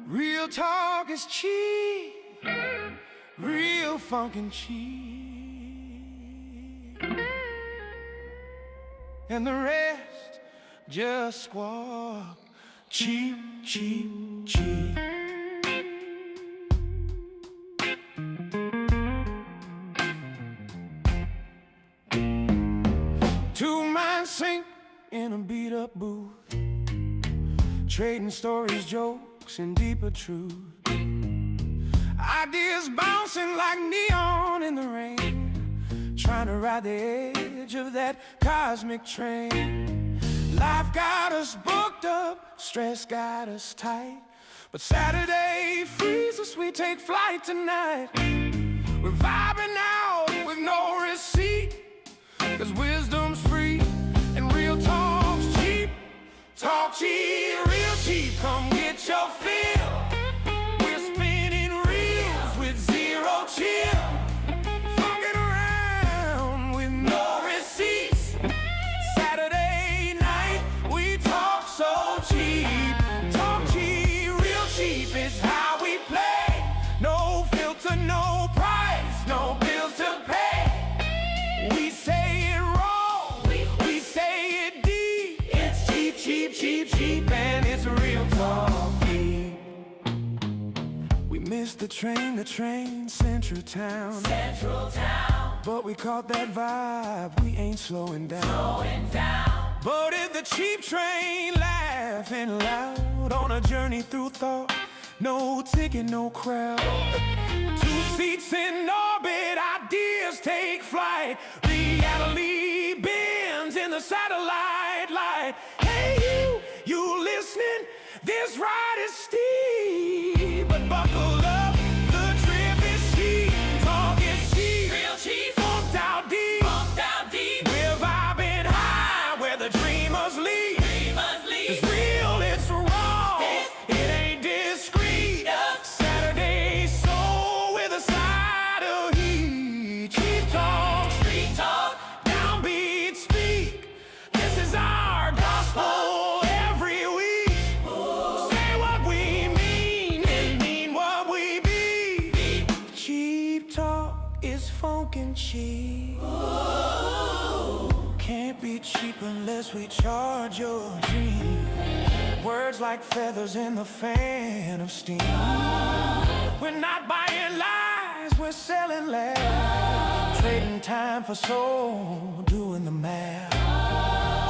Real talk is cheap, real funkin' cheap, and the rest just squawk. Cheap, cheap, cheap. Two minds sink in a beat-up booth, trading stories, jokes, and deeper truth. Ideas bouncing like neon in the rain, trying to ride the edge of that cosmic train. Life got us booked up, stress got us tight, but Saturday frees us, we take flight tonight. We're vibing out with no receipt, 'cause wisdom's free and real talk's cheap. Talk cheap, real cheap, come get your fill. We're spinning reels with zero chill, fucking around with no receipts. Saturday night, we talk so cheap. Talk cheap, real cheap is how we play. No filter, no price, no bills to pay. We say it raw, we say it deep. It's cheap, cheap, cheap, cheap, and it's real talk deep. We missed the train, Central Town. But we caught that vibe, we ain't slowing down. But if the cheap train, laughing loud on a journey through thought, no ticket, no crowd. Two seats in orbit, ideas take flight. Reality bends in the satellite light. Hey you listening? This ride is steep, but buckle up, the trip is cheap. Talk is cheap, real cheap, funked out deep. We're vibing high where the dreamers leave. It's real, it's raw, it ain't discreet. Saturday soul with a side of heat. Cheap talk, street talk, downbeat speak. This is our gospel every week. Say what we mean and mean what we be. Cheap talk is funkin' cheap. Can't be cheap unless we charge your dream. Words like feathers in the fan of steam. We're not buying lies, we're selling laughs. Trading time for soul, doing the math.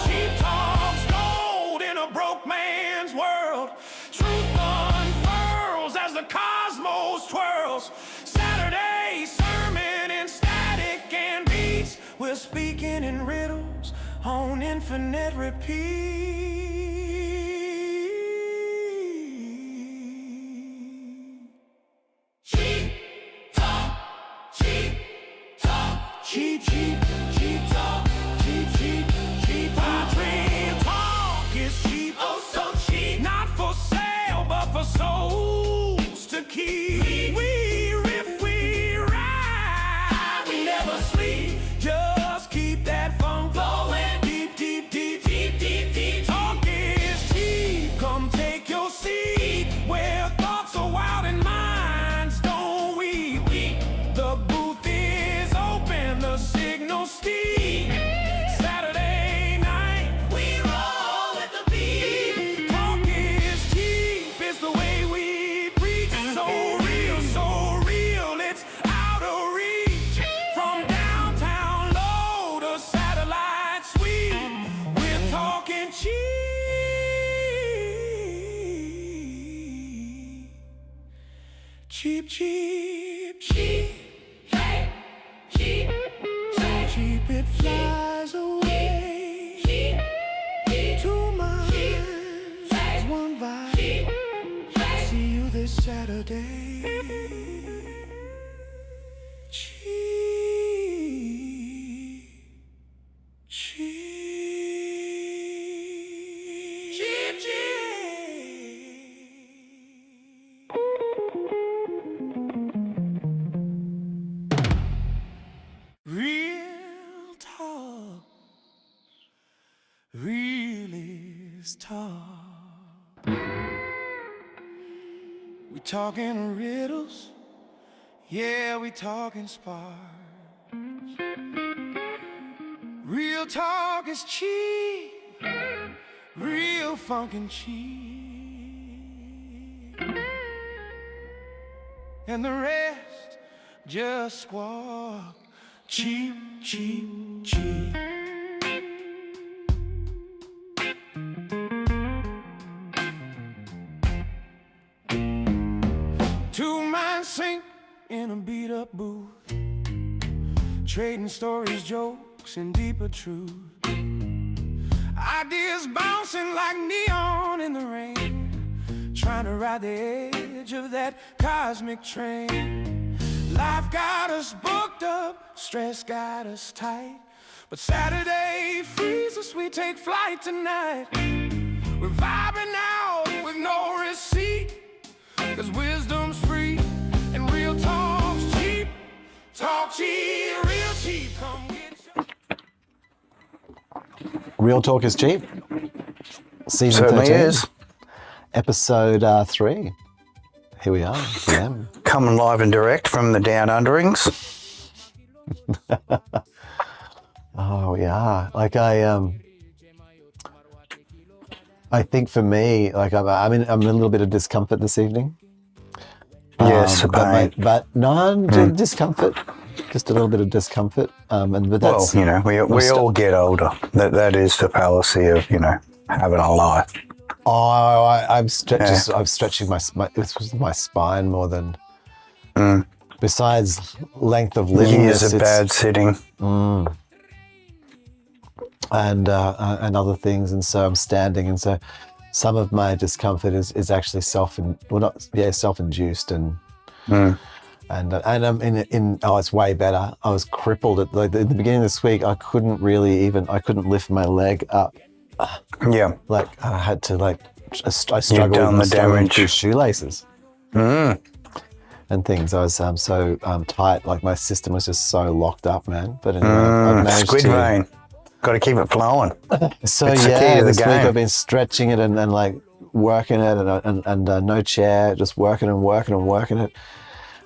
Cheap talk's gold in a broke man's world. Truth unfurls as the cosmos twirls. Saturday sermon in static and beats. We're speaking in riddles on infinite repeat. Cheap talk, cheap talk, cheap, cheap, cheap talk, cheap, cheap, cheap talk. Real talk is cheap, oh so cheap. Not for sale, but for souls to keep. We riff, we ride, we never sleep. Just keep that funk flowing deep, deep, deep, deep, deep, deep. Talk is cheap, come take your seat where thoughts are wild and minds don't weep. The booth is open, the signal steep. Saturday night, we roll with the beat. Talk is cheap, it's the way we preach. So real, it's out of reach. From downtown low to satellite suite, we're talking cheap. Cheap, cheap, cheap. Hey, cheap, Cheap, it flies away. Two minds, one vibe. See you this Saturday. Cheap, cheap, cheap, cheap. Real talk, real is talk. talking riddles, yeah, we talking sparks. Real talk is cheap, real funkin' cheap, and the rest just squawk. Cheap, cheap, cheap. Two minds sink in a beat-up booth, trading stories, jokes, and deeper truth. Ideas bouncing like neon in the rain, trying to ride the edge of that cosmic train. Life got us booked up, stress got us tight, but Saturday frees us, we take flight tonight. We're vibing out with no receipt, 'cause wisdom's free and real talk's cheap. Talk cheap, real cheap, come get your... Real Talk is Cheap. Season Certainly 13. is. Episode 3. Here we are. Yeah. Coming live and direct from the Down Underings. Oh, we are. Like I think for me, like I'm in a little bit of discomfort this evening. Yes, but no, discomfort. Just a little bit of discomfort. But that's we all get older. That is the fallacy of having a life. I'm stretching my spine more than. Besides length of living, Years of bad sitting. And other things, and so I'm standing, and so some of my discomfort is actually self-induced, and I'm in it's way better. I was crippled at the beginning of this week. I couldn't lift my leg up. Yeah, like I had to I struggled with through shoelaces and things. I was so tight, like my system was just so locked up, man. But anyway, I've managed squid vein. Got to keep it flowing. So it's the key to the this game. week I've been stretching it and like working it and no chair, just working it.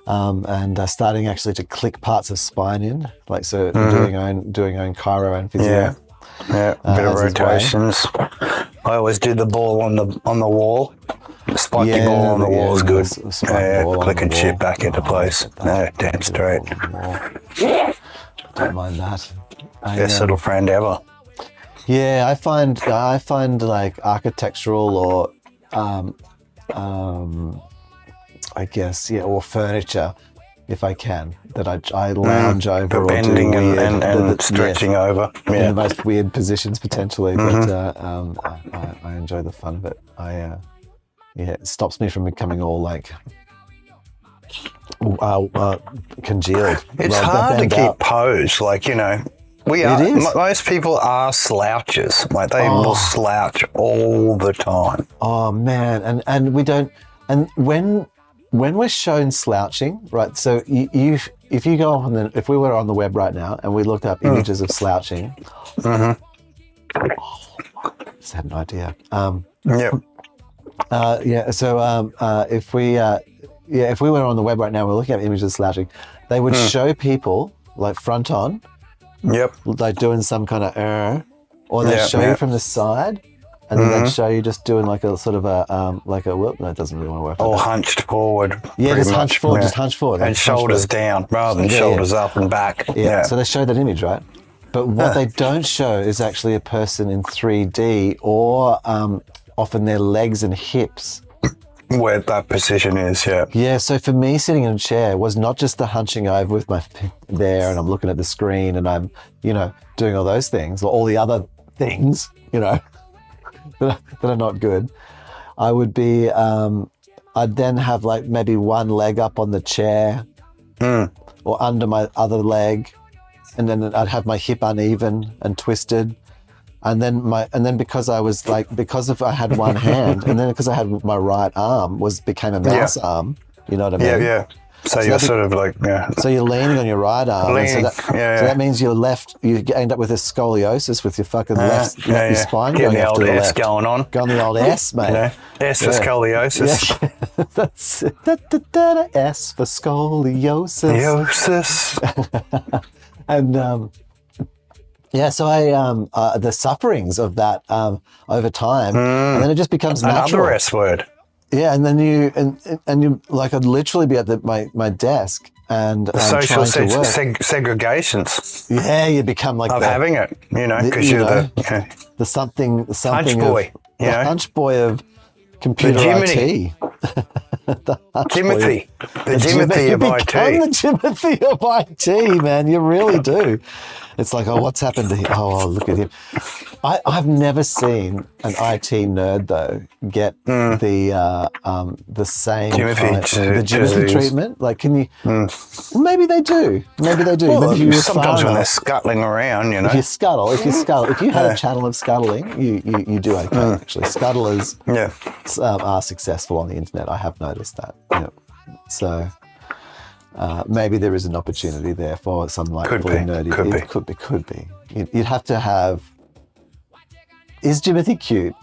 And starting actually to click parts of spine in, like so doing own chiro and physio. Yeah, a bit of rotations. I always do the ball on the wall. The spiky ball on the wall is good. Click and chip back into place. Damn straight. Don't mind that. Best little friend ever. Yeah, I find like architectural or I guess, or furniture, if I can, that I lounge over or bending do weird, and stretching over. In the most weird positions potentially, but I enjoy the fun of it. It stops me from becoming all like congealed. It's hard to keep posed, most people are slouches. Like they will slouch all the time. Oh man, and we don't. And when we're shown slouching, right? So if you go on if we were on the web right now and we looked up images of slouching, just had an idea. So if we were on the web right now, we're looking at images of slouching. They would show people like front on. Yep. Like doing some kind of or they show you from the side, and then they'd show you just doing like a sort of a whoop. No, it doesn't really want to work. Or hunched forward. Yeah, just hunch forward. Just hunch forward. And shoulders down rather than shoulders up and back. Yeah. So they show that image, right? But what they don't show is actually a person in 3D, or often their legs and hips. Where that position is, yeah. Yeah, so for me, sitting in a chair was not just the hunching over with my there and I'm looking at the screen and I'm, doing all those things, or all the other things, that are not good. I would be, I'd then have like maybe one leg up on the chair or under my other leg, and then I'd have my hip uneven and twisted. And then because I had one hand, and then because I had my right arm became a mouse arm. You know what I mean? Yeah. So you're sort of like, So you're leaning on your right arm. So that means you end up with a scoliosis with your fucking left your spine getting going the off old to the S left. going on. Go on the old S, mate. S for scoliosis. That's it. S for scoliosis. And so I the sufferings of that over time, and then it just becomes natural. Another S word. Yeah, and then you like I'd literally be at my desk and The social trying to work. segregations Yeah, you become like of having it, because you're the something hunch boy, the hunch boy of computer Jiminy. IT. The hunch boy Jimothy. The Jimothy you of become IT. the Jimothy of IT, man. You really do. It's like, oh, what's happened to him? Oh, look at him. I've never seen an IT nerd though get the same the Jimothy treatment. Like, can you? Maybe they do. Maybe they do. Well, maybe you sometimes when they're scuttling around, If you scuttle, if you had a channel of scuttling, you do okay. Actually, scuttlers are successful on the internet. I have noticed that. Yeah. So. Maybe there is an opportunity there for some like fully nerdy. Could be. You'd have to have. Is Jimothy cute?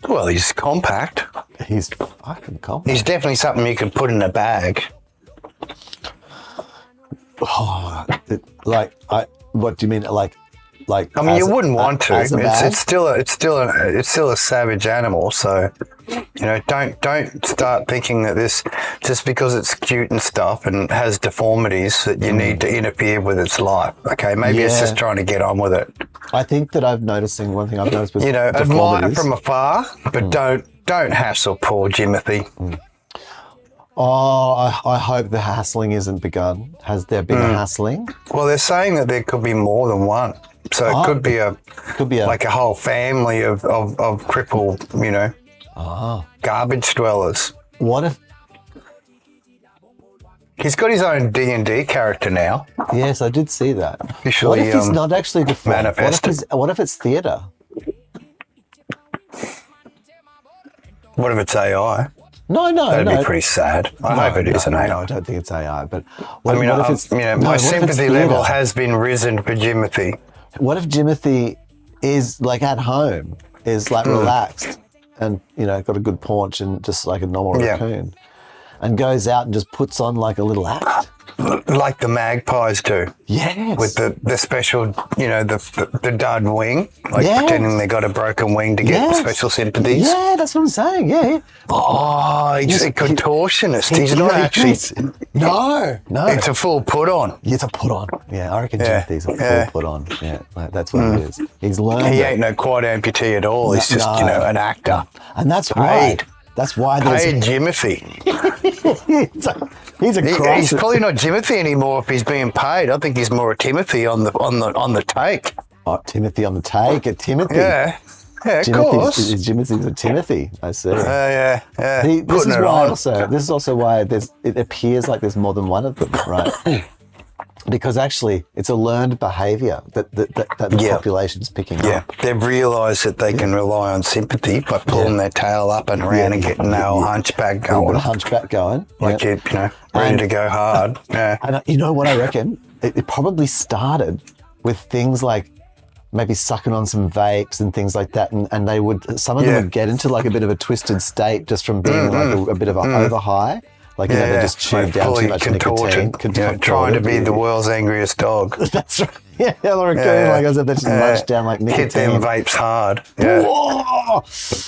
Well, he's compact. He's fucking compact. He's definitely something you can put in a bag. Oh, what do you mean? Like. I mean, you wouldn't want to. It's still a savage animal. So, don't start thinking that this just because it's cute and stuff and has deformities that you need to interfere with its life. Okay, maybe it's just trying to get on with it. I think that one thing I've noticed with admire from afar, but don't hassle poor Jimothy. Oh, I hope the hassling isn't begun. Has there been a hassling? Well, they're saying that there could be more than one. So it could be like a whole family of crippled, garbage dwellers. What if? He's got his own D&D character now. Yes, I did see that. Officially, what if he's not actually deformed? manifested. What if it's theatre? What if it's AI? No. That'd be pretty sad. I hope it isn't AI. No, I don't think it's AI. But what if it's, my sympathy level has been risen for Jimothy. What if Jimothy is like at home, is like relaxed and, got a good paunch and just like a normal raccoon and goes out and just puts on like a little act? Like the magpies do. Yes. With the special, the dud wing, pretending they got a broken wing to get special sympathies. Yeah, that's what I'm saying. Yeah. Oh, he's a contortionist. He's not actually. No. It's a full put on. It's a put on. Yeah, I reckon Jimothy's a full put on. Yeah, that's what he is. He's learned. He ain't no quad amputee at all. He's just, an actor. And that's paid. That's why there's paid Jimothy. He's he's probably not Jimothy anymore if he's being paid. I think he's more a Timothy on the take. Oh, Timothy on the take, a Timothy. Yeah, of course. Jimothy's a Timothy. I see. Yeah. This is also why it appears like there's more than one of them, right? Because actually, it's a learned behaviour that the population's picking up. They've realised that they can rely on sympathy by pulling their tail up and around and getting their hunchback going. Got a hunchback going. Like ready to go hard. Yeah. And you know what I reckon? It probably started with things like maybe sucking on some vapes and things like that, and some of them would get into like a bit of a twisted state just from being like a bit of an over high. Like, they just chewed down too much nicotine. Trying to be the world's angriest dog. That's right. Yeah, the raccoon, like I said, they just munched down like nicotine. Hit them vapes hard. Yeah. Whoa!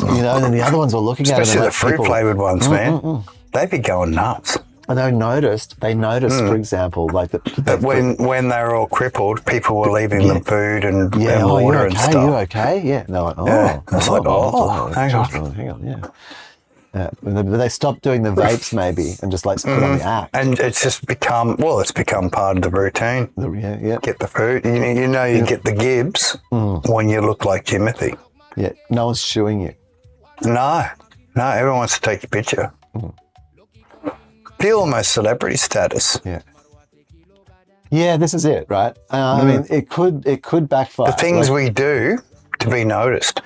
And then the other ones were looking at it. Especially the fruit-flavoured ones, man. They'd be going nuts. And they noticed, for example, like that when they were all crippled, people were leaving them food and water and stuff. You okay? Yeah. And they're like, It's like, hang on. Yeah. But they stopped doing the vapes maybe and just like put on the act. And it's just become part of the routine. Get the food. You get the gibs when you look like Jimothy. Yeah, no one's shooing you. No, everyone wants to take your picture. Feel almost celebrity status. Yeah, this is it, right? I mean, it could backfire. The things we do to be noticed.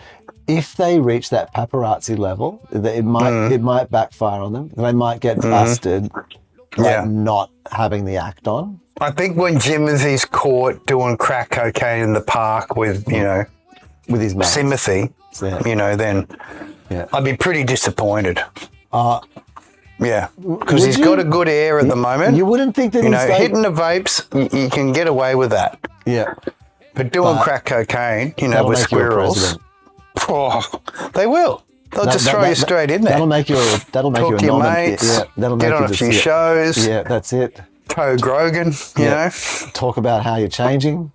If they reach that paparazzi level, it might backfire on them. They might get busted, not having the act on. I think when Jimothy's caught doing crack cocaine in the park with with his mates. Timothy, then I'd be pretty disappointed. Yeah, because Would he's you? got a good air at the moment. You wouldn't think that You he's know, like, hitting the vapes, you can get away with that. yeah, But doing But crack cocaine, you know, that'll with make you a squirrels, president. they will. They'll just throw you straight in there. That'll make you a Talk Norman. to your mates, Yeah, that'll make get you on a just, few shows, Yeah, that's it. toe Grogan, you know. Talk about how you're changing.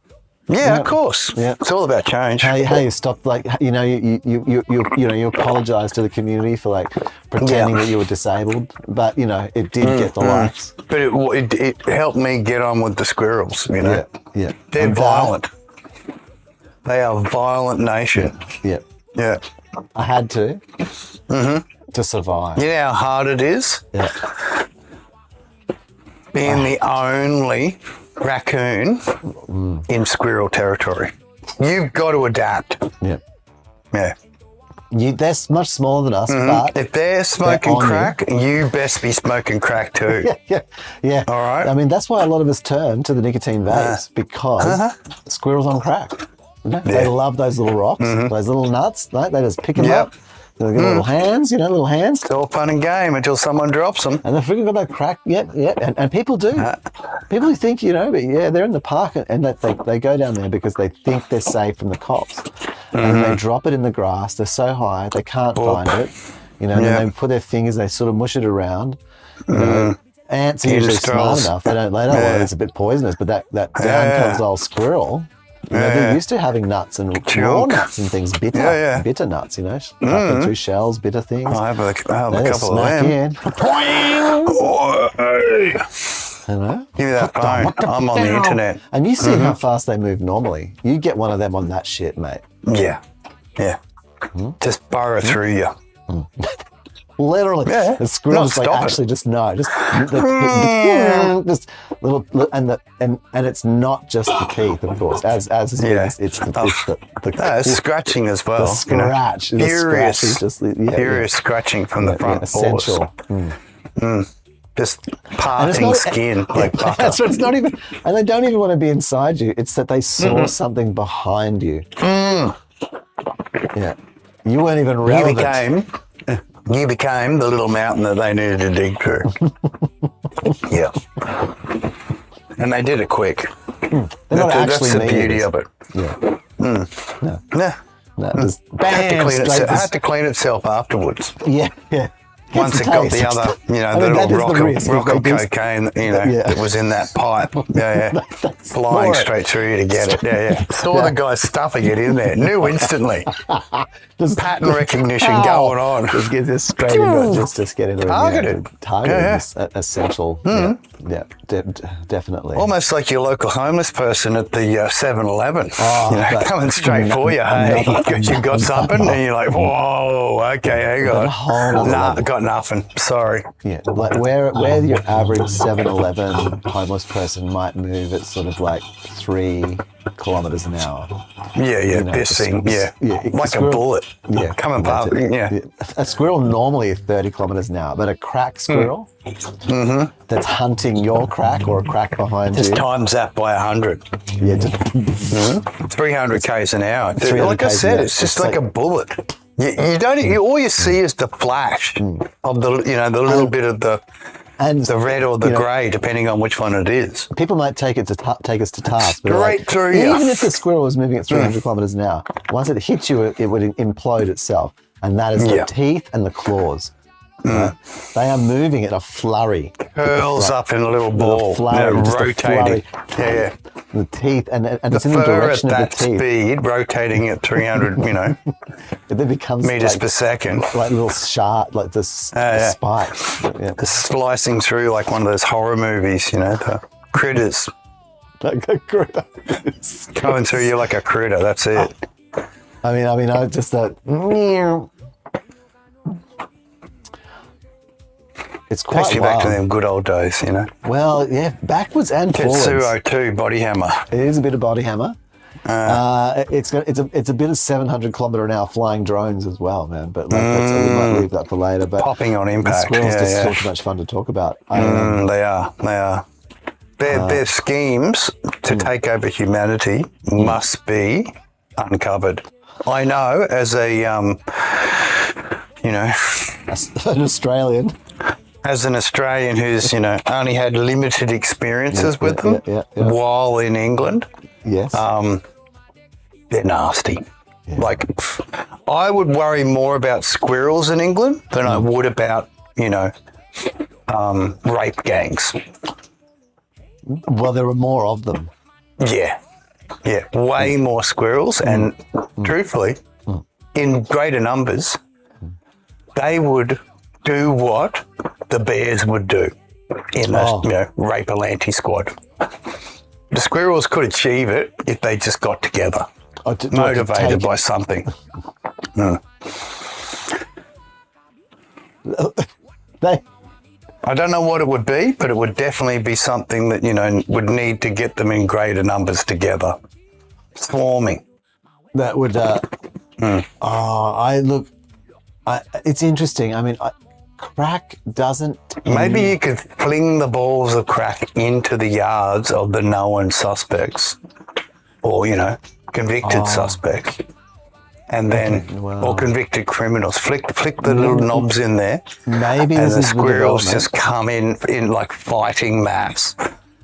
Yeah, of course. Yeah. It's all about change. How you stop, like, you know, you apologise to the community for like pretending that you were disabled, but you know it did get the likes. But it helped me get on with the squirrels, you know. Yeah. They're And violent. They are a violent nation. Yeah. Yeah. I had to survive. You know how hard it is Yeah. being the only raccoon in squirrel territory. You've got to adapt. Yeah. Yeah. They're much smaller than us, but If they're smoking on you. crack, you best be smoking crack too. yeah. All right. I mean, that's why a lot of us turn to the nicotine vapes because squirrels on crack. You know, They love those little rocks, those little nuts. Right? They just pick them up. They got little hands, little hands. It's all fun and game until someone drops them. And they've freaking got that crack. And people do. People who think, but they're in the park and that they go down there because they think they're safe from the cops. And they drop it in the grass. They're so high, they can't find it. And then they put their fingers, they sort of mush it around. Ants are usually smart enough. They don't it's a bit poisonous, but that down-console squirrel, they're used to having nuts and raw nuts and things, bitter nuts, crackling through shells, bitter things. I'll have a They couple of smack them. in. Give me that phone. I'm on the internet. And you see how fast they move normally. You get one of them on that shit, mate. Yeah. Just burrow through you. Literally, the squirrels Not stop actually it. just little, and it's not just the teeth, of course. As is it's the It's scratching as well. the scratch. Furious, Furious scratching from the front paws. essential. Just parting skin like butter. That's what it's not even, and they don't even want to be inside you. It's that they saw something behind you. Yeah, you weren't even relevant. You became the little mountain that they needed to dig through. Yeah. And they did it quick. That's the beauty of it. Yeah. No, just Had to clean itself afterwards. Yeah. Once it got the other, little rock of cocaine, that was in that pipe. Flying straight through you to get it. Saw the guy stuffing it in there. Knew instantly. Just pattern recognition going on. Just get this straight into it. Just get into it. Targeted. Targeted is essential. Definitely. Almost like your local homeless person at the 7-Eleven. Coming straight for you. Hey, you got something? And you're like, whoa, okay, hang on. Got nothing. Sorry. Yeah, like where your average 7-Eleven homeless person might move at sort of like 3 kilometers an hour. This thing, like a bullet. Coming past. A squirrel normally 30 kilometers an hour, but a crack squirrel that's hunting your crack or a crack behind you. Just times that by 100. Yeah, just 300 k's an hour. 300 Like I k's said, an hour. it's just like a bullet. You don't. All you see is the flash of the little bit of the red or the grey, depending on which one it is. People might take us to task, but Straight through you. Even if the squirrel was moving at 300 kilometers an hour, once it hits you, it would implode itself, and that is the teeth and the claws. Right? They are moving at a flurry. Curls up in a little ball, rotating. The teeth, and it's The in the fur direction at of that the teeth. speed, rotating at 300, It then becomes meters per second. like little sharp, like the spikes. Yeah. Slicing through like one of those horror movies, the critters. Like a critter. Coming through you like a critter, that's it. I mean, I just that. It's quite Takes you wild. back to them good old days, Well, yeah, backwards and forwards. Tetsuo 2 body hammer. It is a bit of body hammer. It's a bit of 700 kilometer an hour flying drones as well, man. But we might leave that for later. But popping on impact. Squirrels just too much fun to talk about. They are. Their schemes to take over humanity must be uncovered. I know, as a an Australian. As an Australian who's, only had limited experiences with them while in England, Yes. they're nasty. Like, I would worry more about squirrels in England than I would about, rape gangs. Well, there are more of them. Yeah, way more squirrels, and truthfully, in greater numbers, they would do what the bears would do in a rape-a-lanty squad. The squirrels could achieve it if they just got together, motivated by something. I don't know what it would be, but it would definitely be something that, would need to get them in greater numbers together. Swarming. That would, it's interesting. I mean, crack doesn't... Maybe you could fling the balls of crack into the yards of the known suspects or, convicted suspects. And then, or convicted criminals, flick the little knobs in there. Maybe and this the is squirrels just come in like fighting mass.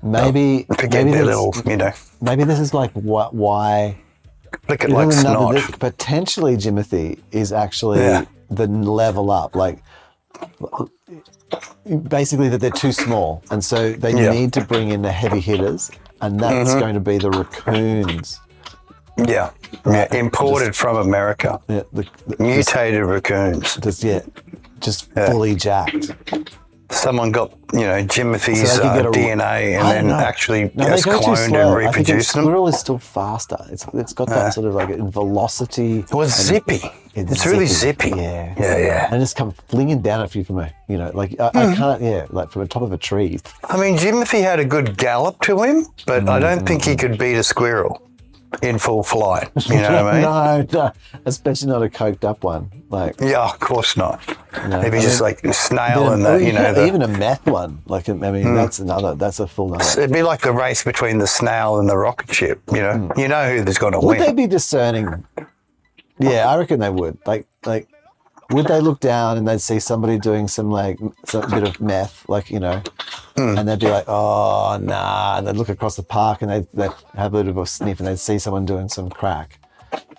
Maybe to get their little, Maybe this is like why. Flick it like snot. This potentially, Jimothy, is actually the level up. Like, basically that they're too small, and so they need to bring in the heavy hitters, and that's going to be the raccoons. Yeah, imported from America. Yeah, mutated raccoons. Just fully jacked. Someone got, Jimothy's DNA and then actually has cloned and reproduced them. The squirrel is still faster. It's got that sort of like velocity. It was zippy. It's really zippy. Yeah. And just come flinging down at you from I can't, like from the top of a tree. I mean, Jimothy had a good gallop to him, but I don't think he could beat a squirrel in full flight. You know what I mean? No, especially not a coked up one. Of course not. If he's just like a snail and even a meth one. Like, I mean, that's a full number. It'd be like the race between the snail and the rocket ship. You know who's going to win. Would they be discerning? Yeah, I reckon they would. Like, would they look down and they'd see somebody doing some bit of meth, and they'd be like, oh, nah, and they'd look across the park and they'd have a bit of a sniff and they'd see someone doing some crack,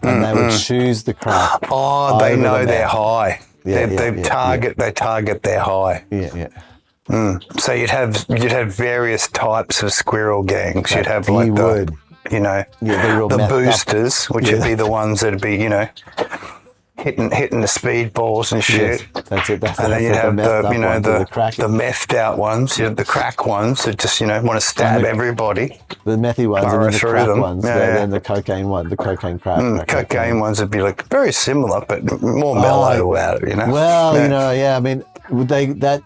and they would choose the crack. Oh, they know they're high. They target their high. Yeah. So you'd have various types of squirrel gangs. You'd have like the boosters, which would be the ones that'd be hitting the speedballs and shit. Yes, that's it. And then you'd have the methed out ones. You'd have the crack ones that just want to stab everybody. The methy ones and then the crack ones. Then the cocaine one, the cocaine crack. Cocaine ones would be like very similar, but more mellow about it. Well, I mean, would they that?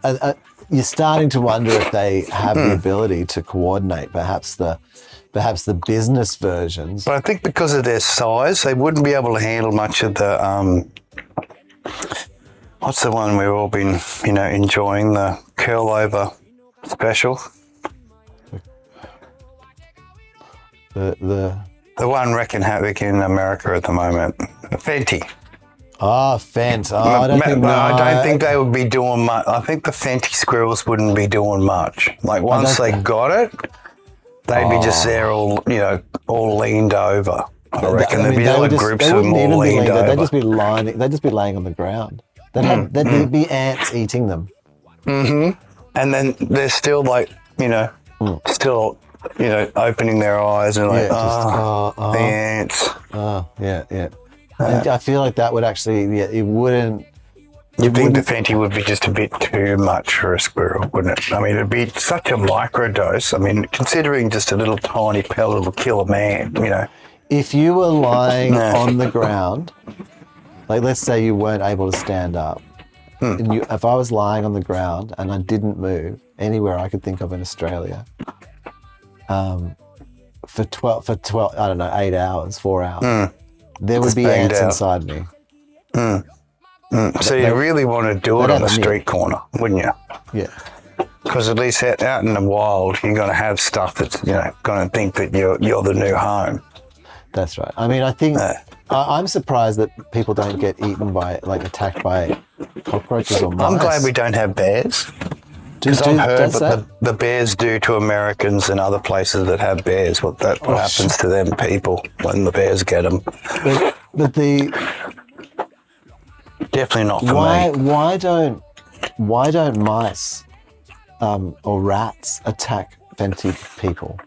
You're starting to wonder if they have the ability to coordinate. Perhaps the business versions. But I think because of their size, they wouldn't be able to handle much of the, what's the one we've all been, enjoying, the curl over special? The one wrecking havoc in America at the moment. Fenty. Fent. I don't think they would be doing much. I think the Fenty squirrels wouldn't be doing much. Like once they got it, they'd be just there all leaned over. I reckon there'd be like groups of them all leaned over. They'd just be laying on the ground. There'd be ants eating them. Mm-hmm. And then they're still still, opening their eyes and the ants. Yeah. I feel like that would actually, it wouldn't. You'd think the Fenty would be just a bit too much for a squirrel, wouldn't it? I mean, it'd be such a microdose. I mean, considering just a little tiny pellet will kill a man, If you were lying on the ground, like let's say you weren't able to stand up, and if I was lying on the ground and I didn't move anywhere I could think of in Australia, for 12, I don't know, 8 hours, 4 hours, there would be ants inside me. So you really want to do it on the street corner, wouldn't you? Yeah. Because at least out in the wild, you're going to have stuff that's, going to think that you're the new home. That's right. I mean, I think I'm surprised that people don't get eaten by, attacked by cockroaches or mice. I'm glad we don't have bears. Because I've heard what the bears do to Americans and other places that have bears, what happens to them people when the bears get them. But definitely not for me. Why don't mice or rats attack Fenty people?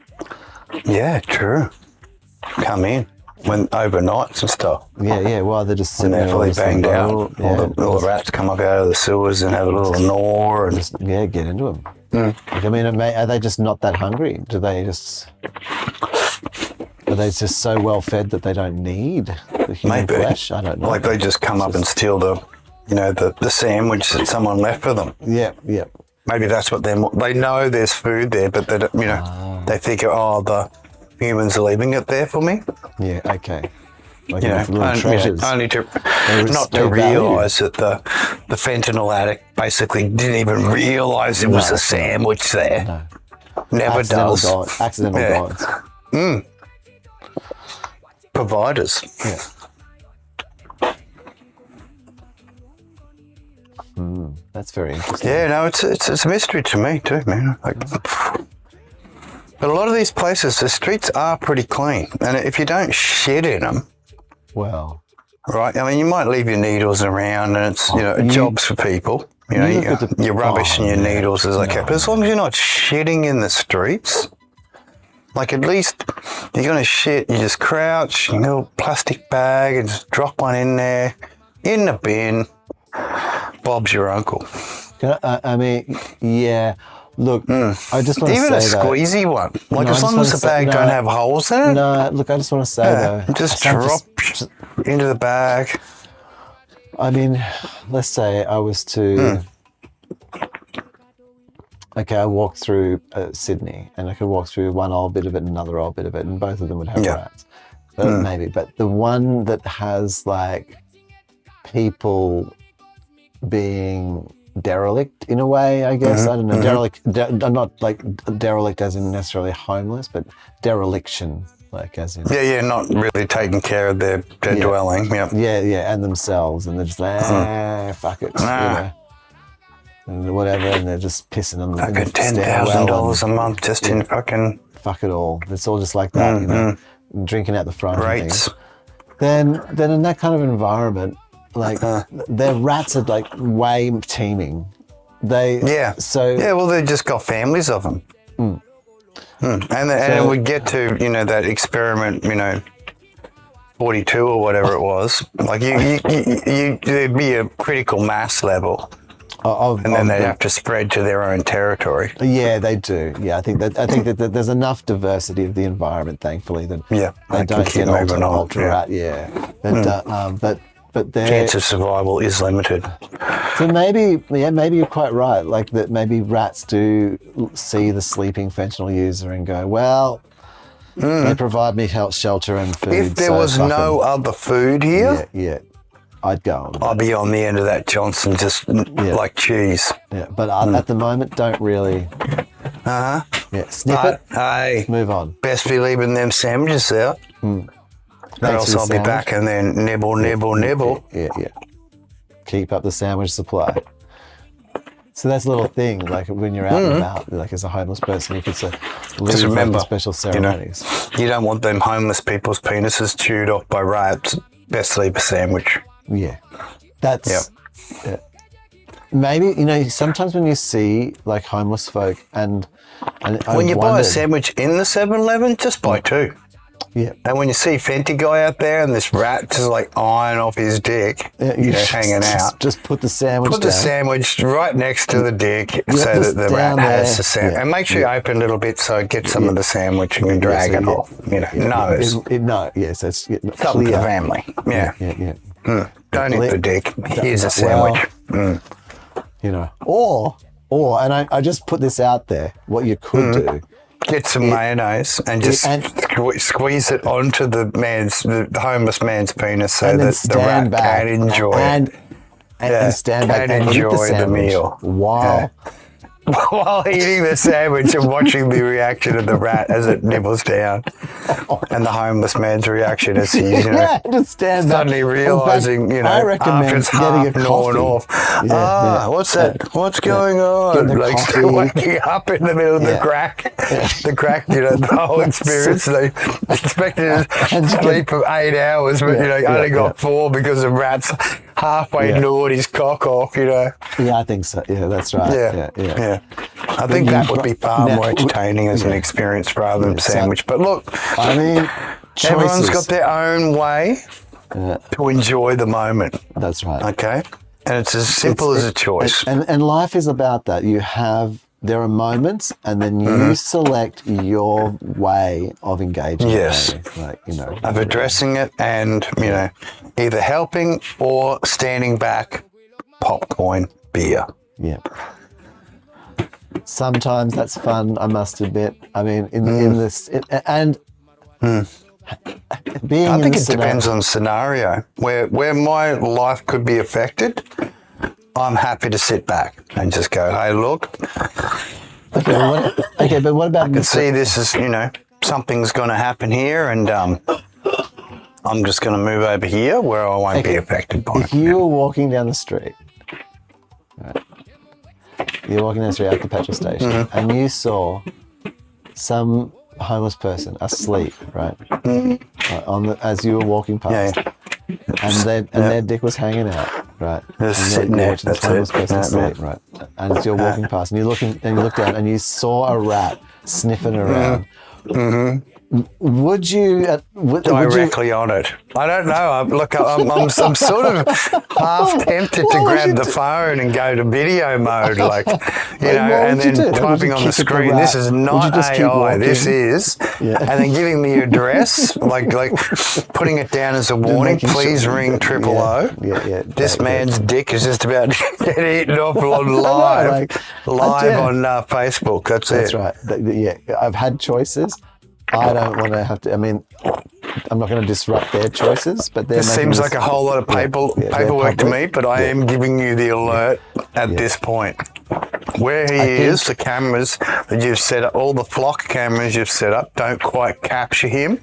Yeah, true. Come in when overnights and stuff. Yeah. Well, they're just When sitting they're there fully all banged out. All the rats come up out of the sewers and have a little gnaw and just get into them. Like, I mean, are they just not that hungry? Are they just so well fed that they don't need the human flesh? I don't know. Like they just come up and steal the sandwich that someone left for them. Yeah. Maybe that's what they know. There's food there, but they don't, they figure, the humans are leaving it there for me. Yeah. Okay. Like Only to not to realise that the fentanyl addict basically didn't even realise it was a sandwich there. No. Never does. Accidental guides. Providers. Yeah. That's very interesting. Yeah, no, it's a mystery to me too, man. But a lot of these places, the streets are pretty clean, and if you don't shit in them, well, right? I mean, you might leave your needles around, and it's jobs for people. Your rubbish and your needles is okay, but as long as you're not shitting in the streets, like at least you're gonna shit, you just crouch, in a little plastic bag, and just drop one in there, in the bin. Bob's your uncle. I mean, yeah. Look, I just want to say even a squeezy one. Like as long as the bag don't have holes in it. No, look, I just want to say though, just drop into the bag. I mean, let's say I was to. Okay, I walked through Sydney, and I could walk through one old bit of it and another old bit of it, and both of them would have rats. Maybe, but the one that has like people being derelict in a way, I guess. I don't know. Derelict. Not like derelict as in necessarily homeless, but dereliction, like as in. Yeah, not really taking care of their dwelling. Yeah, and themselves, and they're just like, fuck it, and whatever, and they're just pissing on the fucking $10,000 a month just in fucking. Fuck it all. It's all just like that, drinking out the front. Rates. Then in that kind of environment. Like their rats are like way teeming. Well, they just got families of them. And we get to that experiment 42 or whatever it was. Like there'd be a critical mass level, and then they'd have to spread to their own territory. Yeah, they do. Yeah, I think that there's enough diversity of the environment, thampfully, that they don't get ultra rat. Yeah, but their chance of survival is limited. So maybe you're quite right. Like that, maybe rats do see the sleeping fentanyl user and go, well, they provide me shelter and food. If there was no other food here, I'd go. I'd be on the end of that Johnson, just like cheese. Yeah, but at the moment, don't really. Yeah, snip it. Hey, move on. Best be leaving them sandwiches out. Or else I'll be back and then nibble. Yeah. Keep up the sandwich supply. So that's a little thing, like when you're out and about, like as a homeless person, you could say, just remember, special ceremonies. You don't want them homeless people's penises chewed off by rats. Best leave a sandwich. Yeah. That's... Yeah. Maybe, sometimes when you see like homeless folk and when you buy a sandwich in the 7-Eleven, just buy two. Yeah. And when you see Fenty guy out there and this rat just like eyeing off his dick, hanging out. Just put the sandwich Put the sandwich right next to the dick so that the rat has the sandwich. And make sure you open a little bit so it gets some of the sandwich and you drag it off. Nose. So it's something for the family. Yeah. Don't eat the dick. Here's a sandwich. Or and I just put this out there, what you could do. Get some mayonnaise and just squeeze it onto the homeless man's penis so that the rat can enjoy it. And stand back and enjoy eat the meal. While while eating the sandwich and watching the reaction of the rat as it nibbles down, and the homeless man's reaction as he's, just stand back. suddenly In realizing, fact, I recommend after it's getting half a gnawed coffee. off. What's that? What's going on? Getting a Like coffee. waking up in the middle of the crack, the whole experience. They expected to sleep for 8 hours, but only got 4 because the rat's halfway gnawed his cock off. Yeah, I think so. Yeah, that's right. Yeah. I think that would be far more entertaining as an experience rather than a sandwich. But look, I mean, everyone's choices. got their own way to enjoy the moment. That's right. Okay, and it's as simple as a choice. And life is about that. There are moments, and then you select your way of engaging. Yes. Of addressing it, and either helping or standing back, popcorn, beer. Yeah. Sometimes that's fun, I must admit. I mean, in this, being. I in think the it depends on scenario. Where my life could be affected, I'm happy to sit back and just go, hey, look. Okay, but what about? I can see this is, something's going to happen here, and I'm just going to move over here where I won't be affected by it. If you were walking down the street, right, you're walking down the street at the petrol station, and you saw some homeless person asleep, right, as you were walking past, and their dick was hanging out, right, Just sitting there. watching this homeless person sleep, right, and as you're walking past, and you look down, and you saw a rat sniffing around. Would you Directly on it. I don't know. I'm sort of half tempted to grab the phone and go to video mode, and then typing on the screen, this is not AI, this is, and then giving the address, like putting it down as a warning, please ring 000. This man's dick is just about to get eaten off on live on Facebook. That's right. I've had choices. I don't want to have to. I mean, I'm not going to disrupt their choices, but this seems like a whole lot of paperwork to me. But I am giving you the alert at this point. Where he is, the cameras that you've set up, all the flock cameras you've set up, don't quite capture him.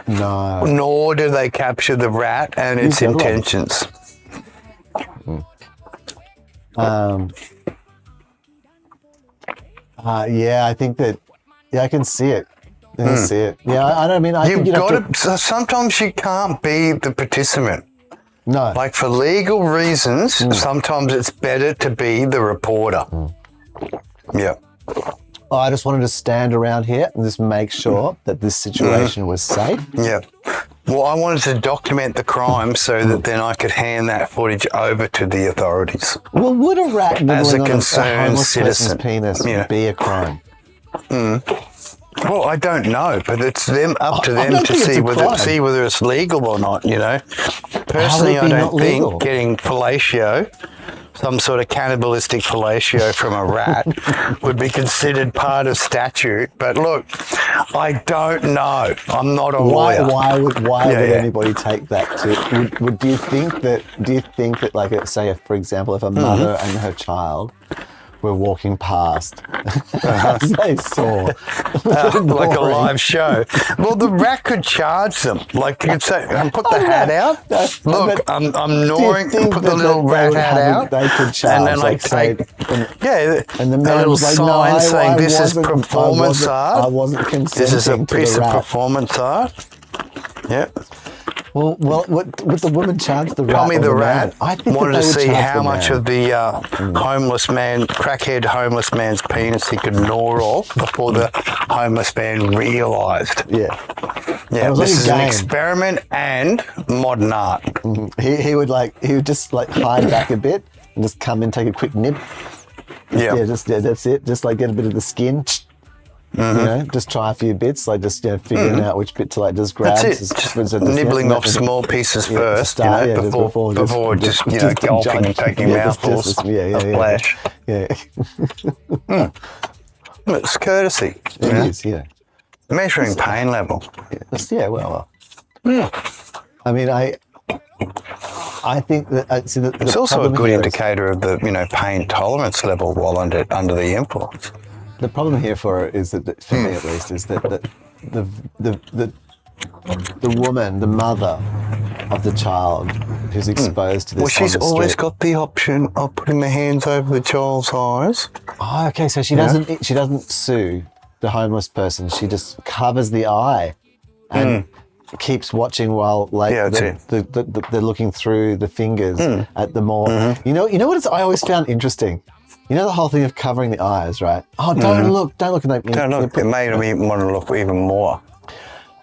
No. Nor do they capture the rat and its intentions. I think that. Yeah, I can see it. I can see it. Yeah, I don't mean. You've got to. Sometimes you can't be the participant. No. Like for legal reasons, sometimes it's better to be the reporter. Yeah. I just wanted to stand around here and just make sure that this situation was safe. Yeah. Well, I wanted to document the crime so that then I could hand that footage over to the authorities. Well, would a rat as a nibbling on a concerned homeless citizen person's penis be a crime? Well, I don't know, but it's up to them to see whether it's legal or not. Personally, I don't think getting fellatio, some sort of cannibalistic fellatio from a rat, would be considered part of statute. But look, I don't know. I'm not a lawyer. Why would anybody take that to? Do you think that, like, say, for example, if a mother and her child were walking past as they saw like a live show. Well, the rat could charge them. Like you could say, put the hat out. Look, I'm gnawing. Put the little rat hat out. They could charge. And then take. And the man was like, sign saying this is performance art. I wasn't consenting. This is a piece of performance art. Yeah. Well, would the woman charge the rat? Probably the rat. I think wanted to see how much of the crackhead homeless man's penis he could gnaw off before the homeless man realised. Yeah, this is an experiment and modern art. He would just hide back a bit and just come in, take a quick nib. That's it. Just get a bit of the skin. Just try a few bits, figuring out which bit to just grab. That's it. Just nibbling off small pieces first, before just gulping and taking mouthfuls of flesh. Yeah. It's courtesy. It is, yeah. Measuring pain level. Yeah, well. I mean, I think that It's also a good indicator of the, pain tolerance level while under the influence. The problem here for for me at least, is that the woman, the mother of the child who's exposed to this. Well, she's on the always street. got the option of putting the hands over the child's eyes. Oh, okay. So she doesn't sue the homeless person. She just covers the eye and keeps watching while they're looking through the fingers at the more. You know what I always found interesting. You know the whole thing of covering the eyes, right? Oh, don't look, and Don't look. It made me want to look even more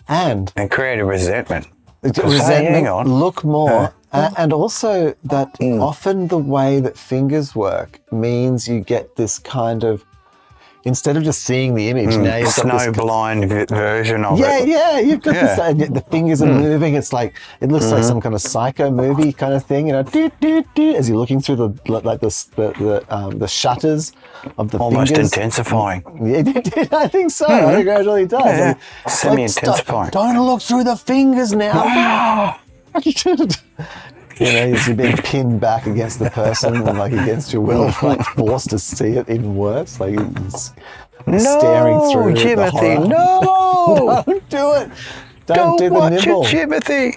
and create a resentment. Resentment, hang on. look more, and also that often the way that fingers work means you get this kind of, instead of just seeing the image, now you've got this blind version of it. Yeah, you've got this. The fingers are moving. It's like it looks like some kind of psycho movie kind of thing. As you're looking through the shutters of the Almost fingers. intensifying. Yeah, I think so. I think it really does. Yeah. It's Semi-intensifying. Don't look through the fingers now. As you're being pinned back against the person and against your will, forced to see it even worse. Staring through Timothy, the horror. no! Don't do it. Don't do the watch nibble. it, Timothy.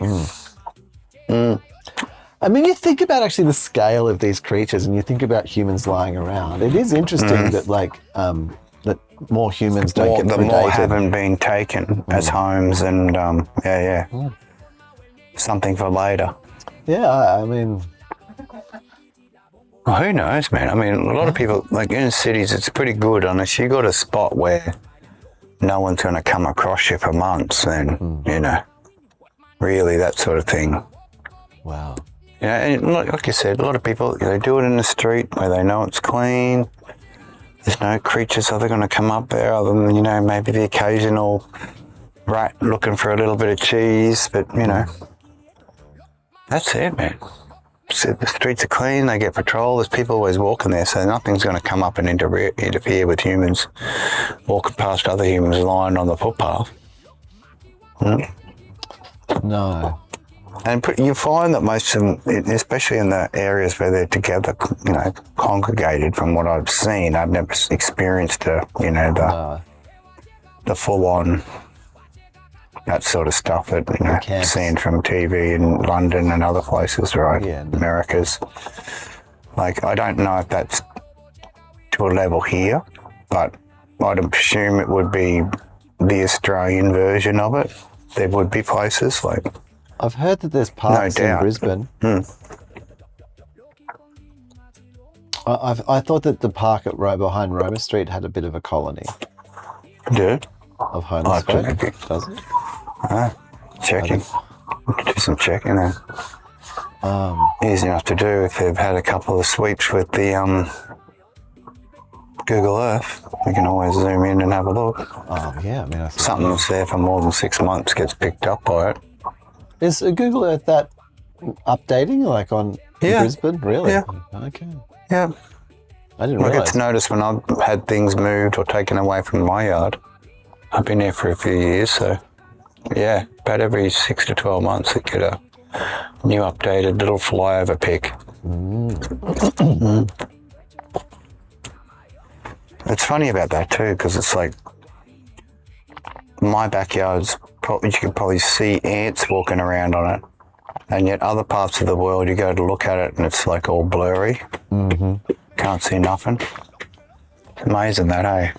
I mean, you think about actually the scale of these creatures, and you think about humans lying around. It is interesting that that more humans don't get predated. The more haven't been taken as homes, and something for later. Yeah, I mean, Well, who knows, man? I mean, a lot of people, in cities, it's pretty good unless you got a spot where no one's going to come across you for months, then, really that sort of thing. wow. And like you said, a lot of people, they do it in the street where they know it's clean. There's no creatures that are going to come up there other than, maybe the occasional rat looking for a little bit of cheese, but, that's it, man. So the streets are clean, they get patrol, there's people always walking there, so nothing's going to come up and interfere with humans walking past other humans lying on the footpath. No. And you find that most of them, especially in the areas where they're together, congregated, from what I've seen, I've never experienced the full-on, that sort of stuff that, seen from TV in London and other places, right? Yeah. Americas. I don't know if that's to a level here, but I'd assume it would be the Australian version of it. There would be places I've heard that there's parks in Brisbane. I thought that the park right behind Roma Street had a bit of a colony. Yeah. Of homeless folk. Does it? Checking. Do some checking then. Easy enough to do if they've had a couple of sweeps with the Google Earth. We can always zoom in and have a look. Oh, yeah. I mean, I think Something that's there for more than 6 months gets picked up by it. Is Google Earth that updating, on Yeah. Brisbane? Really? Yeah. Okay. Yeah. I didn't I get realise. to notice when I've had things moved or taken away from my yard. I've been there for a few years, so yeah, about every 6 to 12 months I get a new updated little flyover pic. It's funny about that too, because it's my backyard's you can probably see ants walking around on it, and yet other parts of the world you go to look at it and it's all blurry. Can't see nothing. Amazing that, hey?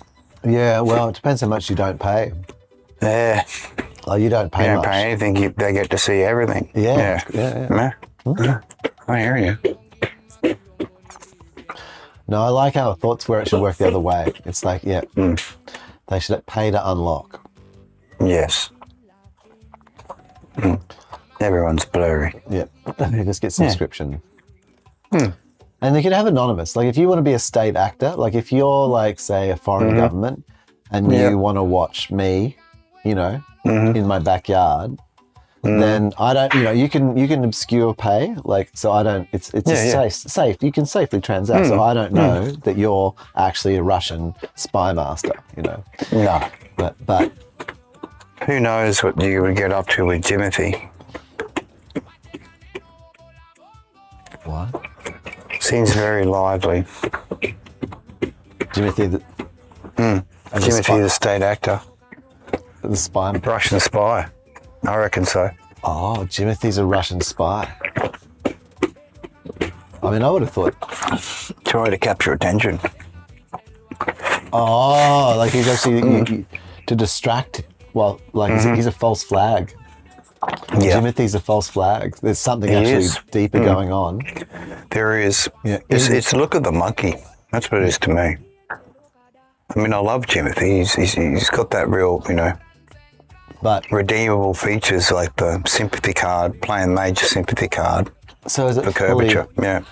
Yeah, well, it depends how much you don't pay. Yeah. You don't pay You don't much. pay anything, they get to see everything. Yeah. I hear you. No, I like how thoughts where it should work the other way. It's they should pay to unlock. Yes. Everyone's blurry. Yeah, you just get subscription. And they can have anonymous. If you want to be a state actor, if you're say a foreign government and you want to watch me, in my backyard, then I don't, you can obscure pay, so I don't, it's safe. You can safely transact, so I don't know that you're actually a Russian spy master, No. But who knows what you would get up to with Timothy? What? Seems very lively. Timothy the Timothy, the state actor. the spy. Russian spy. I reckon so. Oh, Timothy's a Russian spy. I mean, I would have thought. Trying to capture attention. Oh, like he's actually to distract. Well, like he's a false flag. Yeah. Timothy's a false flag. There's something He actually is. deeper going on. There is. Yeah. It's look at the monkey. That's what it is to me. I mean, I love Timothy. He's got that real, But redeemable features like the sympathy card, playing major sympathy card so is it for fully? curvature. Yeah.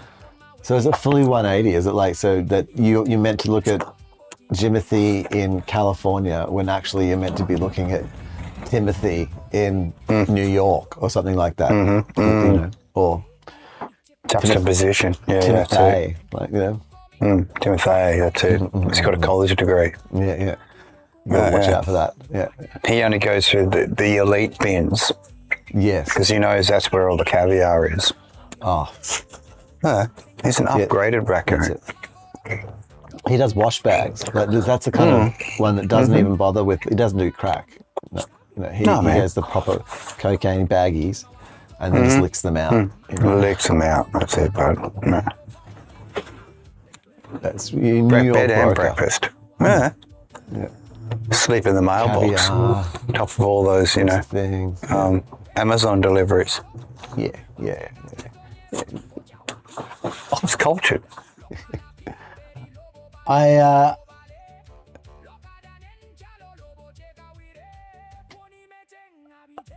So is it fully 180? Is it like so that you're meant to look at Timothy in California when actually you're meant to be looking at Timothy in New York or something like that? Or Juxtaposition. Yeah, that's it. Timothy, like Timothy, that's it. He's got a college degree. yeah. You gotta watch yeah. out for that. Yeah. He only goes through the elite bins Yes. because he knows that's where all the caviar is. Oh, He's an upgraded raccoon. he does wash bags. That's the kind of one that doesn't even bother with. He doesn't do crack. No, he man. has the proper cocaine baggies, and then just licks them out. Licks them out. That's it, bud. No. That's New York Bed and broker. breakfast. Yeah. Sleep in the mailbox. Caviar. Top of all those, Things. Amazon deliveries. Yeah. Oh, it's cultured.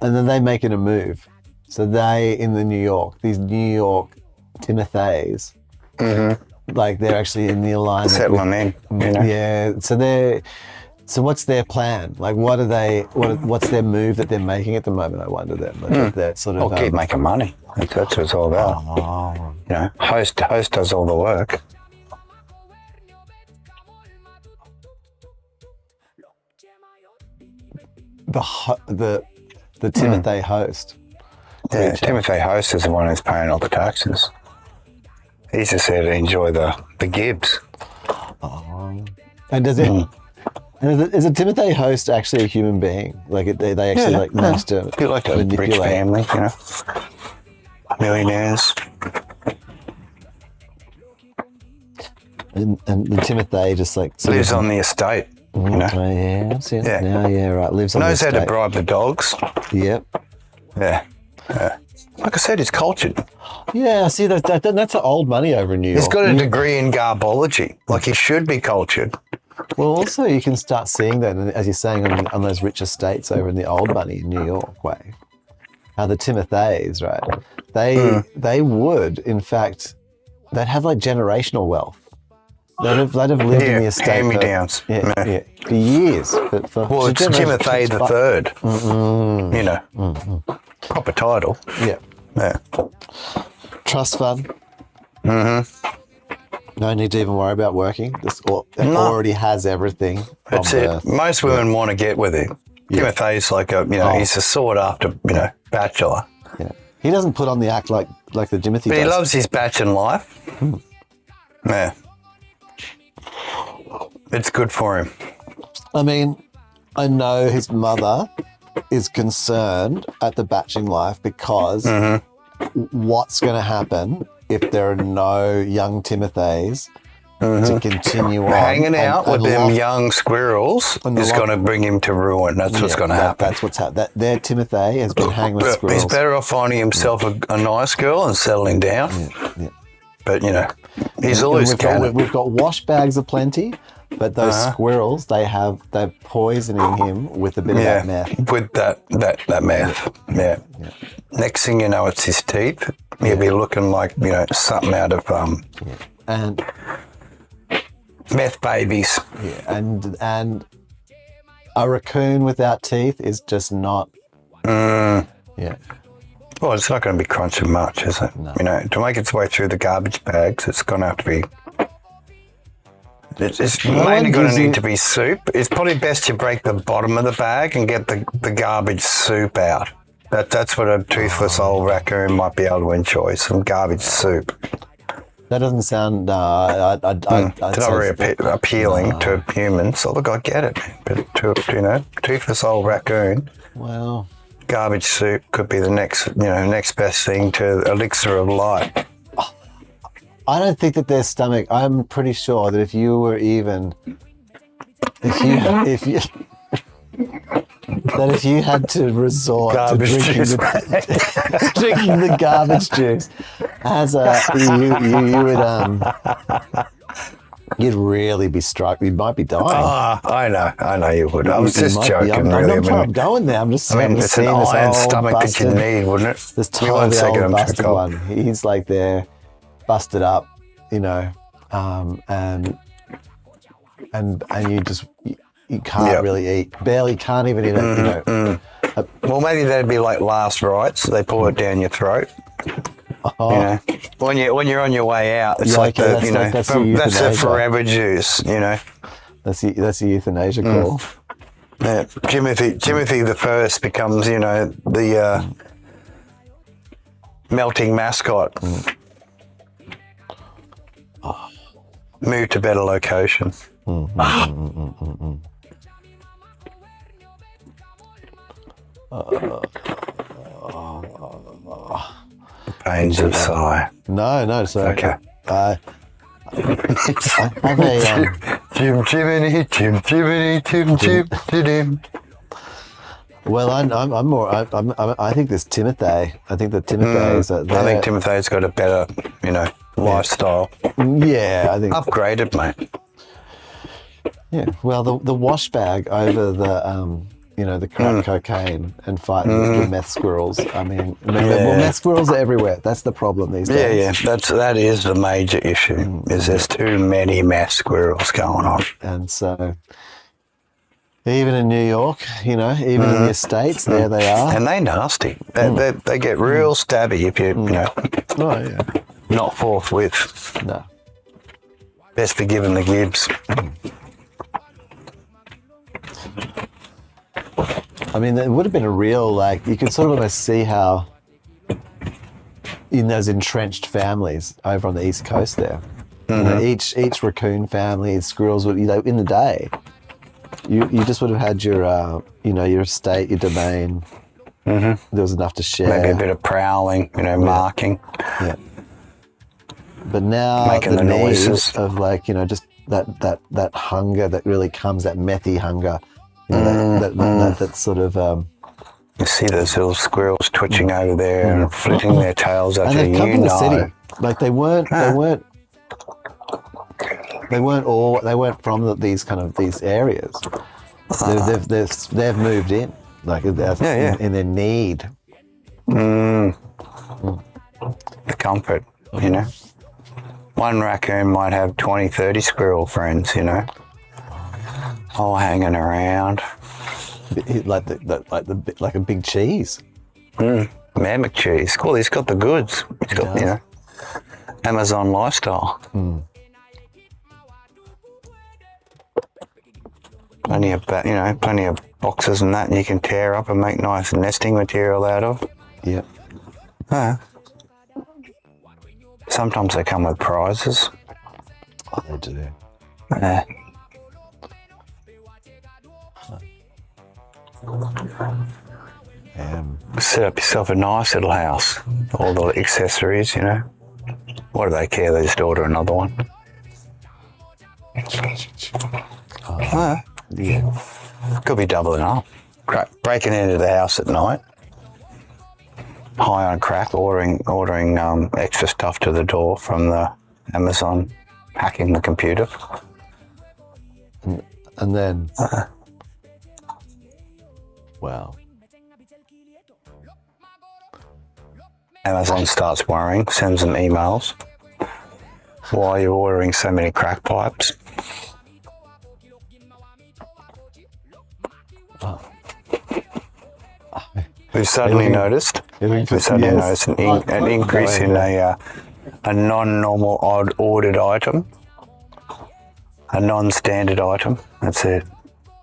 And then they make it a move. So they in these New York Timothys, like they're actually in the alignment. Settling in. Yeah. So what's their plan? Like, what's their move that they're making at the moment? I wonder then. Like, they're sort of. Keep making money. That's what it's all about. Oh. Host does all the work. The Timothy host. Yeah, Timothy Host is the one who's paying all the taxes. He's just there to enjoy the gibs. And does it? And is a Timothy host actually a human being? Like they actually manage to A bit like a rich family, millionaires. And the Timothy just like sort Lives of, on the estate. Oh, yeah, I've seen it. Yeah, right. Lives on Knows the how to estate. bribe the dogs. Yep. Yeah. Like I said, he's cultured. Yeah, see that's old money over in New York. He's got a degree in garbology. Like he should be cultured. Well, also you can start seeing that, as you're saying, on those rich estates over in the old money in New York way. How the Timothys, right? They would, in fact, they'd have like generational wealth. They'd have lived in the estate hand-me-downs. for years. Well, it's Timothy the Third. Proper title. Yeah. Trust fund. No need to even worry about working. Already has everything. That's it. Most women want to get with him. Timothy's like he's a sought after, bachelor. Yeah. He doesn't put on the act like the Timothy But does. he loves his bachelor life. Yeah. It's good for him. I mean, I know his mother is concerned at the batching life because what's going to happen if there are no young Timothys to continue on? Hanging out with them young squirrels is going to bring him to ruin. That's what's going to happen. That's what's happened. Their Timothy has been hanging with squirrels. He's better off finding himself a nice girl and settling down. Yeah. But, he's always we've got wash bags aplenty, but those squirrels, they're poisoning him with a bit of that meth. With that meth. Yeah. Next thing you know, it's his teeth. He'll be looking like, something out of And meth babies. yeah, and a raccoon without teeth is just not. Yeah. Well, it's not going to be crunching much, is it? No. To make its way through the garbage bags, it's going to have to be. It's mainly going to need to be soup. It's probably best you break the bottom of the bag and get the garbage soup out. That's what a toothless old raccoon might be able to enjoy. Some garbage soup. That doesn't sound. I'd It's not very appealing to humans. So look, I get it, man. But to toothless old raccoon, Well, garbage soup could be the next best thing to elixir of life. I don't think that their stomach. I'm pretty sure that if you were even, if you. That if you had to resort Garbage to drinking juice, drinking the garbage juice as you would you'd really be struck. You might be dying. I know you would. I was just joking. I'm going there. I'm just. I mean, it's an iron stomach that you need, wouldn't it? This totally old busted one. He's like there, busted up, and you just. You can't really eat. Barely can't even eat it. Well, maybe that'd be like last rites. They pour it down your throat. Oh. When you're on your way out, it's Yeah, okay, that's the forever juice. That's the euthanasia call. Yeah, Timothy the First becomes the melting mascot. Move to better location. Pains of sigh. No. So Okay. I have a Jim. well, I'm more. I think there's Timothy. I think that Timothy is. I think Timothy's got a better, lifestyle. Yeah, I think. Upgraded, mate. Yeah. Well, the wash bag over the crack cocaine and fighting the meth squirrels. I mean, well, meth squirrels are everywhere. That's the problem these days. Yeah. That is the major issue. Is there's too many meth squirrels going on. And so, even in New York, even in the States, there they are. And they nasty. They get real stabby if you, Oh yeah. not forthwith. No. Best be given the Gibbs. I mean, it would have been a real, you could sort of almost see how in those entrenched families over on the East Coast there, each raccoon family, squirrels would, in the day, you just would have had your, your estate, your domain. There was enough to share. Maybe a bit of prowling, marking. Yeah. But now Making the noises of just that hunger that really comes, that methy hunger. That sort of. You see those little squirrels twitching over there and flitting their tails at And you. they've come from the city. They weren't from these areas. They've moved in, in their need. The comfort, One raccoon might have 20, 30 squirrel friends, all hanging around. Like a big cheese. Mammoth cheese. Cool, he's got the goods. He's got, Amazon lifestyle. Plenty of boxes and that you can tear up and make nice nesting material out of. Yep. Sometimes they come with prizes. Oh, they do. Set up yourself a nice little house. All the accessories, What do they care? They just order another one. Yeah. Could be doubling up. Breaking into the house at night. High on crack, ordering extra stuff to the door from the Amazon, hacking the computer. And then, wow. Amazon starts worrying, sends them emails. Why are you ordering so many crack pipes? We've suddenly noticed an increase in a non-normal ordered item, a non-standard item. That's it.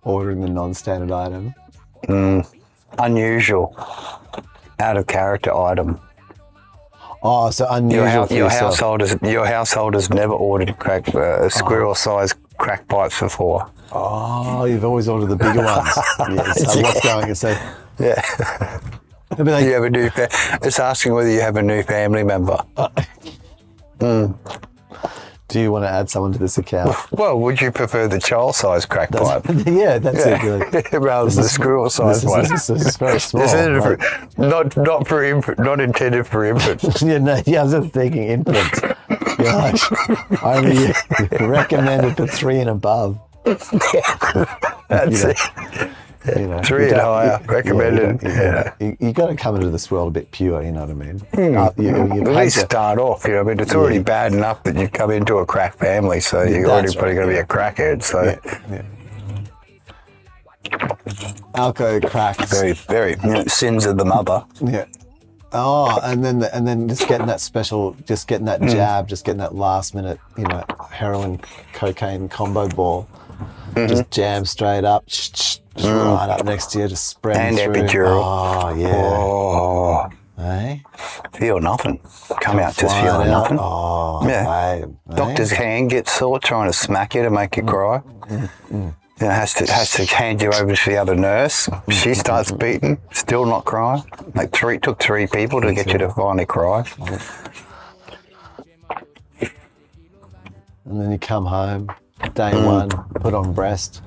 Ordering the non-standard item. Unusual. out of character item. Oh, so unusual for yourself. Your household has never ordered squirrel-sized crack pipes before. Oh, you've always ordered the bigger ones. Yeah, so what's going? So Yeah. it'll be like, You have a new. It's asking whether you have a new family member. do you want to add someone to this account? Well, would you prefer the child-sized crack pipe? Yeah, that's it. Like, Rather than the squirrel-sized one. this is very small. This is right? not for infant, not intended for infants. Yeah, no, yeah, I was just thinking infants. Yeah, like, only recommended for 3 and above. That's You know, it. You know, 3 and higher recommended. You got to come into this world a bit pure. You know what I mean? At least start off. You know, I mean, it's already bad enough that you come into a crack family, so you're already probably going to be a crackhead. So alco crack. very sins of the mother. Yeah. Oh, and then just getting that special, just getting that jab, just getting that last minute, heroin cocaine combo ball, just jam straight up, just right up next to you, just spreading And through. epidural. Oh yeah. Oh, Eh? feel nothing. Come out just Flying feeling out. nothing. Oh, Yeah. babe. Doctor's hand gets sore trying to smack you to make you cry. Has to hand you over to the other nurse. She starts beating, still not crying. Took 3 people to get you to finally cry. And then you come home, day one, put on breast.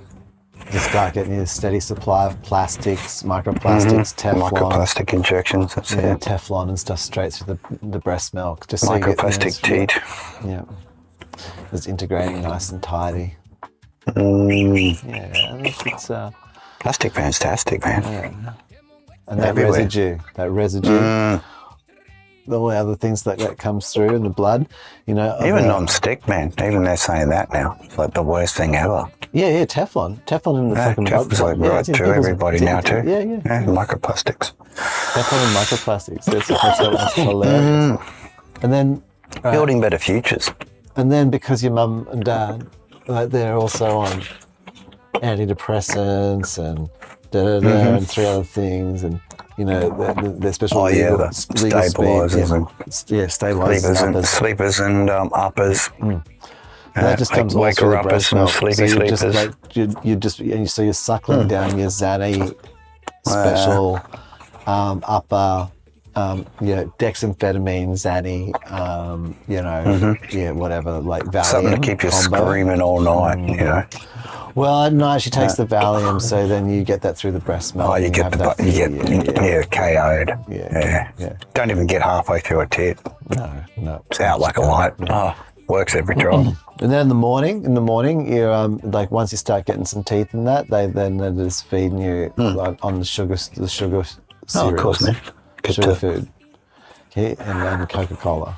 Just start getting a steady supply of plastics, microplastics, Teflon. Microplastic injections, that's Yeah, it. Teflon and stuff straight through the breast milk. Just so you get, Microplastic teat. Yeah. It's integrating nice and tidy. Yeah, it's Plastic fantastic, man. and that Everywhere. residue, all the other things that comes through in the blood, Even non-stick, man. Even they're saying that now. It's like the worst thing ever. Yeah, Teflon in the fucking blood. Teflon's like right it's in to people's- everybody now too. Yeah. Microplastics. Teflon and microplastics. That's hilarious. And then Building better futures. And then because your mum and dad, they're also on antidepressants and and 3 other things, and their special legal stabilizers and stabilizers, sleepers and uppers. And that just comes all waker through the uppers breast and milk. sleepy So you're sleepers. so you're suckling down your Xanny special upper. Dexamphetamine, Xanny, whatever, like Valium. Something to keep you combo. screaming all night, Well, at night she takes the Valium, so then you get that through the breast milk. Oh, you and get have the that KO'd. Yeah. Don't even get halfway through a tit. No. It's out like a light. Oh, works every time. And then in the morning, you're once you start getting some teeth in that, they're just feeding you on the sugar cereals. Oh, of course, man. Good Sugar to- food. Okay, and then Coca-Cola.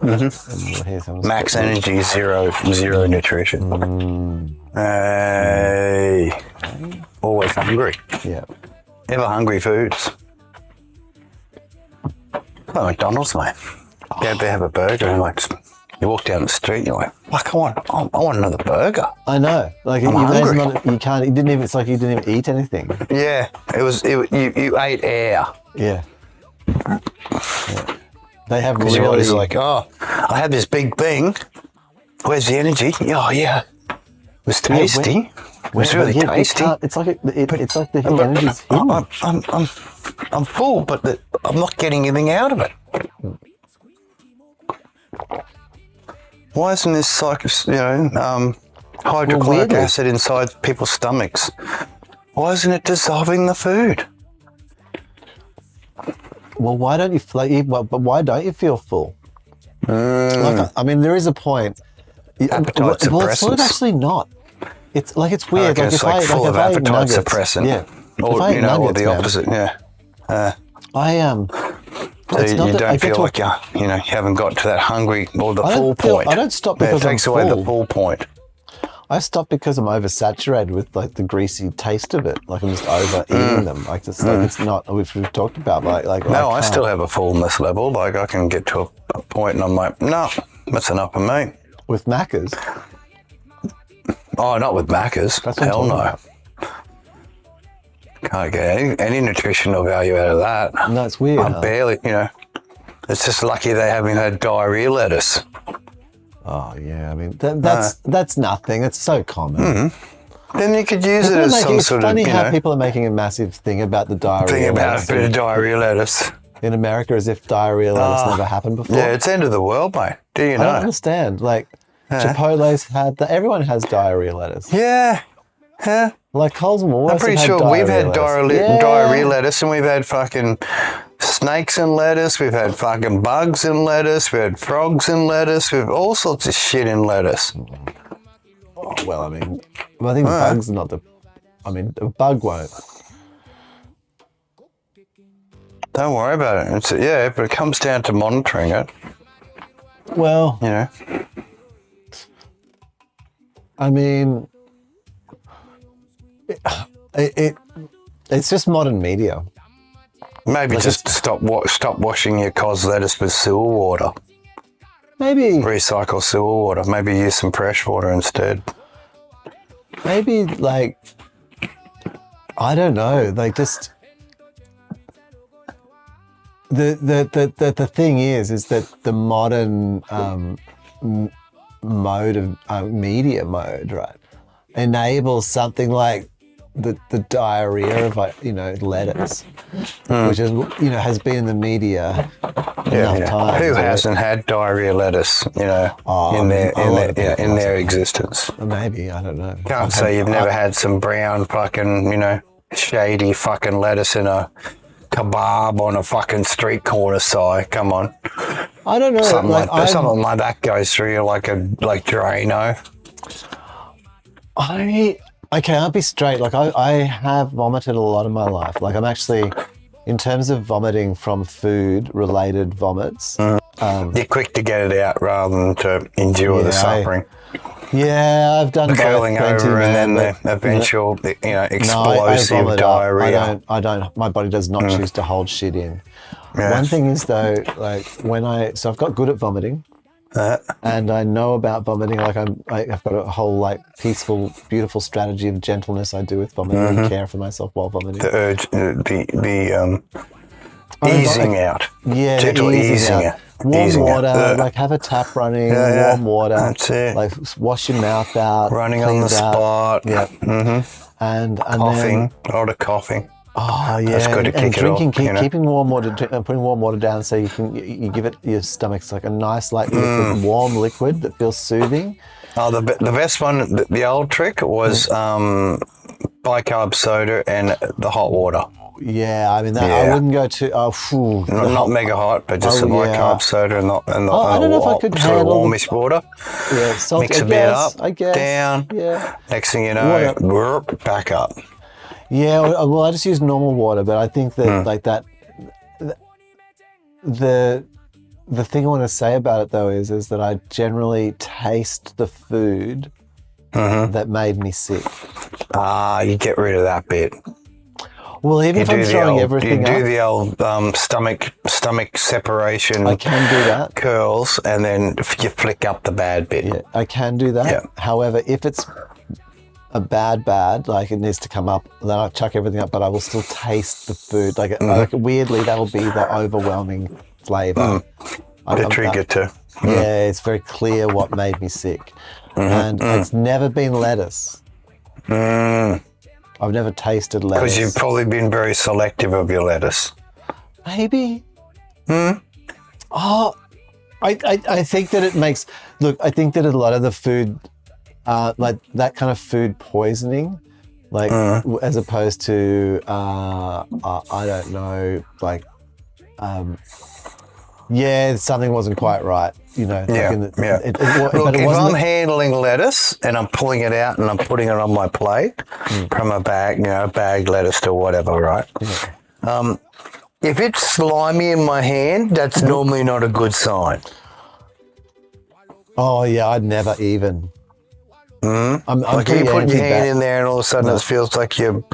Max energy, zero nutrition. Hey. Always hungry. Yeah. Ever hungry foods. Oh, McDonald's, mate. Go there, have a burger, and you walk down the street, and you're like, I want another burger. I know. Like I'm hungry. you didn't even. It's like you didn't even eat anything. Yeah, you ate air. Yeah. They have Because really. your body's like, I had this big thing. Where's the energy? Oh, yeah. It was tasty. It was really tasty. It's like it's like the energy's hidden. I'm full, but I'm not getting anything out of it. Why isn't this hydrochloric weirdly. acid inside people's stomachs? Why isn't it dissolving the food? Well, why don't you but why don't you feel full? Like, I mean, there is a point. Appetite Well, it's sort of suppressants. actually not. It's like it's weird. Okay, it's like full of if I eat appetite nuggets- suppressant. Yeah. Or, If I eat or nuggets, the man, opposite, yeah. So So you don't feel like you haven't got to that hungry or the full point. I don't stop Yeah, because it takes I'm away full. the full point. I stop because I'm oversaturated with like the greasy taste of it. Like I'm just overeating them. Like it's not, which we've talked about. Like No, I can't. still have a fullness level. Like I can get to a point and I'm like, no, that's enough for me. With Macca's. Oh, not with Macca's. That's what I'm Hell talking no. about. Can't get any nutritional value out of that. No, it's weird. I Huh? barely, it's just lucky they haven't had diarrhea lettuce. Oh yeah, I mean that's nothing. It's so common. Then you could use it People are as making- some it's sort funny of, how people are making a massive thing about the diarrhea. thing about lettuce a bit of diarrhea lettuce. in America, as if diarrhea lettuce never happened before. Yeah, it's end of the world, mate. Do you I don't know? understand. Like Chipotle's had that. Everyone has diarrhea lettuce. Yeah. Like Coles and Woolworths. I'm pretty have sure we've had lettuce. diarrhea lettuce, and we've had fucking snakes in lettuce, we've had fucking bugs in lettuce, we've had frogs in lettuce, we've all sorts of shit in lettuce. Oh, well, I mean, I think bugs are not the. I mean, a bug won't. Don't worry about it. But it comes down to monitoring it, Well, I mean, it's just modern media. Maybe just stop washing your cos lettuce with sewer water. Maybe Recycle sewer water. Maybe use some fresh water instead. maybe like I don't know, like just the thing is that the modern mode of media mode, right, enables something like the diarrhea of lettuce, which is has been in the media enough times. Who hasn't had diarrhea lettuce, in their existence? Maybe, I don't know. Can't say you've never had some brown fucking, shady fucking lettuce in a kebab on a fucking street corner side. Come on. I don't know. Something like that goes through you like Drano. I can't be straight. Like I have vomited a lot in my life. Like I'm actually, in terms of vomiting from food-related vomits. You're quick to get it out rather than to endure the suffering. I've done both. Curling over and then the eventual, explosive diarrhea. I don't. My body does not choose to hold shit in. Yeah. One thing is though, like so I've got good at vomiting. And I know about vomiting. Like I've got a whole peaceful, beautiful strategy of gentleness I do with vomiting and care for myself while vomiting. The urge, easing out. Yeah, gentle easing out. Warm water, have a tap running. Warm water. That's it. Like wash your mouth out. Running on the spot. Yeah. And coughing. A lot of coughing. Oh yeah, that's good to kick drinking, it off. Keeping warm water, putting warm water down so you give it your stomach's like a nice liquid, warm liquid that feels soothing. Oh, the best one, the old trick was bicarb soda and the hot water. Yeah, I mean I wouldn't go to not mega hot, but just the bicarb soda and the I don't know if I could sort of handle warmish water. Yeah, salty. Mix a bit up, I guess. down. Yeah. Next thing you know, back up. Yeah, well, I just use normal water, but I think that the thing I want to say about it though is that I generally taste the food that made me sick. You get rid of that bit. Well, even if I'm throwing everything up. You do the old stomach separation. I can do that. Curls, and then you flick up the bad bit. Yeah, I can do that. Yeah. However, if it's a bad, like it needs to come up, then I chuck everything up, but I will still taste the food. Like weirdly, that'll be the overwhelming flavour. The trigger to. Yeah, it's very clear what made me sick. And it's never been lettuce. I've never tasted lettuce. Because you've probably been very selective of your lettuce. Maybe. Oh, I think that it makes... Look, I think that a lot of the food... like that kind of food poisoning, as opposed to I don't know, something wasn't quite right, Look, if I'm handling lettuce and I'm pulling it out and I'm putting it on my plate from a bag, bagged lettuce or whatever, right? Yeah. If it's slimy in my hand, that's normally not a good sign. Oh yeah, I'd never even. I'm like you put your hand in there and all of a sudden it feels like you're,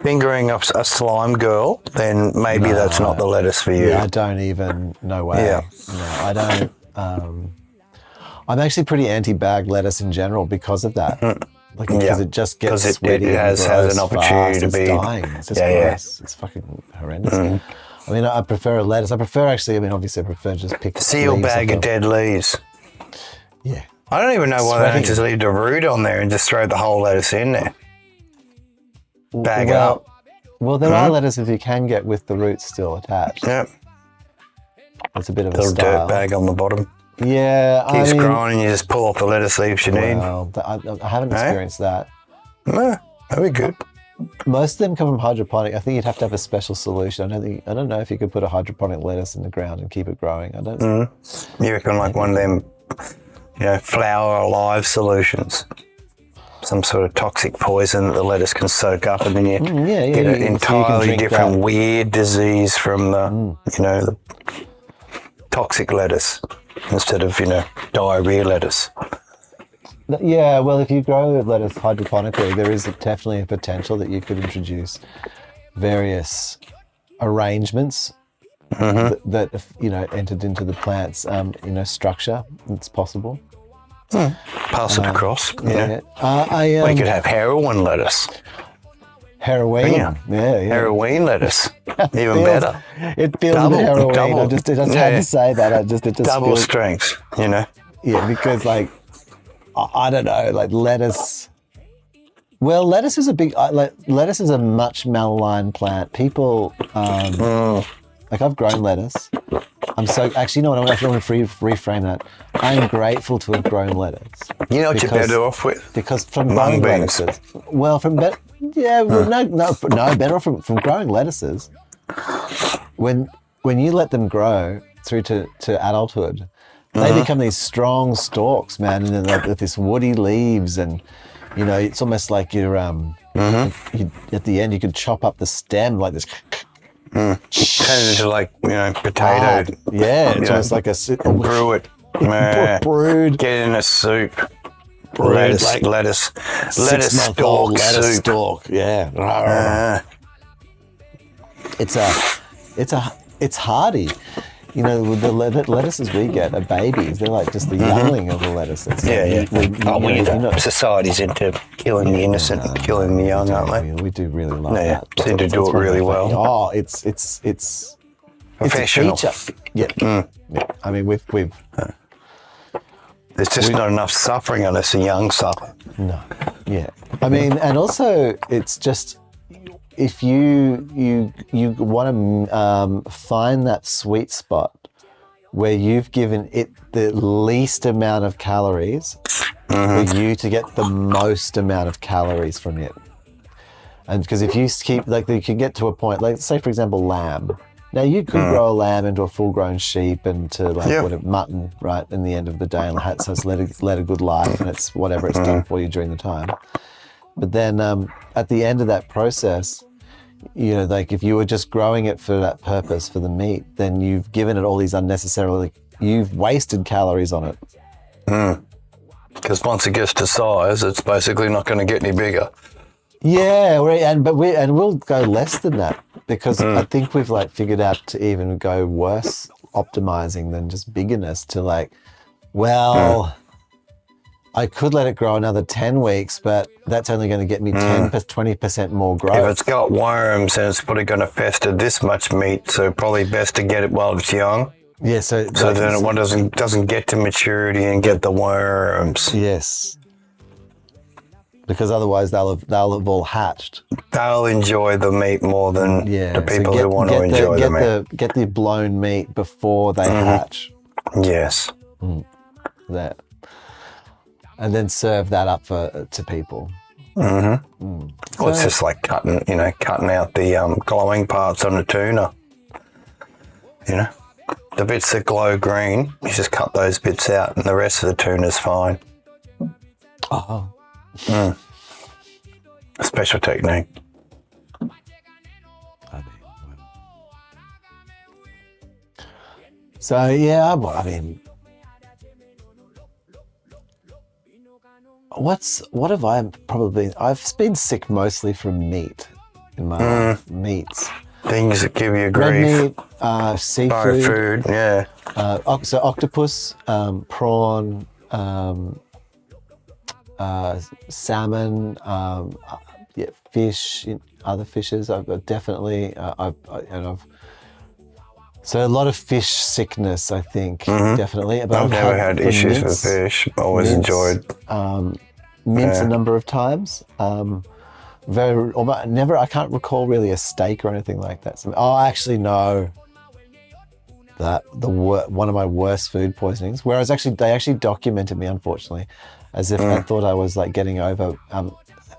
fingering a slime girl, then maybe that's not the lettuce for you. Yeah, I don't even, no way. Yeah. No, I don't. I'm actually pretty anti-bagged lettuce in general because of that. Like because it just gets sweaty. It has an opportunity to it's be dying. It's just gross. It's fucking horrendous. I mean, I prefer a lettuce. I prefer actually. I mean, obviously, I prefer just pick seal leaves bag off of dead leaves. Yeah. I don't even know why they don't just leave the root on there and just throw the whole lettuce in there. Bag it up. Well, there are lettuces you can get with the roots still attached. Yep. It's a bit of a Little style. dirt bag on the bottom. Yeah, Keeps growing and you just pull off the lettuce leaves you need. Well, I haven't experienced that. No, that'd be good. Most of them come from hydroponic. I think you'd have to have a special solution. I don't know if you could put a hydroponic lettuce in the ground and keep it growing. I don't. You reckon like one of them, flower alive solutions? Some sort of toxic poison that the lettuce can soak up, and then you get an entirely different weird disease from the, the toxic lettuce instead of, diarrhea lettuce. Yeah, well, if you grow lettuce hydroponically, there is definitely a potential that you could introduce various arrangements that entered into the plant's, structure. It's possible. Pass it across. Yeah. We could have heroin lettuce. Heroin. Yeah. Heroin lettuce. Even better. It feels a bit heroin. I just had to say that. It just double feels, strength, Yeah, because I don't know, lettuce. Well, lettuce is lettuce is a much malaligned plant. People, I've grown lettuce. I'm so actually, I want to reframe that. I'm grateful to have grown lettuce. You know what you're better off with? Because from growing lettuces, better off from growing lettuces. When you let them grow through to adulthood, they become these strong stalks, man, and then with this woody leaves, and it's almost like you're at the end you could chop up the stem like this. Turn it into potato. Yeah, it's almost like a brew it. Brewed. Get it in a soup. Brewed, lettuce 6-month-old lettuce soup. stalk. Yeah. It's hardy. The lettuces we get are babies. They're like just the youngling of the lettuce. Society's into killing the innocent, killing the young, aren't they? We do really like that. Seem to do it really well. Oh, it's professional. It's a feature. Yeah. I mean, we've. There's just not enough suffering unless the young suffer. No. Yeah. I mean, and also it's just. If you want to find that sweet spot where you've given it the least amount of calories for you to get the most amount of calories from it. And because if you keep, you can get to a point, say for example, lamb. Now you could grow a lamb into a full-grown sheep and to mutton, right, in the end of the day, and so it's led a good life and it's whatever it's done for you during the time. But then at the end of that process, if you were just growing it for that purpose, for the meat, then you've given it all these you've wasted calories on it. Because once it gets to size, it's basically not going to get any bigger. Yeah, we'll go less than that because I think we've figured out to even go worse optimizing than just biggerness to I could let it grow another 10 weeks, but that's only going to get me 20% more growth. If it's got worms, then it's probably going to fester this much meat, so probably best to get it while it's young. Yeah, so then it doesn't get to maturity and get the worms. Yes. Because otherwise they'll have all hatched. They'll enjoy the meat more than the people who want to enjoy the meat. Get the blown meat before they hatch. Yes. That. And then serve that up to people. Well, it's just like cutting out the glowing parts on a tuna. The bits that glow green, you just cut those bits out and the rest of the tuna's fine. Oh. A special technique. So, yeah, I mean... What have I probably... I've been sick mostly from meat in my life. Meats. Things that give you grief. Red meat, seafood. Food, yeah. So octopus, prawn, salmon, yeah, fish, other fishes. I've definitely, so a lot of fish sickness, I think, definitely. But I've never had the issues with fish. Always enjoyed. Mince a number of times. Never. I can't recall really a steak or anything like that. Actually, no. That one of my worst food poisonings. Whereas they actually documented me, unfortunately, as if I thought I was like getting over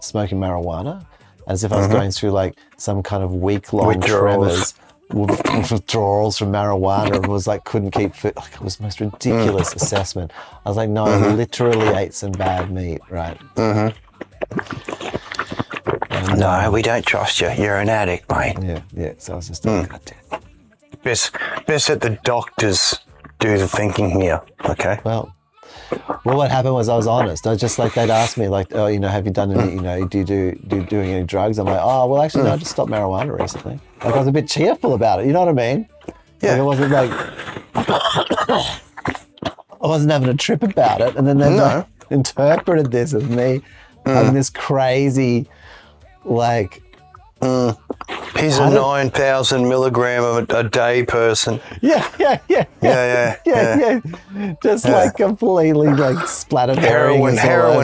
smoking marijuana, as if I was going through like some kind of week-long tremors, withdrawals from marijuana, and was like couldn't keep fit. Like, it was the most ridiculous assessment. I was like, no, I literally ate some bad meat, right? No, we don't trust you. You're an addict, mate. Yeah. So I was just like, God damn. Best that the doctors do the thinking here, okay? Well, what happened was I was honest. I was just like, they'd ask me like, oh, have you done any, do you doing any drugs? I'm like, oh, well, actually, no, I just stopped marijuana recently. Like, I was a bit cheerful about it. You know what I mean? Yeah. Like, it wasn't like, I wasn't having a trip about it. And then they interpreted this as me having this crazy, like, he's a 9,000 milligram a day person. Yeah. Just like completely like splattered. Heroin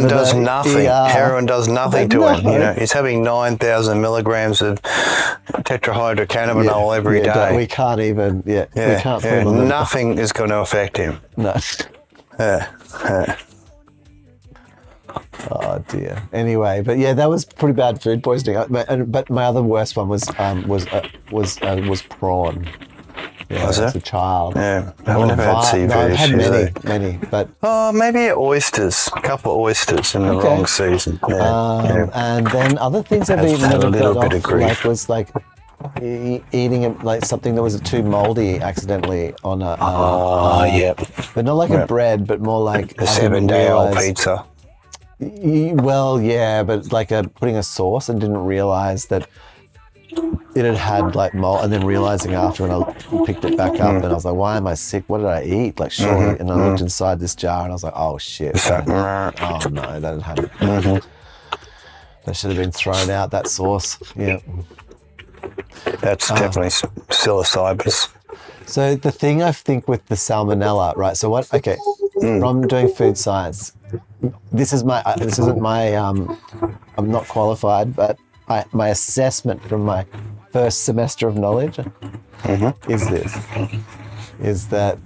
does nothing. Heroin does nothing to him. He's having 9,000 milligrams of tetrahydrocannabinol every day. We can't even. We can't. Put him on nothing is going to affect him. No. Oh dear. Anyway, but yeah, that was pretty bad food poisoning. But my other worst one was prawn. Yeah, as a child. Yeah, I've never had seafood I've had issues. many, but maybe oysters. A couple of oysters in the wrong season. And then other things I've eaten had a little bit of grief. like was like eating like something that was too moldy accidentally on a. But not like a bread, but more like a 7-day-old pizza. Well, yeah, but like putting a sauce and didn't realize that it had like mold, and then realizing after, and I picked it back up and I was like, why am I sick? What did I eat? Like, surely. And I looked inside this jar and I was like, oh shit. Oh no, that had it. That should have been thrown out, that sauce. Yeah. That's definitely psilocybus. So the thing I think with the salmonella, right? So what? Okay, from doing food science, this isn't my. I'm not qualified, but my assessment from my first semester of knowledge is that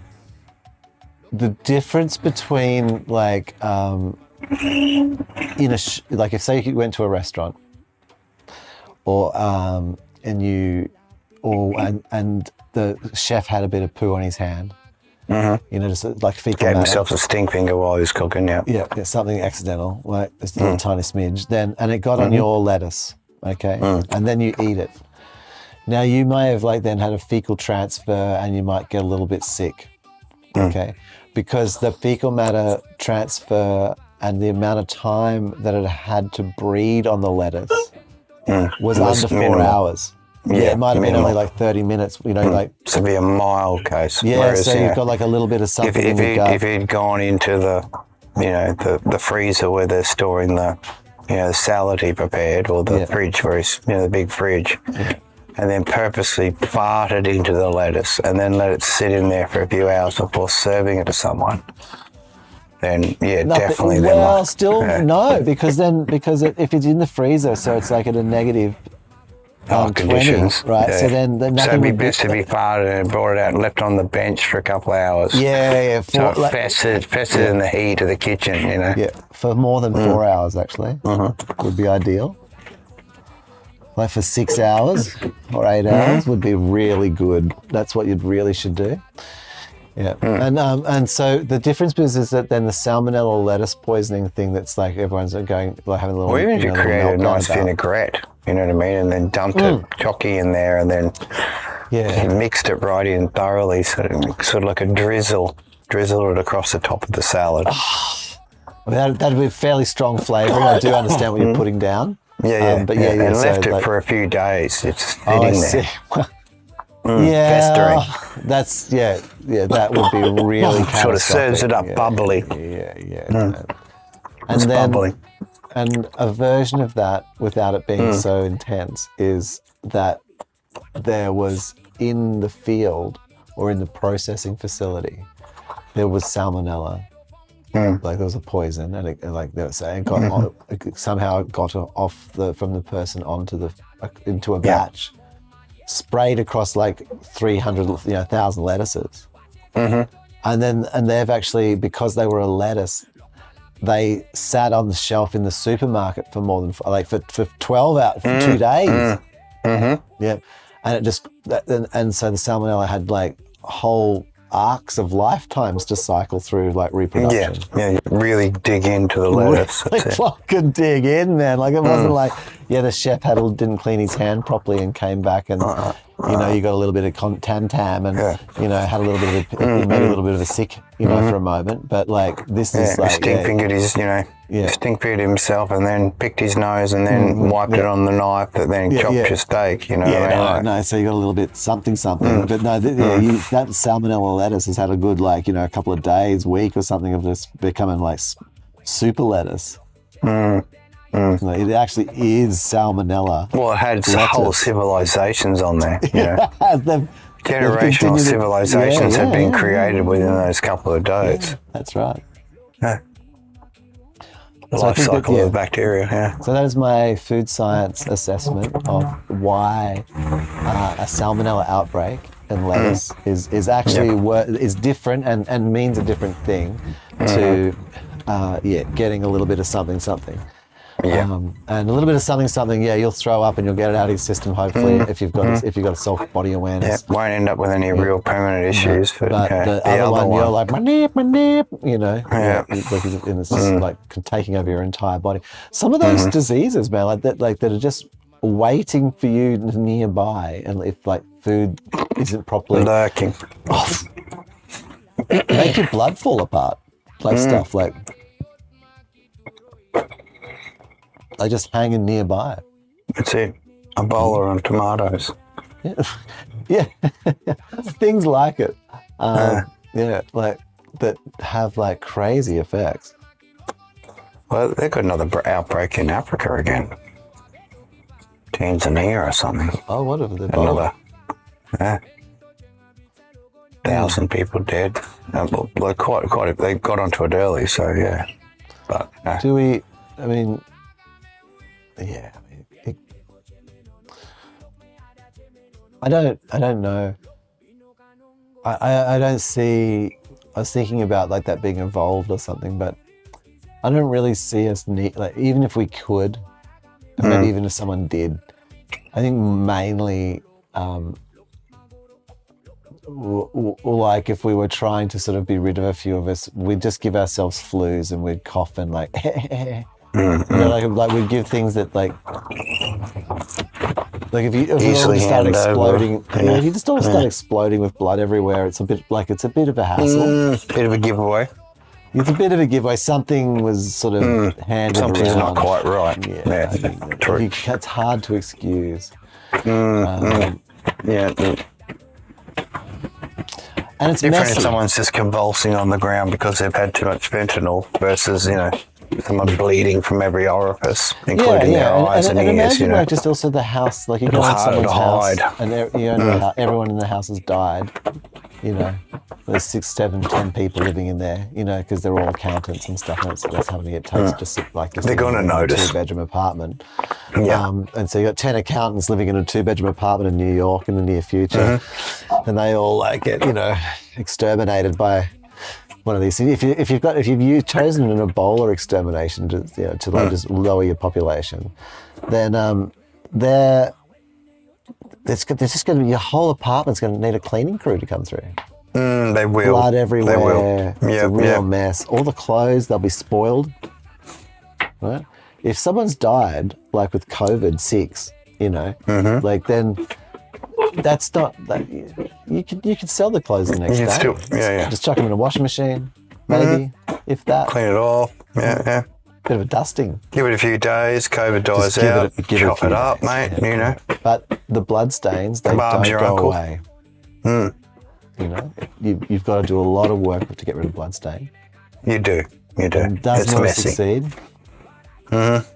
the difference between like like if say you went to a restaurant, or and the chef had a bit of poo on his hand. Just like fecal Gave matter. himself a stink finger while he was cooking. Yeah, something accidental, like just a little tiny smidge. And it got on your lettuce, okay, and then you eat it. Now you may have like then had a fecal transfer, and you might get a little bit sick, okay, because the fecal matter transfer and the amount of time that it had to breed on the lettuce was under 4 hours. Yeah, it might have been only like 30 minutes, like. So it'd be a mild case. Yeah, whereas, so you've got like a little bit of something in your gut. If he'd gone into the freezer where they're storing the salad he prepared, or the fridge, the big fridge, and then purposely farted into the lettuce and then let it sit in there for a few hours before serving it to someone, then definitely. Well, no, because if it's in the freezer, so it's like at a negative. Conditions, 20, right? So then so it'd be best if he farted and brought it out and left it on the bench for a couple of hours. So it festered in the heat of the kitchen, Yeah, for more than 4 hours actually would be ideal. Like for 6 hours or 8 hours would be really good. That's what you really should do. Yeah, and so the difference is that then the salmonella lettuce poisoning thing, that's like everyone's going like having a little. Or even you create a nice vinaigrette, you know what I mean, and then dumped it chocky in there, and then mixed it right in thoroughly, sort of like a drizzle it across the top of the salad. That'd be a fairly strong flavour. I do understand what you're putting down. And left it for a few days. It's sitting there. Festering. That's that would be really sort of serves it up bubbly. It's bubbling. And a version of that, without it being so intense, is that there was in the field or in the processing facility, there was salmonella. Like there was a poison, and like they were saying, somehow it got off from the person into a batch, sprayed across like 300,000 lettuces, and they've actually, because they were a lettuce, they sat on the shelf in the supermarket for more than for 2 days. Yeah, and it just and so the salmonella had like whole arcs of lifetimes to cycle through, like reproduction. Yeah, you really dig into the lettuce. Really fucking dig in, man. Like it wasn't like, the chef didn't clean his hand properly and came back and you got a little bit of tam and had a little bit of he made a little bit of a sick for a moment, but like this is like stink fingered his stink fingered himself and then picked his nose and then wiped it on the knife that then chopped your steak. No, so you got a little bit something, but no, that salmonella lettuce has had a good a couple of days, week or something of this becoming like super lettuce. It actually is salmonella. Well, it had whole civilizations on there. Generational continued civilizations have been created within those couple of days. That's right. Yeah. The life cycle of bacteria. Yeah. So that is my food science assessment of why a salmonella outbreak in lettuce is actually is different and means a different thing to getting a little bit of something. Yeah. And a little bit of something, you'll throw up and you'll get it out of your system, hopefully, if you've got a self-body awareness. Yeah, won't end up with any real permanent issues. But the other one, you're like, my nip, and it's just like taking over your entire body. Some of those diseases, man, that are just waiting for you nearby, and if like food isn't properly lurking, make your blood fall apart, like stuff like just hanging nearby. That's it. Ebola and tomatoes. Yeah. Things like it. Like that have like crazy effects. Well, they've got another outbreak in Africa again. Tanzania or something. Oh, what have they done? Another. 1,000 people dead. Well, quite. They got onto it early, so yeah. But do we? I mean, I don't know. I don't see. I was thinking about like that being evolved or something, but I don't really see us even if we could, and maybe even if someone did. I think mainly, like if we were trying to sort of be rid of a few of us, we'd just give ourselves flus and we'd cough and like. Like we'd give things that like if we all just start exploding, if you just all start exploding with blood everywhere, it's a bit of a hassle. Bit of a giveaway. It's a bit of a giveaway. Something was sort of handed Something's around. not quite right. Yeah, I think true. It's hard to excuse. Yeah. And it's different messy. if someone's just convulsing on the ground because they've had too much fentanyl versus, someone bleeding from every orifice, including their eyes and ears. Imagine like just also the house, like you go in someone's house and everyone in the house has died. There's 6, 7, 10 people living in there. Because they're all accountants and stuff. And that's how many it takes to sit like this. They're going to notice. 2-bedroom apartment. Yeah. And so you got 10 accountants living in a 2-bedroom apartment in New York in the near future, and they all like get exterminated by one of these things. If you've chosen an Ebola extermination to just lower your population, then there's just going to be your whole apartment's going to need a cleaning crew to come through. They will. Blood everywhere. They will. It's a real mess. All the clothes, they'll be spoiled. Right? If someone's died, like with COVID-6, like then that's not that you could sell the clothes the next day. Just chuck them in a washing machine, maybe, if that. Clean it off. Yeah. Bit of a dusting. Give it a few days. COVID dies out. Chop it up, mate. Yeah. But the blood stains, they don't go away. You've got to do a lot of work to get rid of blood stain. You do. You do. and does It's want messy. to succeed. Mm-hmm.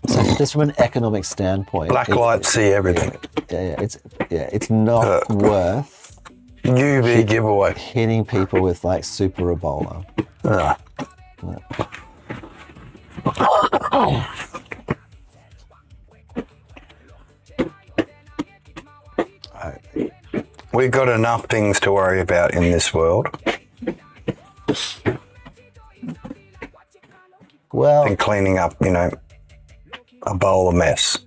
So just from an economic standpoint, Black lights see everything. it's not worth UV giveaway. hitting people with like super Ebola. Ah. We've got enough things to worry about in this world Well, than cleaning up, a bowl of mess.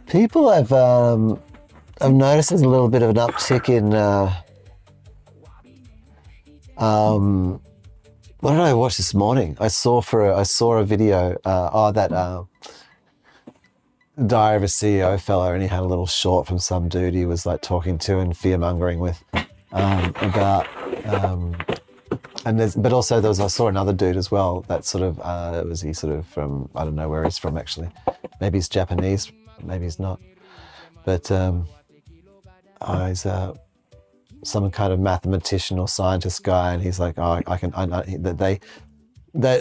people have I've noticed there's a little bit of an uptick in what did I watch this morning? I saw a video that Diary of a CEO fellow, and he had a little short from some dude he was like talking to and fear mongering with about but also I saw another dude as well that sort of was he sort of from, I don't know where he's from actually, maybe he's Japanese, maybe he's not, but he's some kind of mathematician or scientist guy, and he's like,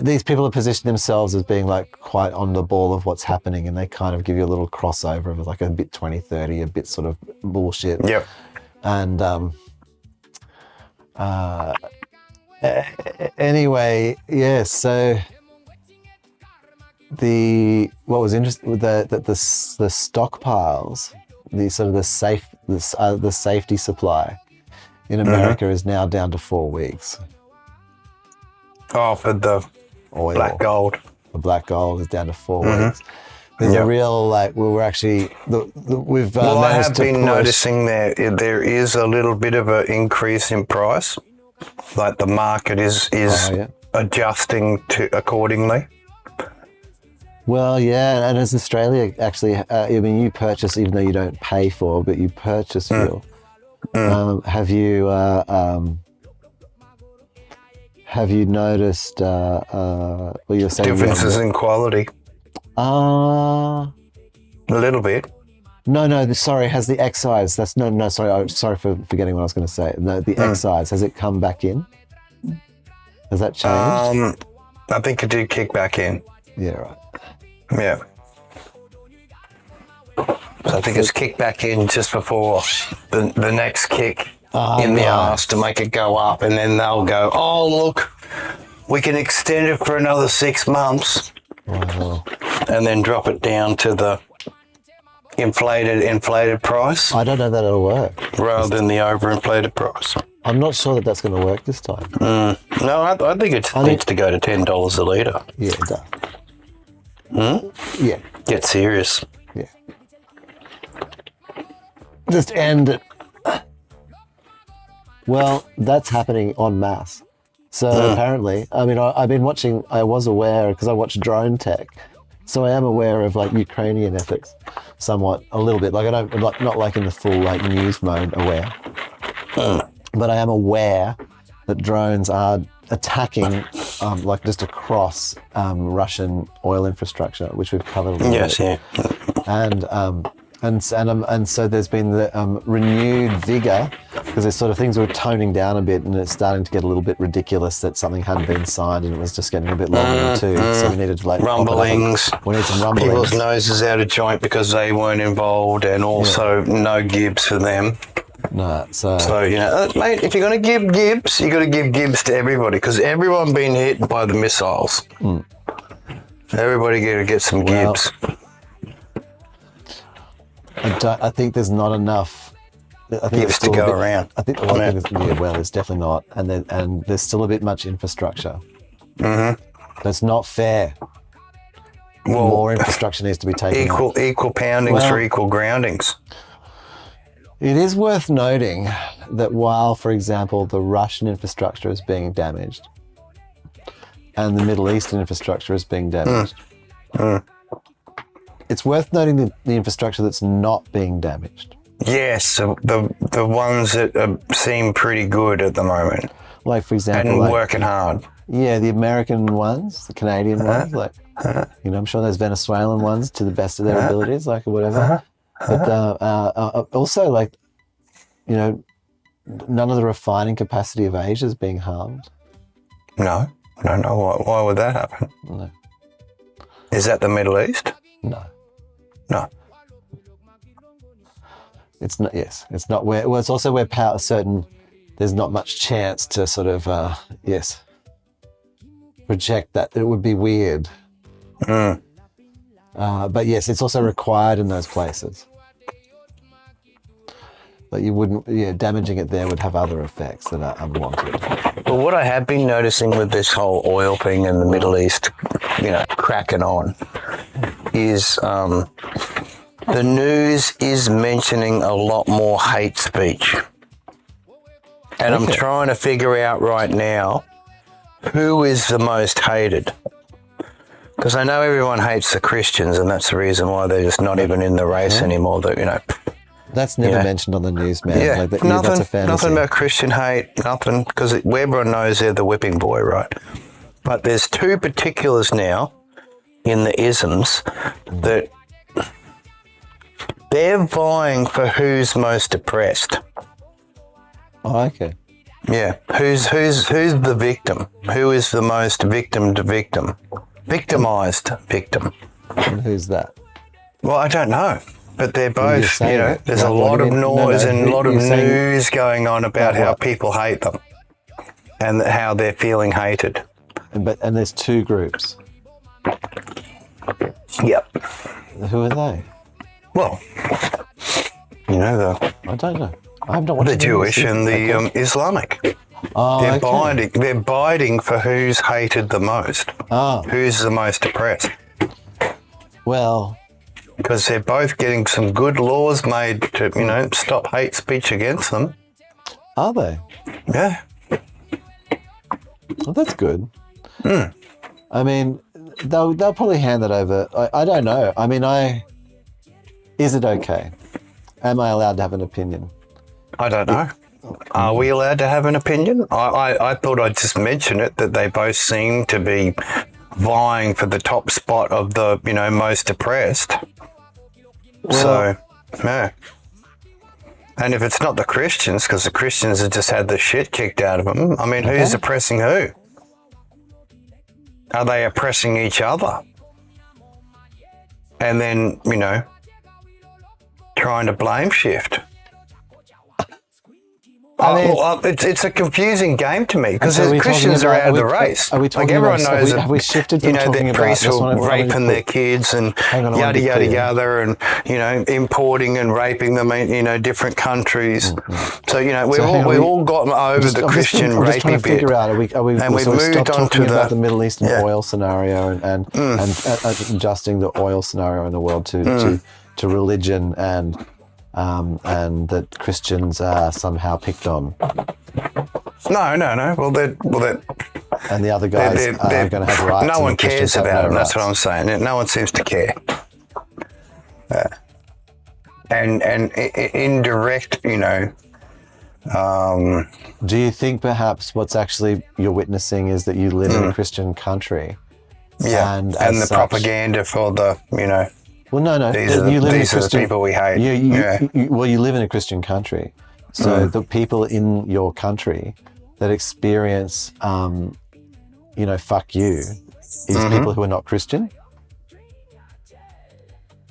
these people have positioned themselves as being like quite on the ball of what's happening, and they kind of give you a little crossover of like a bit 2030, a bit sort of bullshit. Yep. And anyway, yeah. So what was interesting with the stockpiles, the sort of the safety supply in America is now down to 4 weeks. Oh, for the Oil. black gold. The black gold is down to 4 weeks. There's a real we're actually we've Well, I managed have to been push. noticing there is a little bit of an increase in price. Like the market is adjusting to accordingly. Well, yeah, and as Australia actually, I mean, you purchase even though you don't pay for, but you purchase fuel. Have you noticed? Well, you're saying Differences in quality. A little bit. No. Sorry, has the excise? That's no. Sorry, I'm sorry for forgetting what I was going to say. No, the excise, has it come back in? Has that changed? I think it did kick back in. Yeah, right. Yeah. So I think it's kicked back in just before the next kick in the arse to make it go up, and then they'll go, oh, look, we can extend it for another 6 months, and then drop it down to the inflated price I don't know that it'll work. rather than the overinflated price. I'm not sure that that's going to work this time. No, I think it needs to go to $10 a litre. Yeah, it does. Yeah, Get serious. yeah. Just end it. Well, that's happening en masse. So apparently, I mean, I've been watching, I was aware, because I watch drone tech, so I am aware of like Ukrainian ethics somewhat, a little bit. Like I don't, not like in the full like news mode aware, but I am aware that drones are attacking like just across Russian oil infrastructure, which we've covered a little Yes, bit. yeah. And so there's been the renewed vigor, because there's sort of things were toning down a bit, and it's starting to get a little bit ridiculous that something hadn't been signed and it was just getting a bit long in the tooth. So we needed to like Rumblings. We need some rumblings. People's noses out of joint because they weren't involved, and also no gibs for them. No, so So, mate, if you're going to give gibs, you got to give gibs to everybody, because everyone been hit by the missiles. Everybody got to get some gibs. I think there's not enough. I think Gibs there's to still a go bit- around. I think there's definitely not, and there's still a bit much infrastructure. That's not fair. Well, More infrastructure needs to be taken out. equal poundings Well- for equal groundings. It is worth noting that while, for example, the Russian infrastructure is being damaged and the Middle Eastern infrastructure is being damaged, it's worth noting the infrastructure that's not being damaged. Yes, the ones that seem pretty good at the moment Like, for example, and like, working hard. yeah, the American ones, the Canadian ones, like, I'm sure there's Venezuelan ones to the best of their abilities, like, or whatever. But also, like, none of the refining capacity of Asia is being harmed? No. Why would that happen? No. Is that the Middle East? No. No. It's not. Yes, it's not where. Well, it's also where power certain. There's not much chance to sort of project that. It would be weird. But yes, it's also required in those places. But you wouldn't. Yeah, damaging it there would have other effects that are unwanted. Well, what I have been noticing with this whole oil thing in the Middle East, cracking on, is the news is mentioning a lot more hate speech. And I'm trying to figure out right now who is the most hated. Because I know everyone hates the Christians, and that's the reason why they're just not even in the race anymore. That's never mentioned on the news, man. Yeah, that's a fantasy. Nothing about Christian hate, nothing, because everyone knows they're the whipping boy, right? But there's two particulars now in the isms that they're vying for who's most oppressed. Oh, okay. Yeah, who's the victim? Who is the most victim to victim? Victimized victim. And who's that? Well, I don't know. But they're both, there's a lot of noise and a lot of news going on about how people hate them and how they're feeling hated. And there's two groups. Yep. Who are they? Well, I don't know. I have not watched the Jewish and the Islamic. Oh, They're biting for who's hated the most. Who's the most oppressed. Well, because they're both getting some good laws made to, stop hate speech against them. Are they? Yeah. Well, that's good. I mean, they'll probably hand that over. I don't know. I mean, is it okay? Am I allowed to have an opinion? I don't know. Are we allowed to have an opinion? I thought I'd just mention it, that they both seem to be vying for the top spot of the, most oppressed. So, yeah. And if it's not the Christians, because the Christians have just had the shit kicked out of them, I mean, who's oppressing who? Are they oppressing each other? And then, trying to blame shift. It's a confusing game to me because the Christians are out of the race. Are we talking everyone about, knows have we shifted from talking that about priests are raping their kids and yada yada yada, and importing and raping them in different countries. So we've all gotten over the Christian raping bit. I'm just trying to figure out, and we've moved on to the Middle Eastern oil scenario and adjusting the oil scenario in the world to religion and that Christians are somehow picked on. No. Well, they're and the other guys are going to have rights. No one cares about them. That's what I'm saying. No one seems to care. And indirect, Do you think perhaps what's actually you're witnessing is that you live in a Christian country? Yeah, and the propaganda for the, Well, no. These are the people we hate. You live in a Christian country. So the people in your country that experience, fuck you, is people who are not Christian?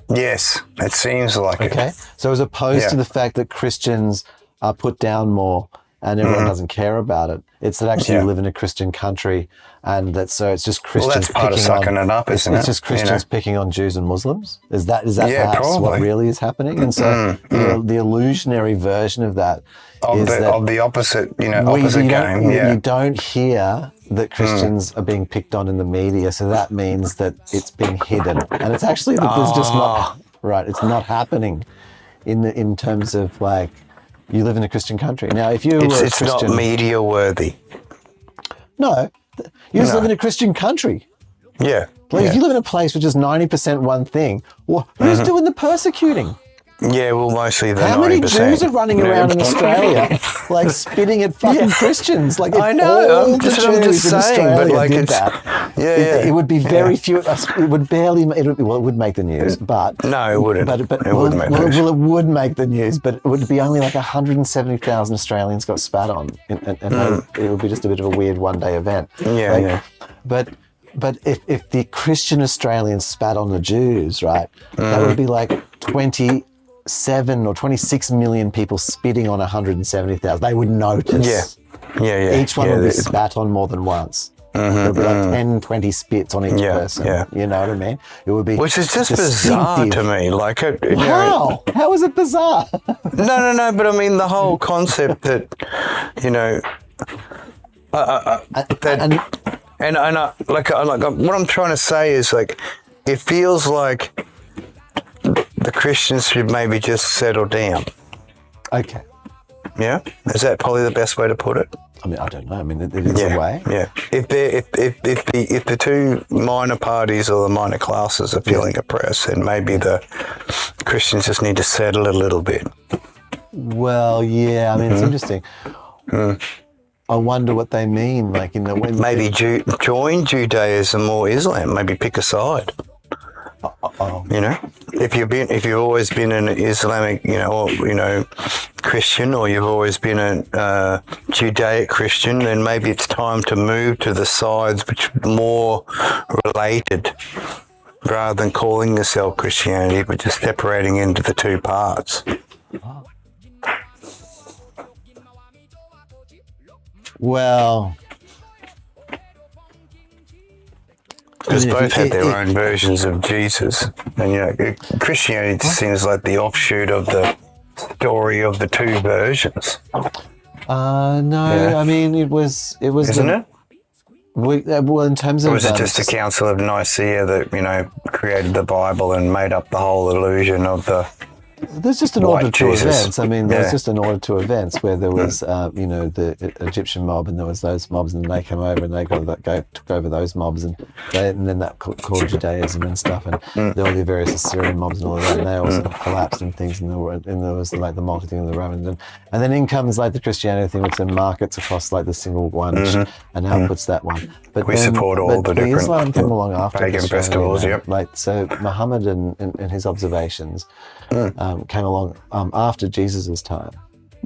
Yes, it seems like it. Okay. So as opposed to the fact that Christians are put down more and everyone doesn't care about it, it's that actually you live in a Christian country and so it's just Christians that's part of sucking it up, isn't it? It's just Christians picking on Jews and Muslims? Is that perhaps probably what really is happening? And so the illusionary version of that of the opposite, opposite game. You don't hear that Christians are being picked on in the media, so that means that it's being hidden. And it's actually that there's just not it's not happening in terms of like you live in a Christian country. Now, if you were a Christian, not media worthy. No, you just live in a Christian country. Yeah. Like if you live in a place which is 90% one thing, well, who's doing the persecuting? Yeah, well, mostly the 90%. How many Jews are running around in Australia, like spitting at fucking Christians? Like, if I know, all I'm the just Jews in saying, but, Australia like, did it's- that, yeah, it would be very few. It would barely. It would make the news, but No, it wouldn't. But It wouldn't make the news. Well, it would make the news, but it would be only like 170,000 Australians got spat on, and it would be just a bit of a weird one-day event. Yeah, Like, yeah. But if the Christian Australians spat on the Jews, right, that would be like 27 or 26 million people spitting on 170,000. They would notice. Yeah. Each one would be spat on more than once. There would be like 10, 20 spits on each person. yeah. You know what I mean? It would be Which is just bizarre to me. Like, you know, How? How is it bizarre? no. But I mean, the whole concept that, you know, like what I'm trying to say is, like, it feels like the Christians should maybe just settle down. Okay. Yeah, is that probably the best way to put it? I mean, I don't know. I mean, it is a way. Yeah. If the two minor parties or the minor classes are feeling oppressed, then maybe the Christians just need to settle a little bit. Well, yeah. I mean, it's interesting. I wonder what they mean. Like, you know, when Maybe join Judaism or Islam. Maybe pick a side. You know, if you've always been an Islamic, you know, or, you know, Christian, or you've always been a Judaic Christian, then maybe it's time to move to the sides which are more related, rather than calling yourself Christianity, but just separating into the two parts. Well, Because both had their own versions of Jesus. And, you know, Christianity seems like the offshoot of the story of the two versions. no. Yeah. I mean, it was. Isn't it? Well, in terms of. Or was it just the Council of Nicaea that, you know, created the Bible and made up the whole illusion of the... There's just an White order to Jesus. events. I mean, there's Yeah. just an order to events where there was, you know, the Egyptian mob, and there was those mobs, and they came over and they took over those mobs, and then that called Judaism and stuff, and there were the various Assyrian mobs and all of that, and they all sort of collapsed and things, and there was like the multi-thing of the Romans, and then in comes like the Christianity thing, which then markets across like the single one, and outputs that one. But We then, support all the different Islam came along after pagan Christianity, festivals, you know, yep. Like, so Muhammad and his observations came along after Jesus's time.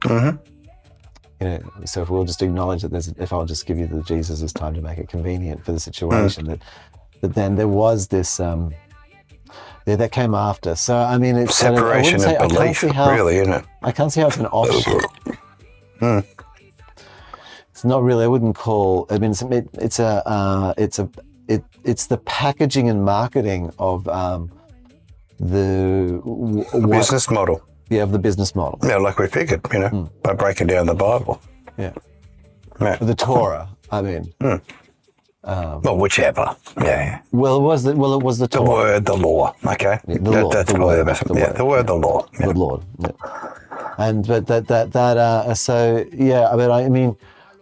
You know, so if we'll just acknowledge that if I'll just give you the Jesus's time to make it convenient for the situation, that then there was this that came after. So I mean, it's Separation of belief, really, isn't it? I can't see how it's an offshoot. It's not really. I wouldn't call. I mean, it's the packaging and marketing of the Business model. Yeah, of the business model. Yeah, like we figured, you know, by breaking down the Bible. Yeah, Yeah. the Torah. I mean, Well, whichever. Yeah. well, it was the The Torah. word, the law. Okay. The law, That's the probably word, the best. the Yeah, word. the word, the law. Yeah. Good Lord. Yeah. And but so yeah. I mean,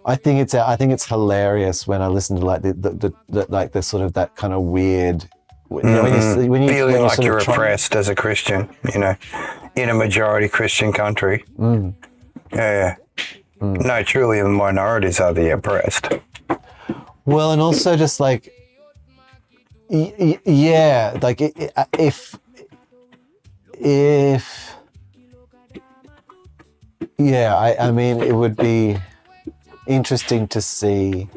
I think it's hilarious when I listen to like the like the sort of that kind of weird. You know, when you Feeling like sort of you're try- oppressed as a Christian, you know, in a majority Christian country. Yeah. No, truly the minorities are the oppressed. Well, and also just like, yeah, like if yeah, I mean, it would be interesting to see.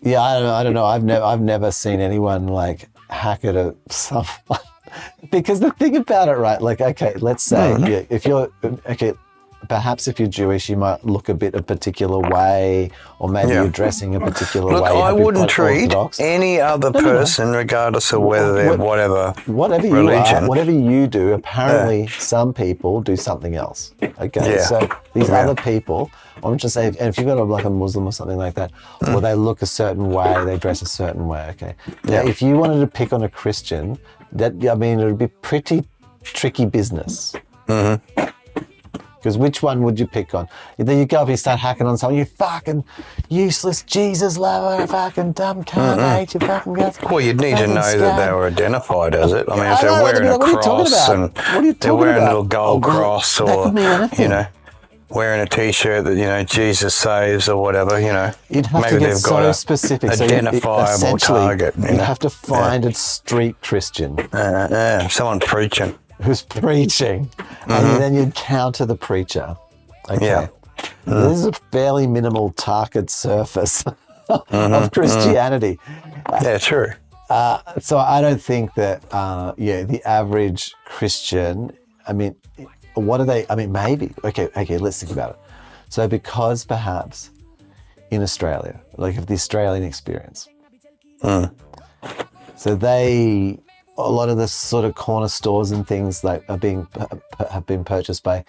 Yeah, I don't know. I've never seen anyone like hack it at someone. Because the thing about it, right? Like, okay, let's say if you're perhaps if you're Jewish, you might look a bit a particular way, or maybe you're dressing a particular Look, way. I wouldn't treat Orthodox. any other person, regardless of whether they're whatever you religion. are, whatever you do, apparently some people do something else. Okay, Yeah. so these other people, I'm just saying, and if you've got like a Muslim or something like that, or they look a certain way, they dress a certain way. Okay, now if you wanted to pick on a Christian, it would be pretty tricky business. Because which one would you pick on? Either you go up and you start hacking on someone, you fucking useless Jesus lover, fucking dumb cunt, mate, you fucking guts. Well, you'd need to know that they were identified as it. I mean, if I they're know, wearing a what are you talking cross about? and What are you they're talking wearing a about? little gold well, cross, that or could mean anything. you know, wearing a T-shirt that, you know, Jesus saves or whatever, you know. You'd have maybe to get they've so got a specific. identifiable essentially, target. You'd have to find a street Christian Someone preaching. who's preaching, and then you'd counter the preacher. Okay. Yeah. This is a fairly minimal target surface of Christianity. Yeah, true. So I don't think that, the average Christian, I mean, what are they, I mean, maybe, okay, let's think about it. So because perhaps in Australia, like of the Australian experience, so a lot of the sort of corner stores and things like have been purchased by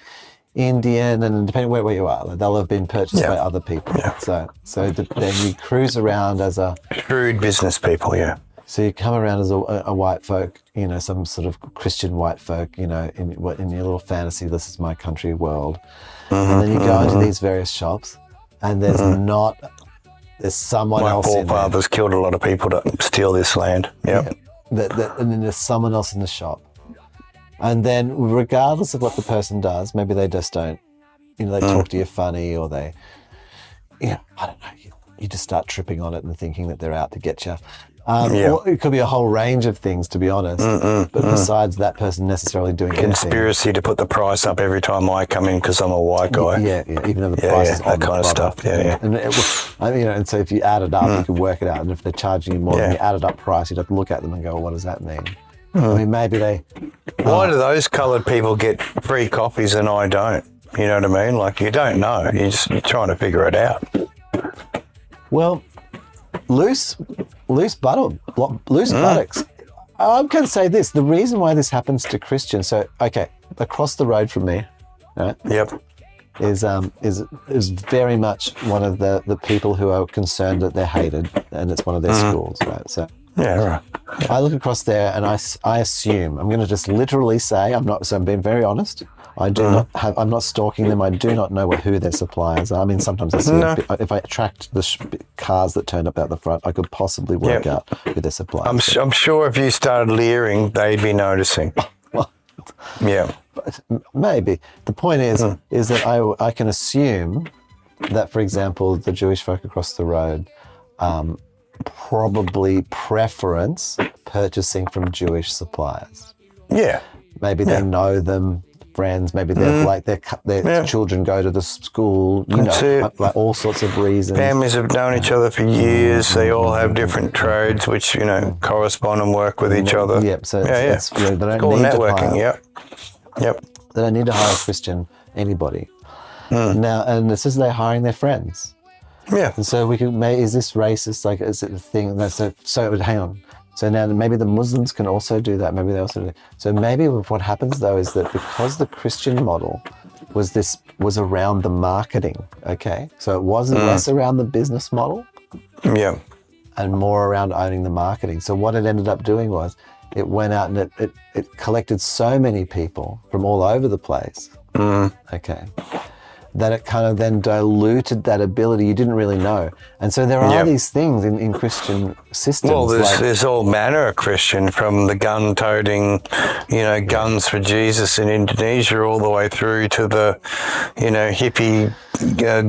Indian, and depending where you are, like they'll have been purchased by other people. Yeah. So then you cruise around as a Shrewd business people, yeah. So you come around as a white folk, you know, some sort of Christian white folk, you know, in your little fantasy, this is my country world. And then you go into these various shops, and there's someone My else in there. forefathers killed a lot of people to steal this land. Yep. And then there's someone else in the shop. And then regardless of what the person does, maybe they just don't, you know, they talk to you funny, or they, I don't know, you just start tripping on it and thinking that they're out to get you. Or it could be a whole range of things, to be honest. But besides that person necessarily doing Conspiracy to put the price up every time I come in because I'm a white guy. Yeah, even though the price is on that kind of stuff. Yeah. And and so if you add it up, you can work it out. And if they're charging you more than the added up price, you'd have to look at them and go, well, what does that mean? I mean, maybe they... Why do those coloured people get free coffees and I don't? You know what I mean? Like, you don't know. You're trying to figure it out. Well, loose buttocks. I'm going to say this. The reason why this happens to Christians, so, okay, across the road from me, right, Yep. is very much one of the people who are concerned that they're hated, and it's one of their schools, right? So Yeah, right. I look across there and I assume, I'm going to just literally say, I'm being very honest. I'm not stalking them. I do not know who their suppliers are. I mean, sometimes I see, if I tracked the cars that turned up out the front, I could possibly work out who their suppliers are. I'm sure if you started leering, they'd be noticing. Yeah. Maybe. The point is that I can assume that, for example, the Jewish folk across the road probably preference purchasing from Jewish suppliers. Yeah. Maybe they know them, friends. Maybe they're like their children go to the school. You know, like all sorts of reasons. Families have known each other for years. They all have different trades, which correspond and work with each other. Yep. So It's they don't called need networking. to hire. Yep. They don't need to hire a Christian anybody. Now, and it says they're hiring their friends. Yeah. And so is this racist? Like, is it a thing? No, so hang on. So now maybe the Muslims can also do that. Maybe they also do. So maybe what happens though is that because the Christian model was around the marketing, okay? So it wasn't less around the business model. Yeah. And more around owning the marketing. So what it ended up doing was it went out and it collected so many people from all over the place. Okay. That it kind of then diluted that ability. You didn't really know. And so there are these things in Christian systems. Well, there's all manner of Christian, from the gun-toting, guns for Jesus in Indonesia, all the way through to the, hippie,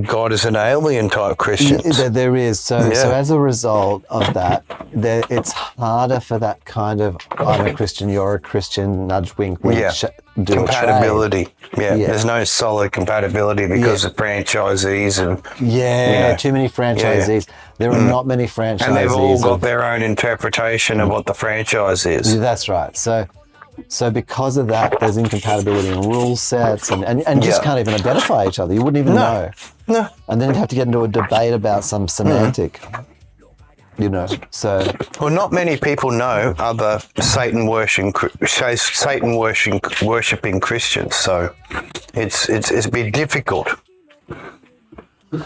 God is an alien type Christians. There is. So as a result of that, it's harder for that kind of, I'm a Christian, you're a Christian, nudge, wink, wink, do compatibility. There's no solid compatibility because of franchisees and too many franchisees. There are not many franchisees, and they've all got their own interpretation of what the franchise is. That's right. So because of that, there's incompatibility in rule sets, and just can't even identify each other. You wouldn't even know. No. And then you'd have to get into a debate about some semantic. So. Well, not many people know other Satan worshipping Christians, so it's a bit difficult.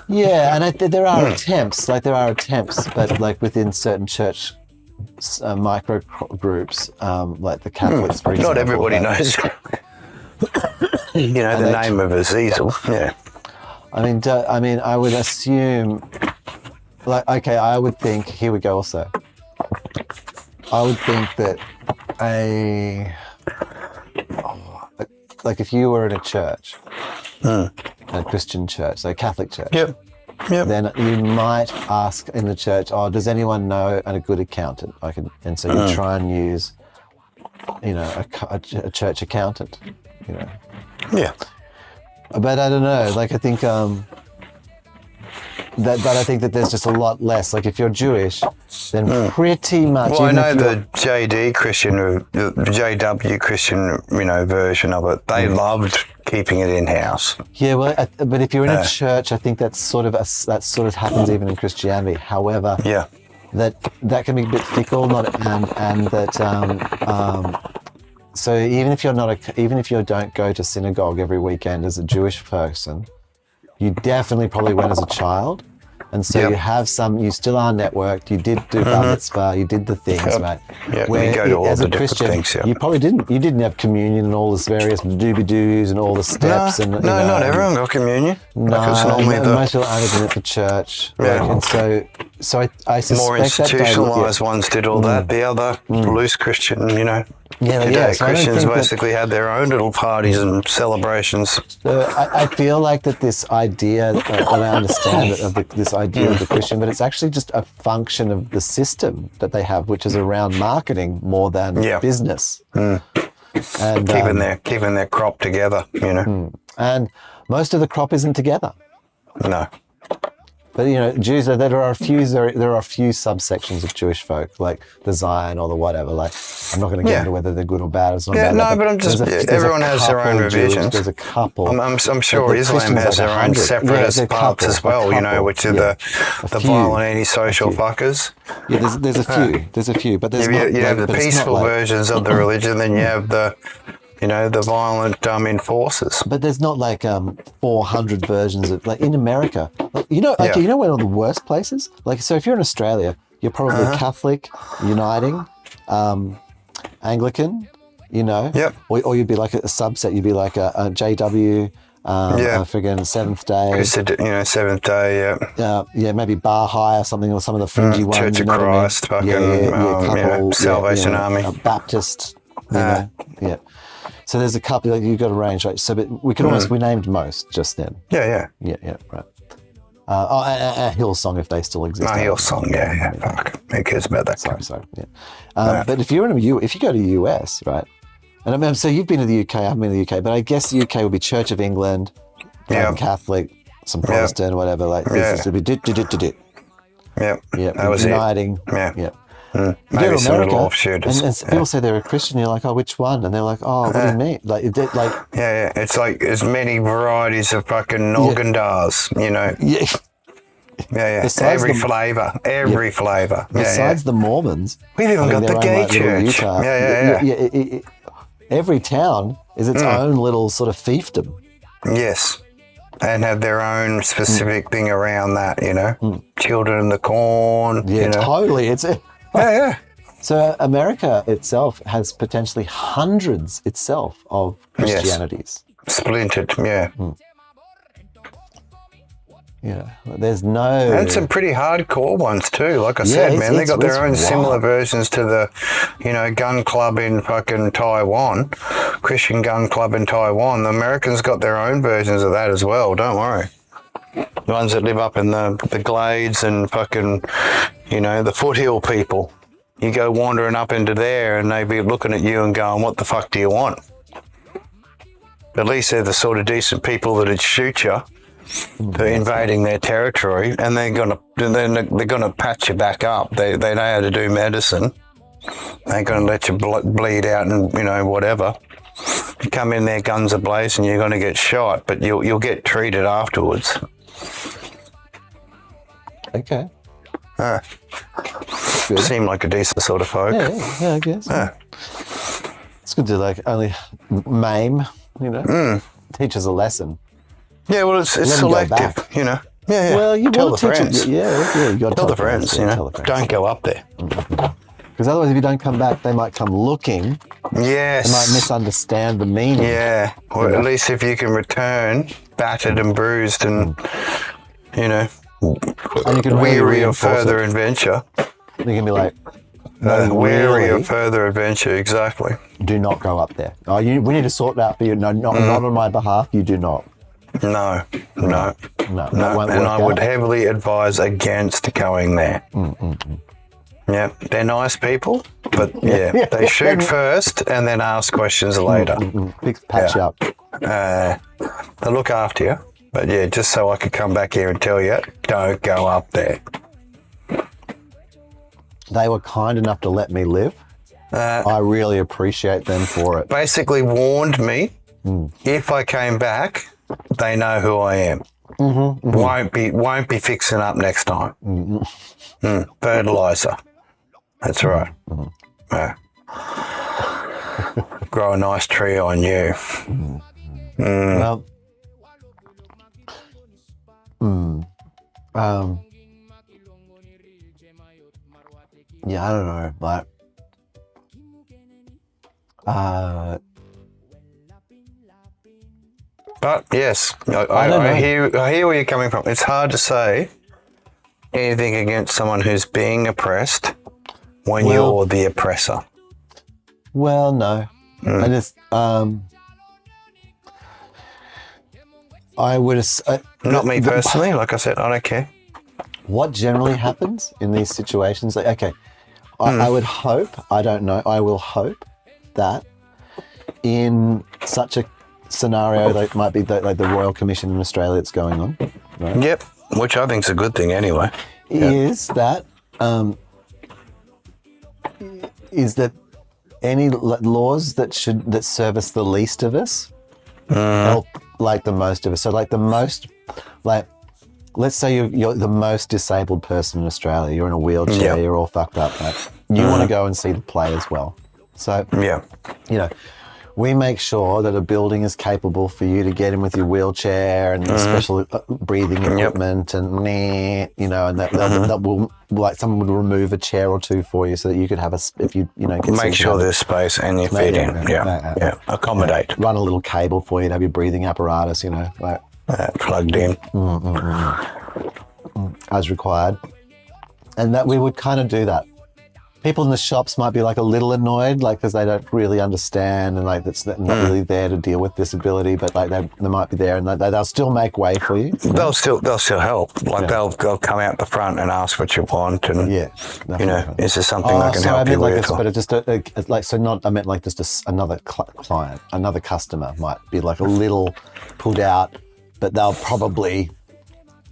Yeah, and there are attempts, but like within certain church micro groups, like the Catholics, for example. Not everybody knows. You know, And the they- name of Azazel. Yeah. I mean, I would assume, like, okay, I would think, here we go also. I would think that like if you were in a church, a Christian church, so a Catholic church, Yep. then you might ask in the church, oh, does anyone know a good accountant? And so you try and use, you know, a church accountant, you know. Yeah. But I don't know. Like I think but I think that there's just a lot less. Like if you're Jewish, then pretty much. Well, I even know if you're- the JD Christian, the JW Christian, you know, version of it. They loved keeping it in house. Yeah, well, but if you're in a church, I think that sort of happens even in Christianity. However, Yeah. that can be a bit fickle, and that. So even if you don't go to synagogue every weekend as a Jewish person, you definitely probably went as a child, and so Yep. you still are networked. You did do bar mitzvah, you did the things, Yep. right? Yeah, we go to all as the a different Christian, things, yeah. you probably didn't. You didn't have communion and all this various doobie-doos and all the steps. No, and not everyone got communion. No, Like it's normally most people aren't even at the church. Yeah. Like, and so I suspect more institutionalised ones did all that. The other loose Christian, you know. Yeah, Judeo yeah. So I don't Christians think that- basically had their own little parties and celebrations. I feel like that this idea, and I understand this idea of the Christian, but it's actually just a function of the system that they have, which is around marketing more than Yeah. business. And Keeping their crop together, you know. and most of the crop isn't together. No. But you know, Jews, there are a few subsections of Jewish folk, like the Zion or the whatever. Like, I'm not going to get Yeah. into whether they're good or bad. It's not Yeah, about no, that, but I'm just there's everyone has their own couple Jews, revisions. there's a couple. I'm sure But the Islam Christians has like their own 100. separatist Yeah, parts as well, you know, which are the A few. violent antisocial fuckers. Yeah, there's a few. There's a few, but there's You, not. you have the but it's not peaceful like- versions of the religion, then you have the, you know, the violent enforcers. But there's not like 400 versions of, like in America. Like, you know, Yeah. you know one of the worst places? Like, so if you're in Australia, you're probably Catholic, Uniting, Anglican, you know? Yep. Or you'd be like a subset, you'd be like a JW, Yeah. a friggin' Seventh Day. You know, Seventh Day, yeah. Yeah, maybe Baha'i or something, or some of the fringy ones. Church you of know what I mean? Christ, fucking, couple, Salvation Army. Baptist, you know, yeah. So there's a couple, like, you've got a range, right? So, but we could almost, we named most just then. Yeah. Yeah, right. A Hillsong, if they still exist. My Hillsong, yeah. Fuck. Who cares about that? Sorry, yeah. But if you go to the US, right? And I mean, so you've been to the UK, I haven't been to the UK, but I guess the UK would be Church of England, Yeah. Catholic, some Protestant, whatever. Like this would be dit. Yep. Yeah, That was uniting. it. Yeah. Yeah. You go Maybe to some little America, offshooters. and people say they're a Christian. You're like, oh, which one? And they're like, oh, what do you mean? Like, Yeah. It's like as many varieties of fucking organdars, you know. yeah. Yeah. Besides Every the- flavour. Every flavour. Besides the Mormons, We've even got their the own, gay like, little church. Utah. Yeah. Every town is its own little sort of fiefdom. Yes. And have their own specific thing around that, you know. Children in the corn. Yeah, you know. totally. It's Yeah. so America itself has potentially hundreds itself of Christianities. Splintered, yeah. You know, there's no. And some pretty hardcore ones too. Like I Yeah, said, it's- man, they got it's their own wild. similar versions to the, you know, gun club in fucking Taiwan, Christian gun club in Taiwan. The Americans got their own versions of that as well. Don't worry. The ones that live up in the glades and fucking, you know, the foothill people. You go wandering up into there and they be looking at you and going, "What the fuck do you want?" At least they're the sort of decent people that'd shoot you for invading their territory, and they're gonna patch you back up. They know how to do medicine. They ain't gonna let you bleed out and, you know, whatever. You come in there guns ablaze and you're gonna get shot, but you'll get treated afterwards. Okay. Ah, Good. seem like a decent sort of folk. Yeah, I guess. It's good to like only maim, you know, teach us a lesson. Yeah, well, it's Let 'em go selective, back. you know. Yeah. Well, you tell will the teach friends. it. Yeah, you got to Tell the friends, you know. Don't go up there. Because otherwise, if you don't come back, they might come looking. Yes. They might misunderstand the meaning. Yeah. Or at least if you can return battered and bruised and, you know, And you can really weary of reinforce further it. adventure. You can be like, no, Weary really, of further adventure, exactly. do not go up there. Oh, we need to sort that out for you. No, not on my behalf. You do not. No. No, that won't And work I would out. heavily advise against going there. Yeah, they're nice people, but yeah, they shoot first and then ask questions later. Patch you up. They look after you, but yeah, just so I could come back here and tell you, don't go up there. They were kind enough to let me live. I really appreciate them for it. Basically warned me if I came back, they know who I am. Won't be fixing up next time. Fertilizer. That's right. Yeah. Grow a nice tree on you. Well, yeah, I don't know, like, But yes, don't know. I hear where you're coming from. It's hard to say anything against someone who's being oppressed when you're the oppressor. well, no, I just, I would, Not me personally. Like I said, I don't care. what generally happens in these situations, like, okay, I would hope, I don't know, I will hope that in such a scenario, like might be like the Royal Commission in Australia that's going on, right? Yep, which I think's a good thing anyway. Is that any laws that service the least of us help like the most of us? So like the most, like, let's say you're the most disabled person in Australia. You're in a wheelchair. Yep. You're all fucked up. Right? You want to go and see the play as well. So Yeah. you know, we make sure that a building is capable for you to get in with your wheelchair and special breathing equipment and that will, like, someone would remove a chair or two for you so that you could have if you get Make sure there's space and you fit in. Accommodate. run a little cable for you to have your breathing apparatus, like Plugged in. as required, and that we would kind of do that. People in the shops might be like a little annoyed, like, because they don't really understand and like it's not really there to deal with disability, but like they might be there and they'll still make way for you. They'll still help. Like they'll come out the front and ask what you want, and is there something I can help you with? But it's just I meant like just another client, another customer might be like a little put out, but they'll probably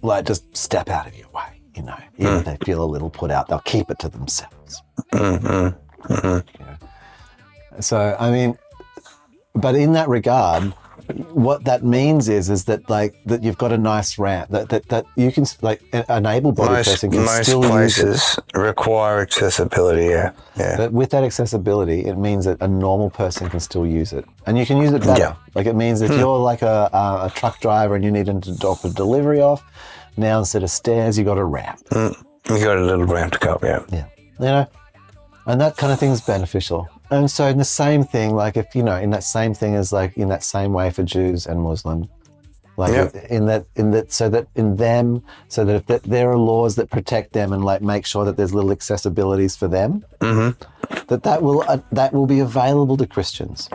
like just step out of your way. Even if they feel a little put out, they'll keep it to themselves. So, I mean, but in that regard, what that means is that like that you've got a nice ramp that you can, like, an able-bodied person can still use it. Most places require accessibility. Yeah. But with that accessibility, it means that a normal person can still use it, and you can use it better. Yeah. Like, it means if you're like a truck driver and you need to drop a delivery off, now instead of stairs, you got a ramp. You got a little ramp to go up. Yeah. And that kind of thing is beneficial. And so in the same thing, like if, in that same thing as like in that same way for Jews and Muslims, like so that if there are laws that protect them and like make sure that there's little accessibilities for them, that will be available to Christians.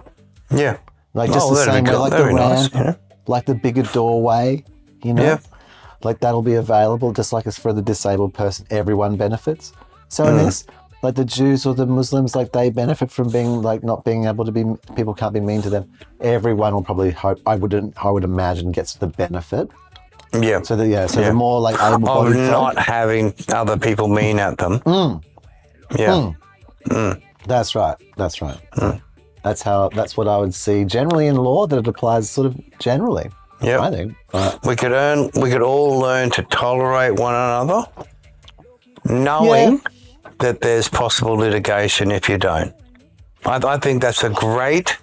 Yeah. Like just the same way, like the ramp, nice, like the bigger doorway, Yeah. like that'll be available just like it's for the disabled person. Everyone benefits. So in this, like the Jews or the Muslims, like they benefit from being like not being able to be, people can't be mean to them. Everyone will probably hope, I would imagine, gets the benefit. Yeah. So the more like able-bodied not having other people mean at them. That's right. That's what I would see generally in law, that it applies sort of generally. Yeah. I think. We could all learn to tolerate one another, knowing that there's possible litigation if you don't. I think that's a great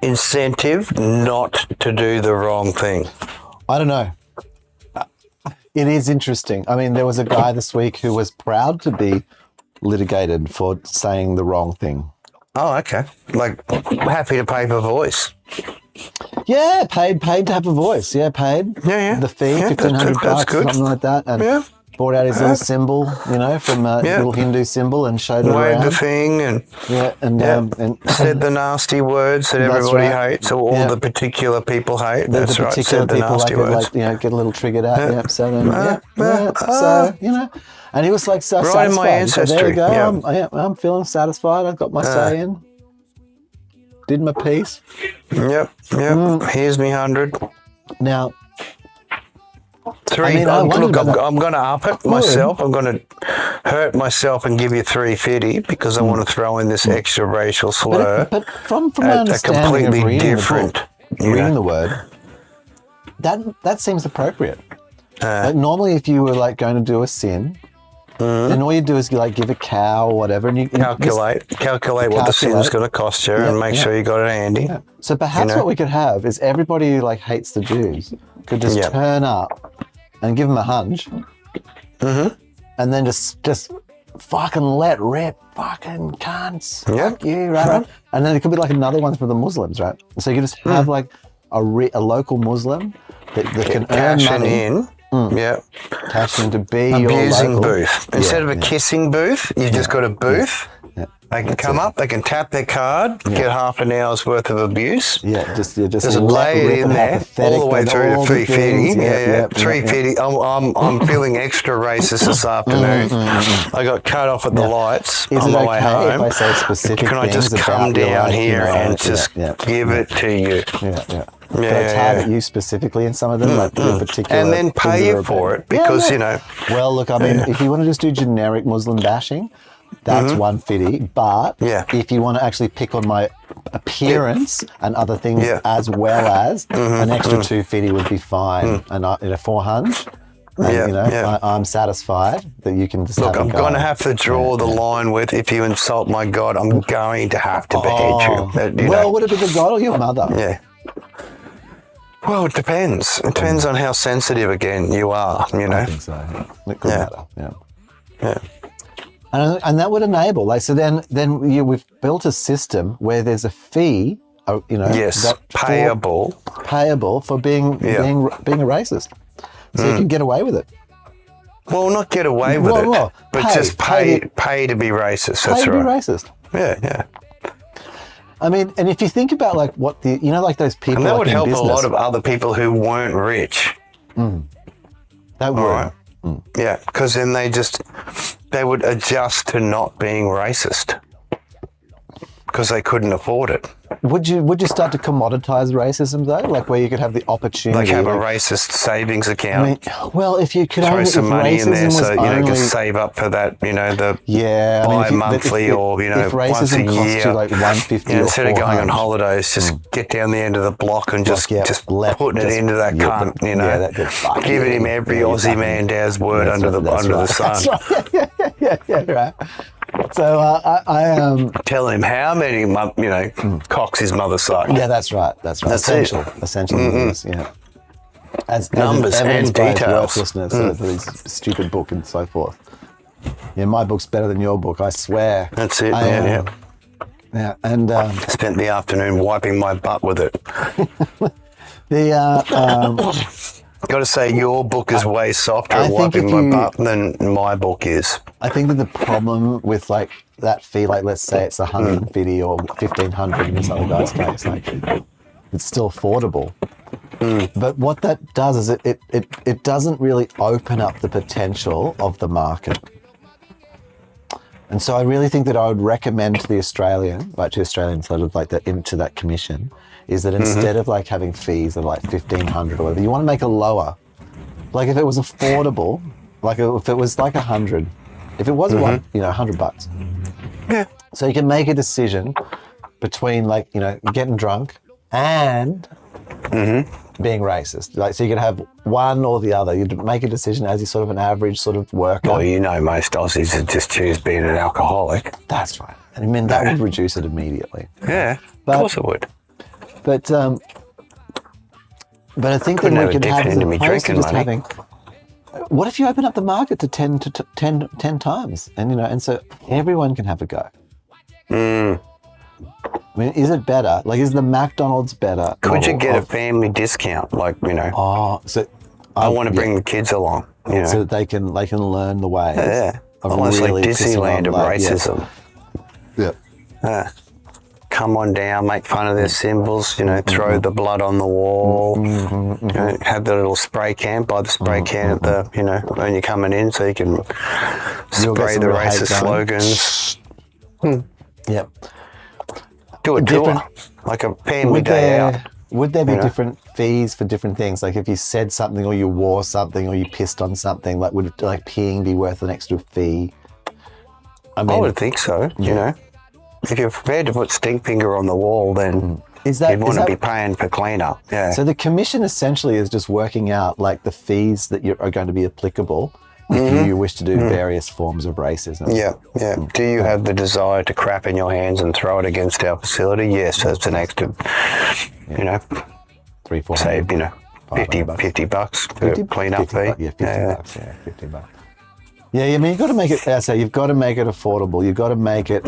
incentive not to do the wrong thing. I don't know. It is interesting. I mean, there was a guy this week who was proud to be litigated for saying the wrong thing. Oh, okay. Like, happy to pay for voice. Yeah, paid to have a voice. Yeah, paid. Yeah. The fee, Yeah, $1,500 that's good. something like that. And brought out his little symbol, you know, from a little Hindu symbol and showed it Waved around. the thing and and said the nasty words that That's everybody right. hates, or all the particular people hate. That's the right. particular Said the people nasty like it, words. like, you know, get a little triggered out. Yeah. So then, so you know, and he was like so Right in satisfied. my So there you ancestry, go. I'm feeling satisfied. I've got my say in. Did my piece. Yep. Here's me 100. Now, Three. I mean, I wondered look, about that. I'm going to up it myself. I'm going to hurt myself and give you 350 because I want to throw in this extra racial slur. but from my a understanding completely of reading different, the book, you reading know. the word, that seems appropriate. Like normally, if you were like going to do a sin, then all you do is like give a cow or whatever, and you Calculate what the sin's going to cost you and make sure you got it handy. Yeah. So perhaps what we could have is everybody who like hates the Jews could just turn up and give them a hunch, and then just fucking let rip, fucking cunts, fuck you, right? And then it could be like another one for the Muslims, right? So you could just have like a local Muslim that can earn Cashing money. in. Cashing to be your Abusing local booth. Instead of a kissing booth, you've just got a booth. They can come up, they can tap their card, get half an hour's worth of abuse. Just lay it in there all the way through to 350. 350. I'm feeling extra racist this afternoon. I got cut off at the lights on my way home. If I say specific Can I just things come about your down life, here and just give it to you? Can I target you specifically in some of them, like the particular, and then pay you for it because you know. Well, look, I mean, if you want to just do generic Muslim bashing, that's 150. But if you want to actually pick on my appearance and other things as well as, an extra 250 would be fine, and 400. And, I'm satisfied that you can just look. have I'm going to have to draw the line with if you insult my God, I'm going to have to behead you. Well, would it be the God or your mother? Yeah. Well, it depends. It depends on how sensitive, again, you are, you know. I think so. It could matter, And that would enable, like, so then we've built a system where there's a fee, you know. Yes, payable for being a racist. So you can get away with it. Well, not get away with it, but just pay to be racist. That's right. Pay to be racist. Yeah. I mean, and if you think about like what like those people, and that like would help business, a lot of other people who weren't rich. That would. Right. Yeah, because then they would adjust to not being racist because they couldn't afford it. Would you start to commoditize racism though, like where you could have the opportunity, like have a racist savings account? I mean, well, if you could throw some money in there, so you only, can save up for that, you know, the bi-monthly or you know if once a year. You like 150 or instead of going on holidays, just get down the end of the block and just putting it into that cunt, you know, giving him every Aussie man dad's word under the sun. That's right. Right. So I tell him how many cocks his mother sucked. Yeah, that's right. That's essential. News, as numbers and details. Worthlessness of this stupid book and so forth. Yeah, my book's better than your book, I swear. That's it. Yeah, and spent the afternoon wiping my butt with it. Got to say, your book is way softer at wiping my butt than my book is. I think that the problem with like that fee, like let's say it's 150 or 1,500 in this other guy's case, like it's still affordable. But what that does is it doesn't really open up the potential of the market. And so I really think that I would recommend to the Australian, like to Australians sort of like into that commission, is that instead of like having fees of like 1,500 or whatever, you want to make it lower. Like if it was affordable, like if it was like 100, if it was $100. Yeah. So you can make a decision between like, you know, getting drunk and being racist. Like, so you can have one or the other. You'd make a decision as you're sort of an average sort of worker. Well, you know, most Aussies would just choose being an alcoholic. That's right. And I mean, that would reduce it immediately. Yeah, of course it would. But I think that we could have, as opposed to just having what if you open up the market to 10 times, and and so everyone can have a go? I mean, is it better? Like, is the McDonald's better? Could you get a family discount? Like, Oh, so I want to bring the kids along. so that they can learn the ways. Yeah. Of Almost really like pissing Disneyland on, of like, racism. Yeah. Come on down, make fun of their symbols, throw the blood on the wall, have the little spray can, buy the spray can at the, when you're coming in so you can spray the racist slogans. Yep. Do a tour, like a family day out. Would there be different fees for different things? Like if you said something or you wore something or you pissed on something, like would like peeing be worth an extra fee? I would think so, If you're prepared to put stink finger on the wall, then you'd want to be paying for cleanup. Yeah. So the commission essentially is just working out like the fees that are going to be applicable if you wish to do various forms of racism. Yeah. Do you have the desire to crap in your hands and throw it against our facility? Yes, that's an extra, $300-400. say, $50 for cleanup fee. Yeah, $50. Yeah, I mean, you've got to make it, you've got to make it affordable. You've got to make it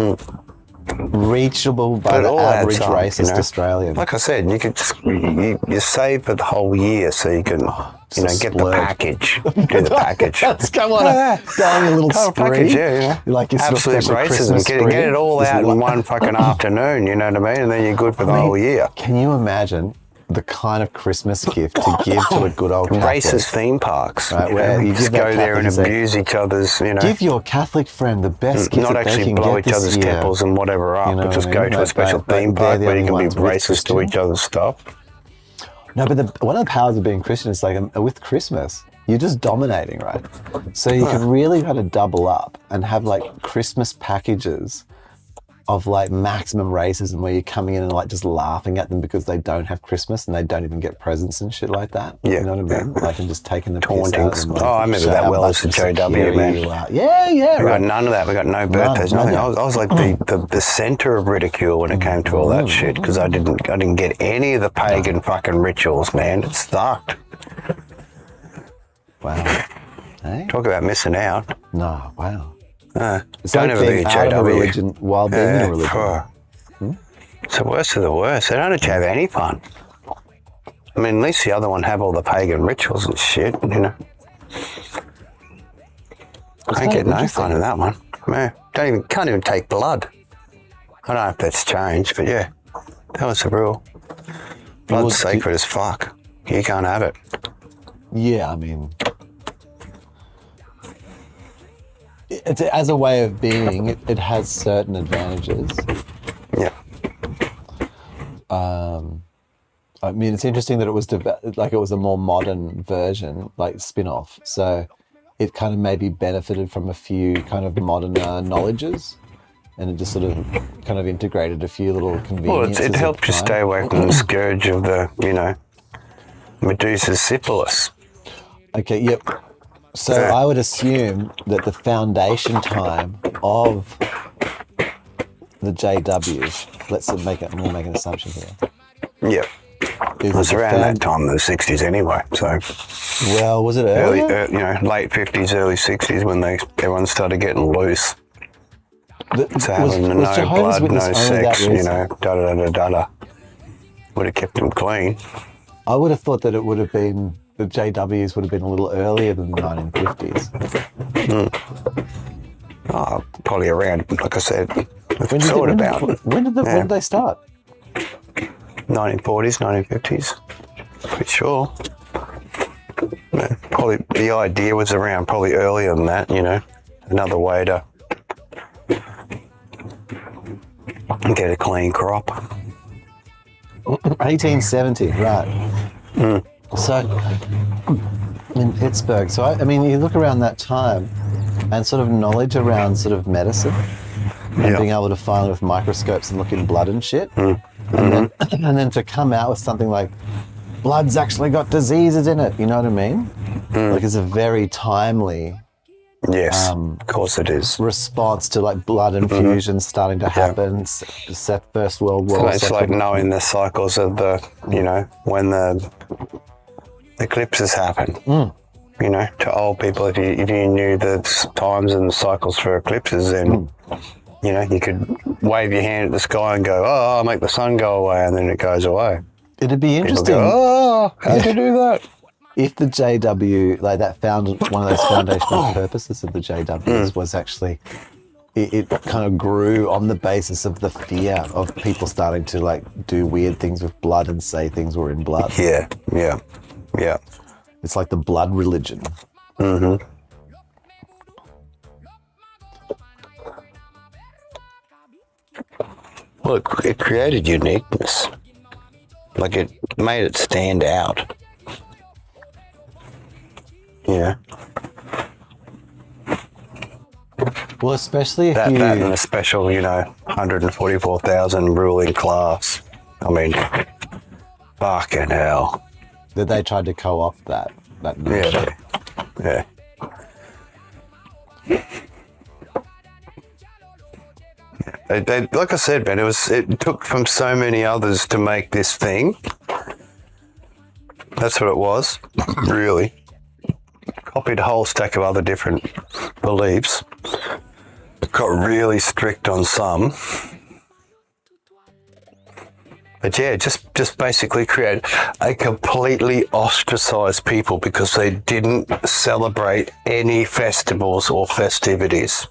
reachable by the average racist Australian. Like I said, you could you save for the whole year so you can get the package. Do the package. Come on, go on your little spree. Package, yeah. Like your absolute sort of racism. Get it all out in one fucking afternoon, you know what I mean? And then you're good for the whole year. Can you imagine the kind of Christmas gift to give to a good old Catholic? Racist theme parks, right, where you just go there and abuse each other's, Give your Catholic friend the best gift not that they actually can blow get each other's this year. temples and whatever up, but just go to a special theme park where you can be racist to each other's stuff. No, but one of the powers of being Christian is like with Christmas, you're just dominating, right? So you could really kind of double up and have like Christmas packages of like maximum racism where you're coming in and like just laughing at them because they don't have Christmas and they don't even get presents and shit like that. Yeah. You know what I mean? Like and just taking the piss Taunting. out of them. Like, I remember that well as a JW, man. Yeah, We got none of that. We got no birthdays, nothing. I was like the center of ridicule when it came to all that shit because I didn't get any of the pagan fucking rituals, man. It sucked. Wow. Hey? Talk about missing out. No, wow. It's don't ever be a out of a JW. religion while being in a religion. It's the worst of the worst. They don't have any fun. I mean, at least the other one have all the pagan rituals and shit, I don't get no fun in that one. Man, can't even take blood. I don't know if that's changed, but yeah, that was the rule. Blood's sacred as fuck. You can't have it. Yeah, I mean, it's as a way of being, it has certain advantages. Yeah. I mean, it's interesting that it was it was a more modern version, like spin-off. So it kind of maybe benefited from a few kind of modern knowledges, and it just sort of kind of integrated a few little conveniences. Well, it helped you stay away from the scourge of the, Medusa's syphilis. Okay, yep. So I would assume that the foundation time of the JWs, we'll make an assumption here. Yep. It was around that time in the 60s anyway, so. Well, was it earlier? Late 50s, early 60s when everyone started getting loose. So having no blood, no sex, da-da-da-da-da. Would have kept them clean. I would have thought that it would have been, the JWs would have been a little earlier than the 1950s. Oh, probably around, like I said, When did they start? 1940s, 1950s. Pretty sure. Yeah, probably the idea was around probably earlier than that, another way to get a clean crop. 1870, right. So, in Pittsburgh, so I mean, you look around that time and sort of knowledge around sort of medicine and being able to find with microscopes and look in blood and shit. And then to come out with something like, blood's actually got diseases in it, you know what I mean? Like it's a very timely of course it is. response to like blood infusions starting to happen, First World War. So it's like knowing the cycles of the, when the eclipses happen. you know, to old people, if you knew the times and the cycles for eclipses, then you know, you could wave your hand at the sky and go, "Oh, I'll make the sun go away," and then it goes away. It'd be People interesting go, "Oh, how'd you do that?" if the JW, like that found one of those foundational purposes of the JWs was actually, it kind of grew on the basis of the fear of people starting to like do weird things with blood and say things were in blood. Yeah. It's like the blood religion. Mm-hmm. Well, it created uniqueness. Like it made it stand out. Yeah. Well, especially if That you... and a special, you know, 144,000 ruling class. I mean, fucking hell. that they tried to co-opt that notion. Yeah. They, like I said, man, it took from so many others to make this thing. That's what it was, really. Copied a whole stack of other different beliefs. Got really strict on some. But yeah, just basically create a completely ostracized people because they didn't celebrate any festivals or festivities.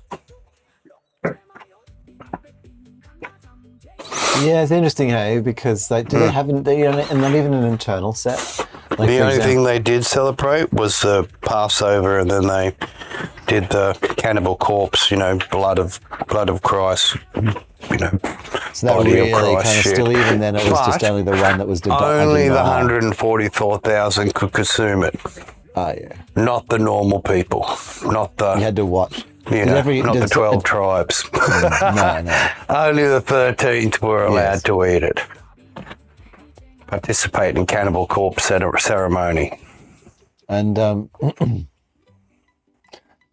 Yeah, it's interesting, hey, because they haven't, and not even an internal set. Like, The for only example- thing they did celebrate was the Passover, and then they did the cannibal corpse, you know, blood of Christ, you know, So that body really of kind Christ of shit. still, even then, it was just But only the one that was only the identified. 144,000 could consume it, Oh, yeah. not the normal people, not You the had to watch. you Did know, every- not the does- 12 tribes. No. Only the 13th were allowed Yes. to eat it. Participate in cannibal corpse ceremony. And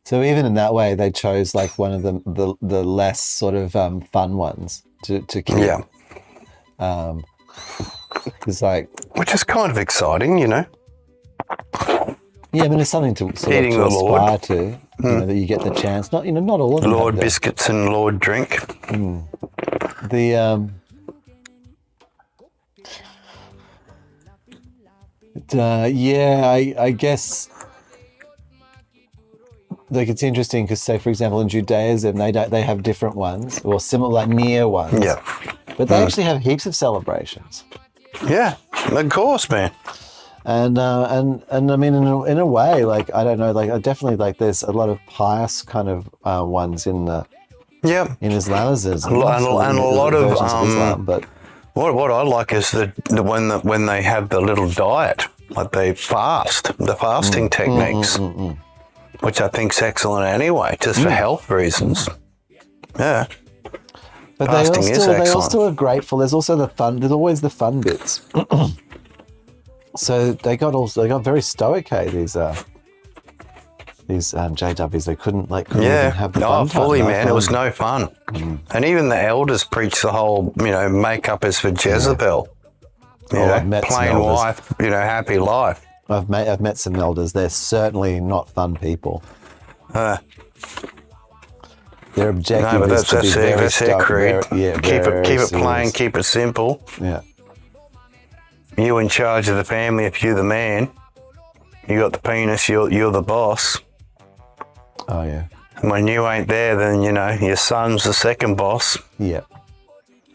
so even in that way, they chose like one of the less sort of fun ones to keep. Yeah. It's like, Which is kind of exciting, you know. yeah, I mean, it's something to sort Eating of to the Lord. aspire to. You know, that you get the chance. Not not all of them. Lord have biscuits and Lord drink. the yeah, I guess like it's interesting because, say, for example, in Judaism, they have different ones or similar, like near ones. Yeah. But they actually have heaps of celebrations. Yeah, of course, man. And I mean, in a way, like, I don't know, like, I definitely, like, there's a lot of pious kind of ones in Yeah. Islamism. And a lot of, Islam, but What I like is when they have the little diet, like they fast, the fasting techniques, which I think's excellent anyway, just for health reasons. Yeah. but fasting is they excellent. also are grateful. There's also the fun. There's always the fun bits. So they got very stoic. Hey, these JWs, they couldn't even have the fun time, fully, no man. fun. It was no fun. And even the elders preached the whole, you know, makeup is for Jezebel. You I've know, met some plain elders. wife, you know, happy life. I've met some elders. They're certainly not fun people. Their objective No, but is to be very that's their stoic, creed. Keep it plain, serious. keep it simple. Yeah. You in charge of the family if you're the man. You got the penis, you're the boss. Oh yeah. And when you ain't there, then, you know, your son's the second boss. Yeah.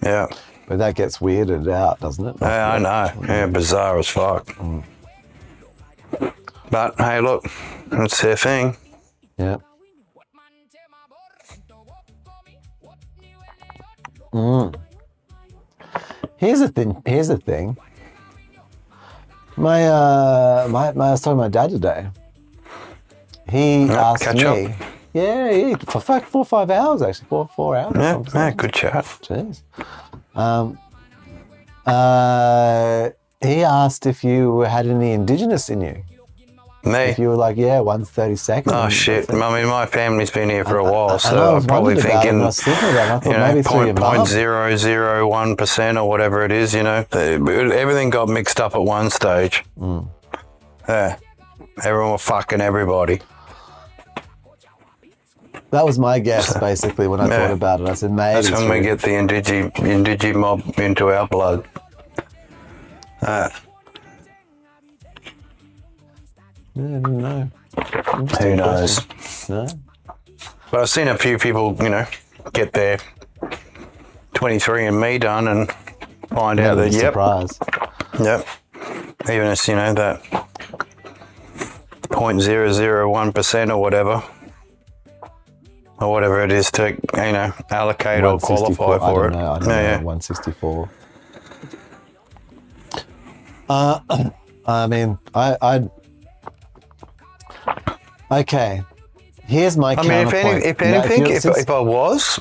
Yeah. But that gets weirded out, doesn't it? Yeah, I know. Yeah, bizarre as fuck. But hey, look, that's their thing. Yeah. Here's the thing. I was talking to my dad today. He asked catch me. up. Yeah, for 4 or 5 hours actually, 4 hours. Yeah, good chat. Jeez. He asked if you had any Indigenous in you. Me? If you were like, yeah, one's 32nd. Oh shit! I mean, my family's been here for a while, I so was I'm probably wondering about it, thinking, and I was thinking about it, and I thought you know, maybe through your mum. 0.001% or whatever it is. You know, everything got mixed up at one stage. Yeah. Everyone were fucking everybody. That was my guess, basically, when I thought about it. I said, maybe That's it's when we true. get the Indigi mob into our blood. Yeah, no. Who knows? No? But I've seen a few people, get their 23andMe done and find out that, Surprise. Yep. Even as, that 0.001% or whatever. Or whatever it is to, allocate or qualify for it. I don't know, 164. I mean, okay. Here's my counterpoint. If anything, if I was,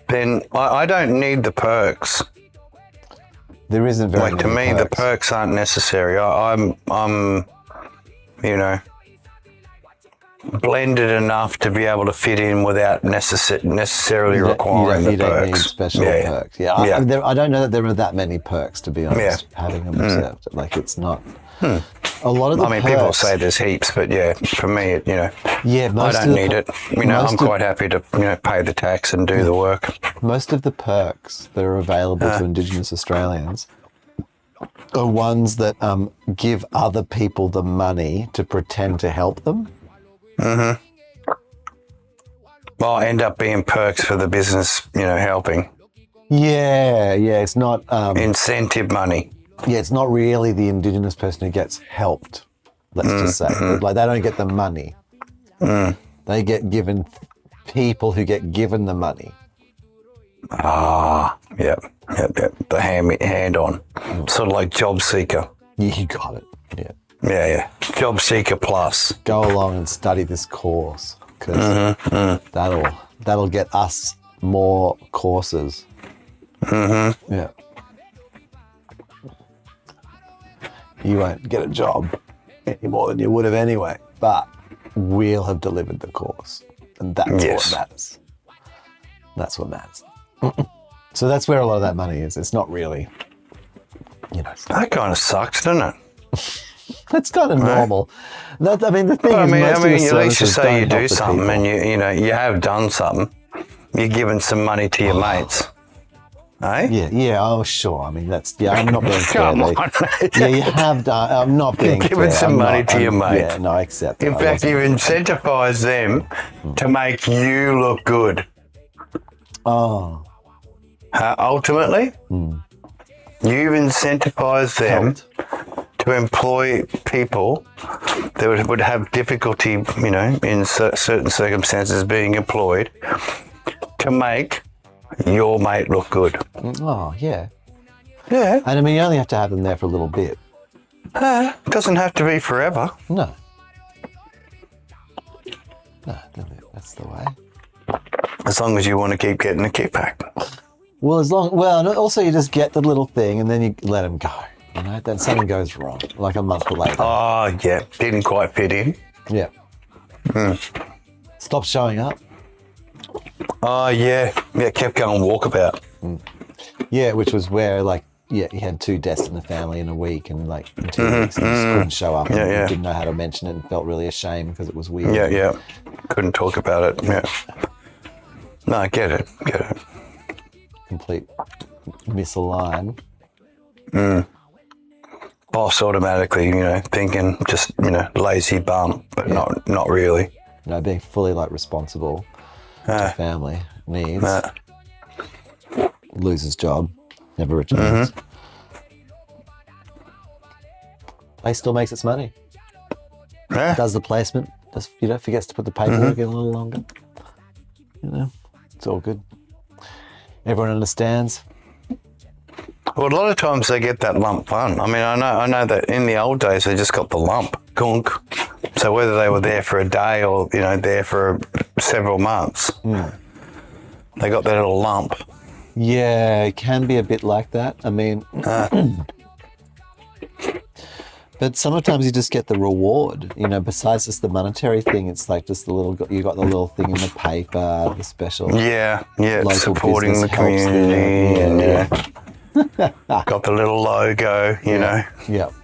then I don't need the perks. There isn't very to many me, the perks. perks aren't necessary. I'm blended enough to be able to fit in without necessarily requiring the you don't need perks. special perks. Yeah, I don't know that there are that many perks, to be honest. Having them observed, like it's not. A lot of the perks, people say there's heaps, but for me, I don't need it. I'm quite happy to pay the tax and do the work. Most of the perks that are available to Indigenous Australians are ones that give other people the money to pretend to help them. Mm-hmm. Well, end up being perks for the business, helping. Yeah, it's not incentive money. Yeah, it's not really the Indigenous person who gets helped. Let's just say, like they don't get the money. They get given people who get given the money. Yep. The hand on, sort of like job seeker. You got it. Yeah. Yeah. Job seeker plus. Go along and study this course because that'll get us more courses. Yeah. You won't get a job any more than you would have anyway, but we'll have delivered the course, and that's what matters. That's what matters. So that's where a lot of that money is. It's not really, That kind of sucks, doesn't it? That's kind of normal. The thing is, most of the at least you services say don't you do help the something, people. and you have done something. You're giving some money to your mates, eh? Yeah. Oh, sure. I'm not being fair. Come on, Yeah, you have done. I'm not being You're fair. giving some money to your mates. Yeah, no, I accept. In fact, you incentivise them to make you look good. Oh. Ultimately, you've incentivized them to employ people that would have difficulty, in certain circumstances being employed to make your mate look good. Oh, yeah. Yeah. And you only have to have them there for a little bit. It doesn't have to be forever. No, that's the way. As long as you want to keep getting a kickback. Well, and also you just get the little thing and then you let them go. Then something goes wrong, like a month later. Oh, yeah. Didn't quite fit in. Yeah. Stop showing up. Oh, yeah. Yeah, kept going walkabout. Yeah, which was where, he had 2 deaths in the family in a week and, in 2 weeks, and just couldn't show up. And didn't know how to mention it and felt really ashamed because it was weird. Yeah. Couldn't talk about it. Yeah. No, I get it. Complete misalign. Boss automatically, thinking just, lazy bum, but not really. Being fully, responsible to family needs. Loses job, never returns. Place still makes its money. Does the placement, just, forgets to put the paperwork in a little longer. It's all good. Everyone understands. Well, a lot of times they get that lump fund. I know that in the old days they just got the lump, gunk. So whether they were there for a day or, there for several months, they got that little lump. Yeah, it can be a bit like that. But sometimes you just get the reward, besides just the monetary thing. It's just you got the little thing in the paper, the special. Yeah, local supporting the business helps community. there. Got the little logo, Yeah,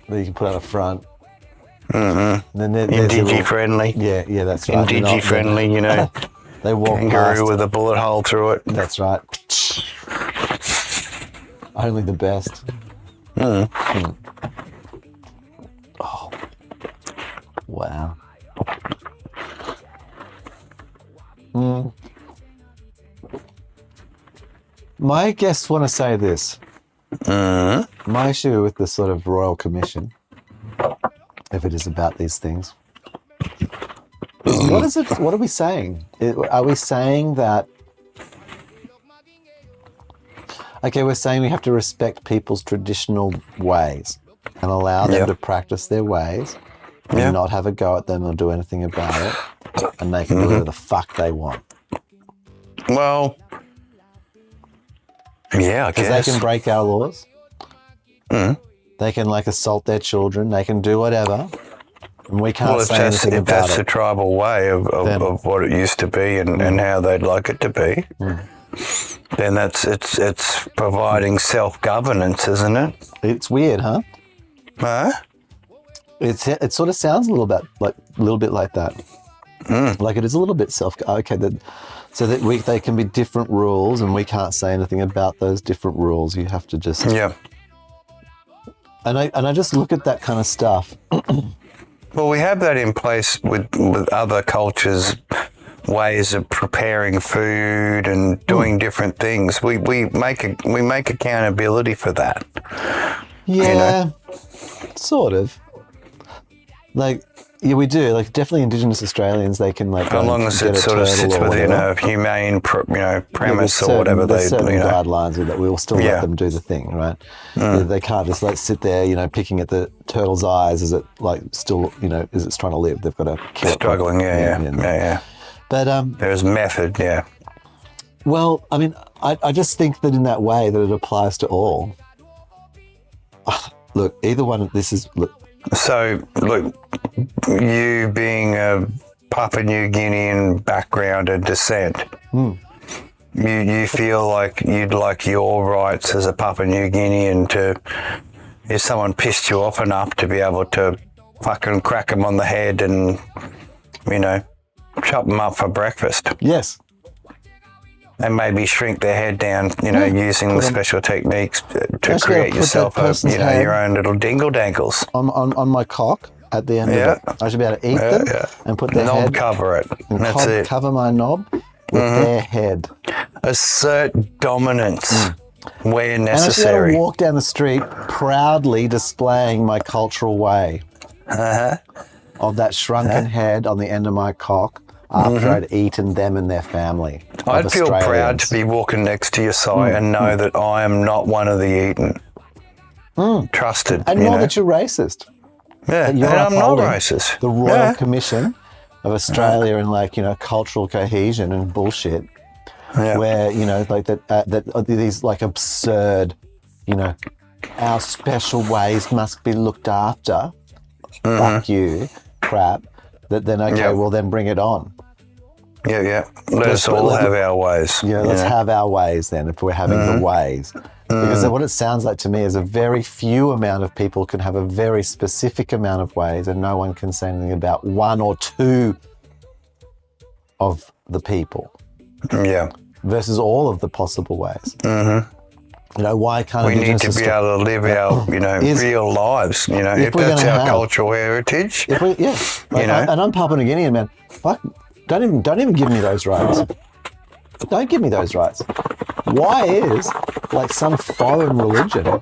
that you can put out the front. Mm-hmm. And then there's your Indigi little- friendly. Yeah, that's right. They're Indigi not- friendly, you know. They walk past. Kangaroo with a bullet hole through it. That's right. Only the best. Oh. Wow. My guests want to say this. My issue with the sort of Royal Commission, if it is about these things, what is it? What are we saying? Are we saying that? Okay, we're saying we have to respect people's traditional ways and allow them to practice their ways and not have a go at them or do anything about it, and they can do whatever the fuck they want. Well, yeah, I Because guess. they can break our laws. They can like assault their children. They can do whatever. And we can't say anything if about that's the it. tribal way of what it used to be and how they'd like it to be, then it's providing self-governance, isn't it? It's weird, huh? Huh? It sort of sounds a little bit like that. Like it is a little bit so that they can be different rules, and we can't say anything about those different rules. You have to just And I just look at that kind of stuff. Well, we have that in place with other cultures, ways of preparing food and doing different things. We make accountability for that. Yeah, sort of. Like, yeah, we do. Like, definitely Indigenous Australians, they can like. As long as it sort of sits within a humane, premise or whatever there's they, certain guidelines that we will still let Yeah. them do the thing, right? They can't just like sit there, picking at the turtle's eyes as it like still, as it's trying to live. They've got to kill it. struggling. Yeah. But there's method. Yeah. well, I mean, I just think that in that way that it applies to all. Look, either one. So, look, you being a Papua New Guinean background and descent, you feel like you'd like your rights as a Papua New Guinean to, if someone pissed you off enough to be able to fucking crack them on the head and, chop them up for breakfast. Yes. And maybe shrink their head down, using the special techniques to Actually, create I'll put yourself, that person's head your own little dingle dangles. On my cock at the end of it. I should be able to eat them and put their Knob head. cover it. And That's it. cover my knob with their head. Assert dominance where And I should be able necessary. to walk down the street proudly displaying my cultural way of that shrunken head on the end of my cock after I'd eaten them and their family. I'd feel proud to be walking next to your side and know that I am not one of the eaten. Trusted. And not that you're racist. Yeah, You're and I'm not upholding racist. The Royal Commission of Australia and cultural cohesion and bullshit. Yeah. Where that these like absurd, our special ways must be looked after. Fuck you, crap. That then well then bring it on. Yeah. Let us all have our ways. Yeah, let's have our ways then if we're having the ways. Because what it sounds like to me is a very few amount of people can have a very specific amount of ways, and no one can say anything about one or two of the people. Yeah. Versus all of the possible ways. Why can't We need Indigenous to be able to live our, real lives. If we're that's gonna our have- cultural heritage. And I'm Papua New Guinean, man. Fuck, don't even give me those rights. Don't give me those rights. Why is like some foreign religion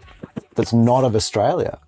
that's not of Australia,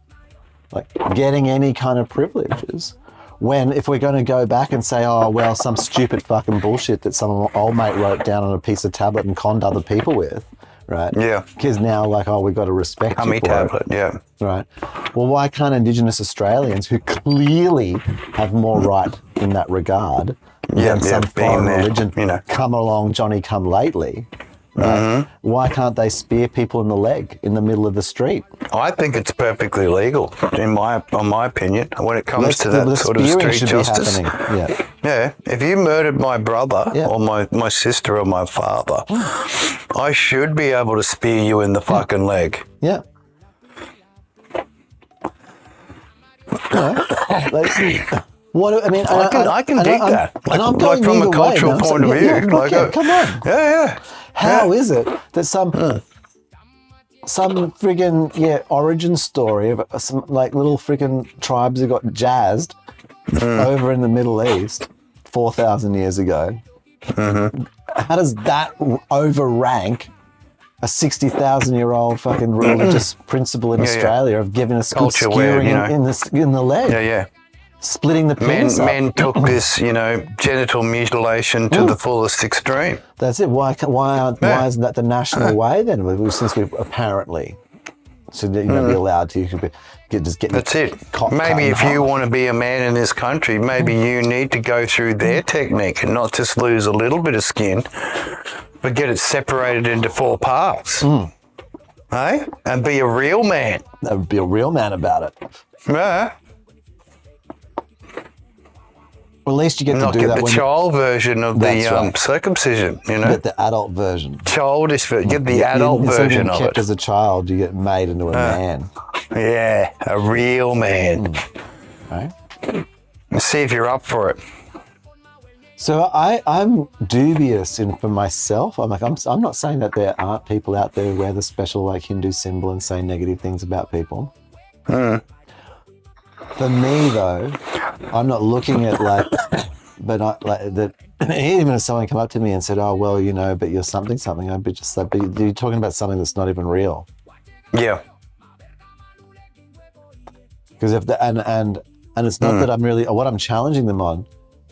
like getting any kind of privileges? When if we're going to go back and say, oh well, some stupid fucking bullshit that some old mate wrote down on a piece of tablet and conned other people with, right? Yeah. Because now we've got to respect Hummy you for tablet, it. yeah. Right. Well, why can't Indigenous Australians, who clearly have more right in that regard than some being foreign there, religion, come along, Johnny come lately, right? Why can't they spear people in the leg in the middle of the street? I think it's perfectly legal, on my opinion, when it comes to that the sort of spearing street should justice. be happening. Yeah, if you murdered my brother Yeah. or my sister or my father, I should be able to spear you in the fucking leg. Yeah. Like, what I mean, I can dig that. And I'm Like going from a either way, cultural man. point of view. Like Come on. Yeah. How is it that some friggin' origin story of some like little friggin' tribes who got jazzed over in the Middle East 4,000 years ago? How does that overrank a 60,000-year-old fucking religious principle in Australia of giving us Culture good where, skewering in the leg? Yeah. Splitting the penis up. Men took this, genital mutilation to the fullest extreme. That's it. Why isn't that the national way then? Since we apparently should be allowed to, you should get. That's it. Maybe if you want to be a man in this country, maybe you need to go through their technique and not just lose a little bit of skin, but get it separated into 4 parts. Hey? And be a real man. That would be a real man about it. Yeah. Well, at least you get to Not do get that the when child version of the That's right. circumcision, you get the adult version. Childish version. Get the adult Instead of version being of kept it. as a child, you get made into a man. Yeah, a real man. Right? Let's see if you're up for it. So I'm dubious for myself. I'm not saying that there aren't people out there who wear the special like Hindu symbol and say negative things about people. For me though, I'm not looking at but that. Even if someone come up to me and said, "Oh well, but you're something," I'd be just like, "But you're talking about something that's not even real." Yeah. Because and it's not that I'm really. What I'm challenging them on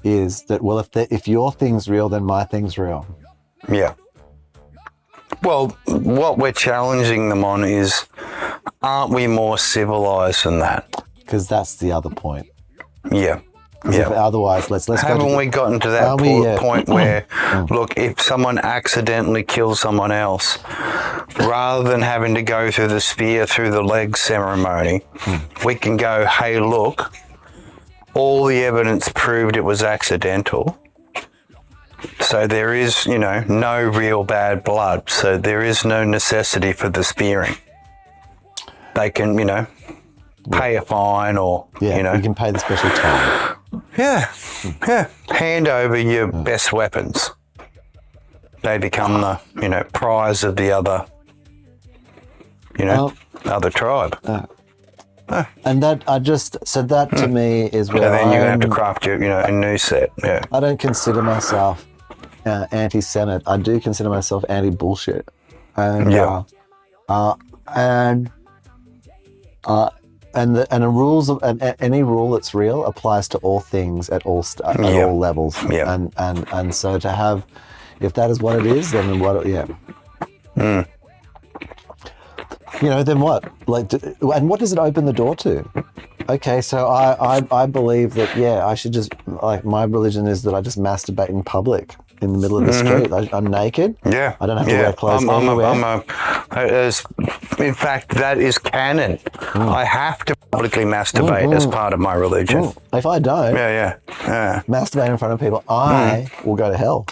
is that, well, if your thing's real, then my thing's real. Yeah. Well, what we're challenging them on is, aren't we more civilized than that? Because that's the other point. Yeah. If otherwise, let's Haven't we gotten to that point where, look, if someone accidentally kills someone else, rather than having to go through the spear through the leg ceremony, we can go, hey, look, all the evidence proved it was accidental. So there is, no real bad blood. So there is no necessity for the spearing. They can, pay a fine or, you can pay the special time. Yeah. Hand over your best weapons. They become the, prize of the other, other tribe. And that that to me is where So then you're going to have to craft your, a new set. Yeah. I don't consider myself anti-Senate. I do consider myself anti-bullshit. And the rules of any rule that's real applies to all things at all all levels. Yeah. And so to have, if that is what it is, then what? Yeah. Then what? And what does it open the door to? Okay, so I believe that I should just my religion is that I just masturbate in public in the middle of the street. I'm naked. Yeah. I don't have to wear clothes anywhere. In fact, that is canon. I have to publicly masturbate as part of my religion. If I don't masturbate in front of people, I will go to hell.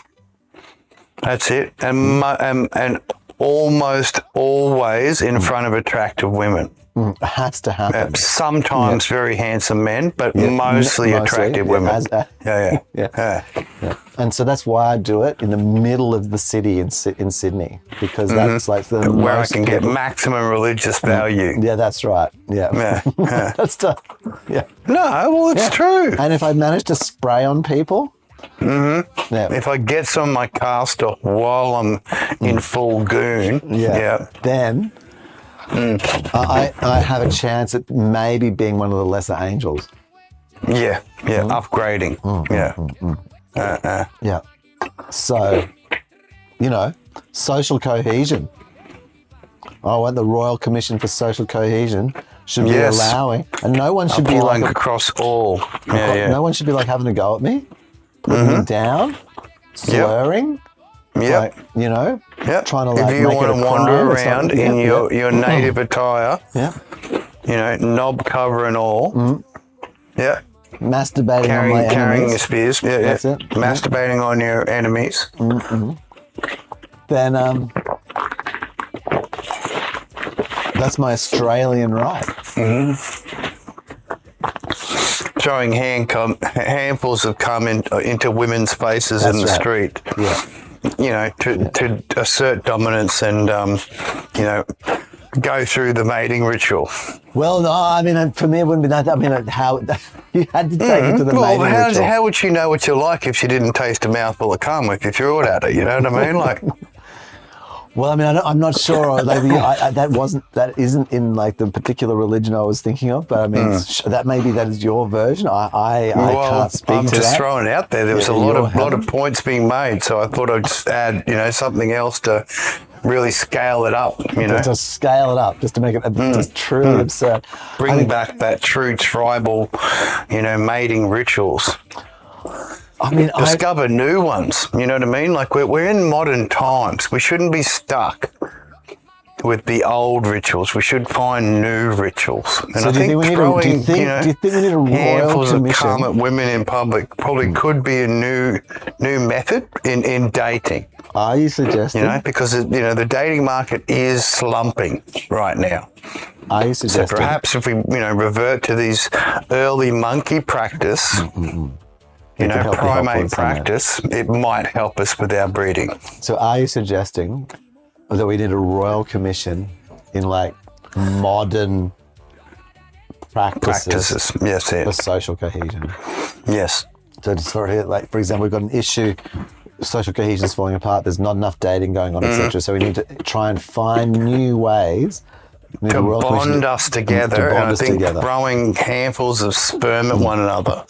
That's it. And almost always in front of attractive women. It has to happen. Sometimes very handsome men, but mostly attractive women. Yeah. And so that's why I do it in the middle of the city in Sydney, because that's where I can get maximum religious value. Yeah, that's right. Yeah. That's tough. Yeah. No, well, it's true. And if I manage to spray on people, if I get some of my cast off while I'm in full goon, then I have a chance at maybe being one of the lesser angels. Upgrading. So, social cohesion. I want the Royal Commission for Social Cohesion should be allowing, and no one should be across all. No one should be having a go at me, putting me down, slurring. Trying to if you make want it a to wander crime, around in your native attire, knob cover and all, masturbating on my carrying enemies. your spears, That's it. masturbating on your enemies. Then that's my Australian right. throwing handfuls of cum into women's faces in the street. Yeah. You know, to assert dominance and, you know, go through the mating ritual. Well, no, I mean, for me, it wouldn't be that. I mean, how you had to take it to the mating ritual. How would she know what you like if she didn't taste a mouthful of cum if you threw it at her? You know what I mean? Like, well, I mean, I'm not sure. Like, that isn't in like the particular religion I was thinking of. But I mean, that maybe that is your version. I can't speak I'm to just that. throwing it out there. There was a lot of points being made, so I thought I'd just add, you know, something else to really scale it up. You know, to scale it up, just to make it just truly absurd. Bring back that true tribal, you know, mating rituals. I mean, Discover new ones. You know what I mean? Like we're in modern times. We shouldn't be stuck with the old rituals. We should find new rituals. And So I do you think we need throwing, do you think we need a royal handfuls of commission? cum at women in public probably could be a new method in dating. Are you suggesting? You know, because you know the dating market is slumping right now. Are you So suggesting? perhaps if we revert to these early monkey practice. You know, help primate us, practice, it might help us with our breeding. So are you suggesting that we need a royal commission in like modern practices Yes, for yes. social cohesion? Yes. So just like, for example, we've got an issue, social cohesion is falling apart, there's not enough dating going on, etc. So we need to try and find new ways To bond us together, and I think throwing handfuls of sperm at one another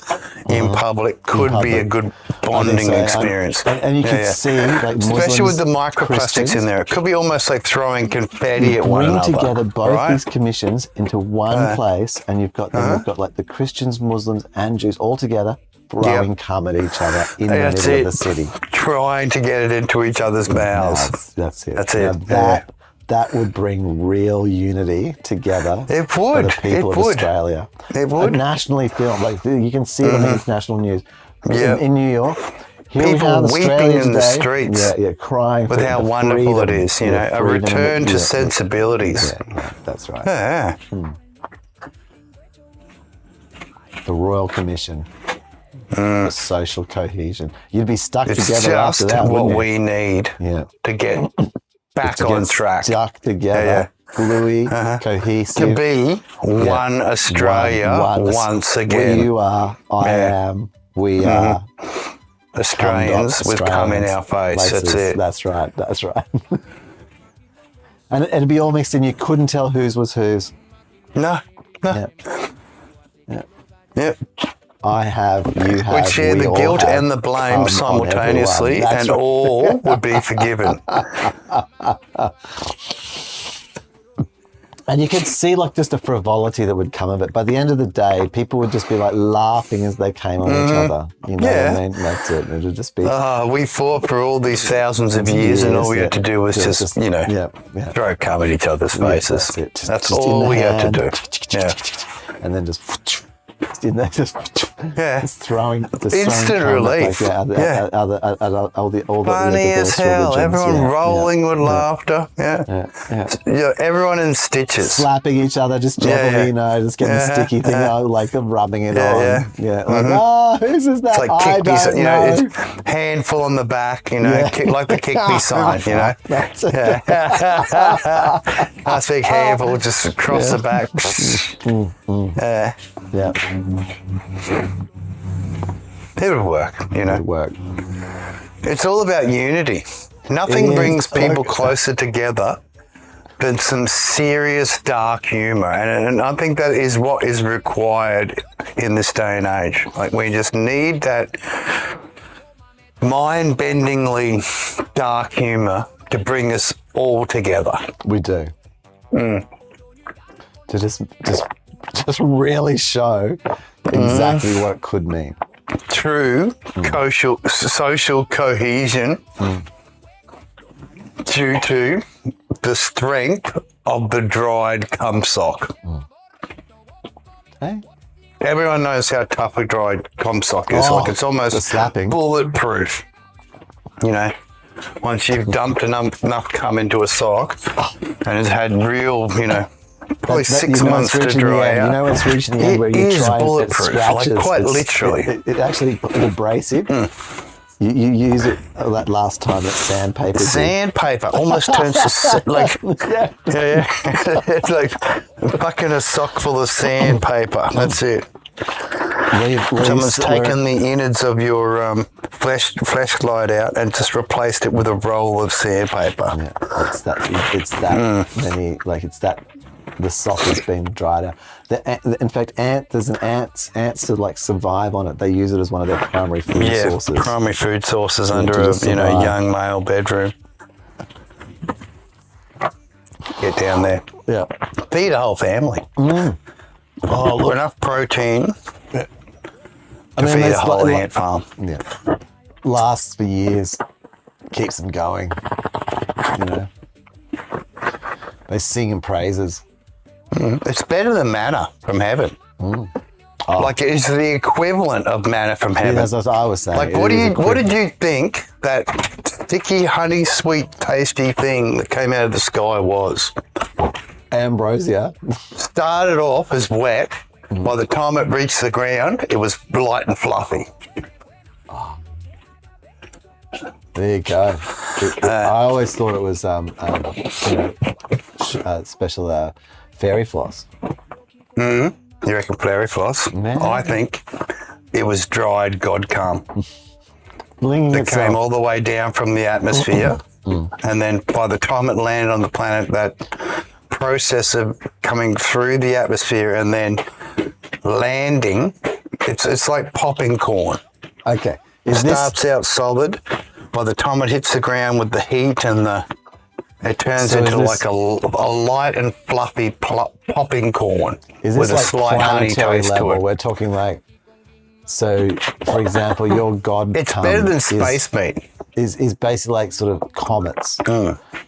in public could be a good bonding experience. And you can see, like, especially with the Muslims, microplastics Christians, in there, it could be almost like throwing confetti at one another. Bring together both right? these commissions into one place, and you've got like the Christians, Muslims, and Jews all together throwing cum at each other in the middle of the city, trying to get it into each other's mouths. That's it. That's Now it. that would bring real unity together. It for would. the people It of would. Australia. It would. Nationally filmed, like you can see it on the international news. Yeah. In New York, here we People have weeping Australia in the today. streets. Yeah, crying With for how the wonderful freedom, it is, you know, a freedom return to yeah, sensibilities. Yeah, that's right. Yeah. The Royal Commission. For social cohesion. You'd be stuck It's together after just that, what wouldn't you? we need to get back To on get track. stuck together, gluey, cohesive. To be one Australia once again. You are, I am, we are. Australians with cum in our face. That's it. That's right. That's right. And it'd be all mixed in. You couldn't tell whose was whose. No. Yeah. Yep. I have, you have, We'd share the all guilt have and the blame on simultaneously, everyone. and That's right. all would be forgiven. And you could see like just a frivolity that would come of it. By the end of the day, people would just be like laughing as they came on each other. You know what I mean? That's it. It would just be. We fought for all these thousands of years, and all we had to do was just throw cum at each other's faces. That's it. That's just all in the we had to hand. do. Yeah. And then just throwing Instant relief. all the Funny as hell. religions. Everyone rolling with laughter. Yeah. Everyone in stitches. Slapping each other, just gently, you know, just getting the sticky thing out, like rubbing it on. Like, oh, whose is that? It's like kick me, you know, it's handful on the back, you know, like the kick me sign, you know. That's it. Nice big handful just across the back. Yeah, It would work, you know. it worked. It's all about unity. Nothing brings people closer together than some serious dark humour. And I think that is what is required in this day and age. Like, we just need that mind-bendingly dark humour to bring us all together. We do. To just really show exactly what it could mean. True social cohesion due to the strength of the dried cum sock. Hey? Everyone knows how tough a dried cum sock is. Like, it's almost the slapping. bulletproof. You know, once you've dumped enough cum into a sock and it's had real, you know, Probably That- 6 you know months it's to reaching the dry end. out. You know it's reaching the end It where you is try and it bulletproof, like scratches. quite It's- literally. It actually abrasive. You use it that last time that sandpaper. did. Sandpaper almost turns to like Yeah. yeah. It's like fucking a sock full of sandpaper. That's it. Someone's taken the innards of your flashlight out and just replaced it with a roll of sandpaper. Yeah, it's that many, like it's that the sock has been dried out. In fact, there's an ants to like survive on it. They use it as one of their primary food sources. Primary food sources under to a just survive. young male bedroom. Get down there. Yeah. Feed a whole family. Oh, look. Enough protein to feed a there's whole like- ant farm. Yeah. Lasts for years. Keeps them going. You know. They sing in praises. It's better than manna from heaven. Like it's the equivalent of manna from Yeah, heaven. that's what I was saying. Like, It what is did you think that sticky, honey, sweet, tasty thing that came out of the sky was? ambrosia? Started off as wet. By the time it reached the ground, it was light and fluffy. There you go. I always thought it was, special fairy floss. You reckon fairy floss? Man. I think it was dried God cum Blinging that came all the way down from the atmosphere. And then by the time it landed on the planet, that process of coming through the atmosphere and then landing, it's like popping corn. Okay. It starts out solid. By the time it hits the ground with the heat and it turns So into is like a light and fluffy popping corn Is with this a like slight honey planetary taste level? to it. We're talking like, so for example, your God It's cum better than space meat. is basically like sort of comets.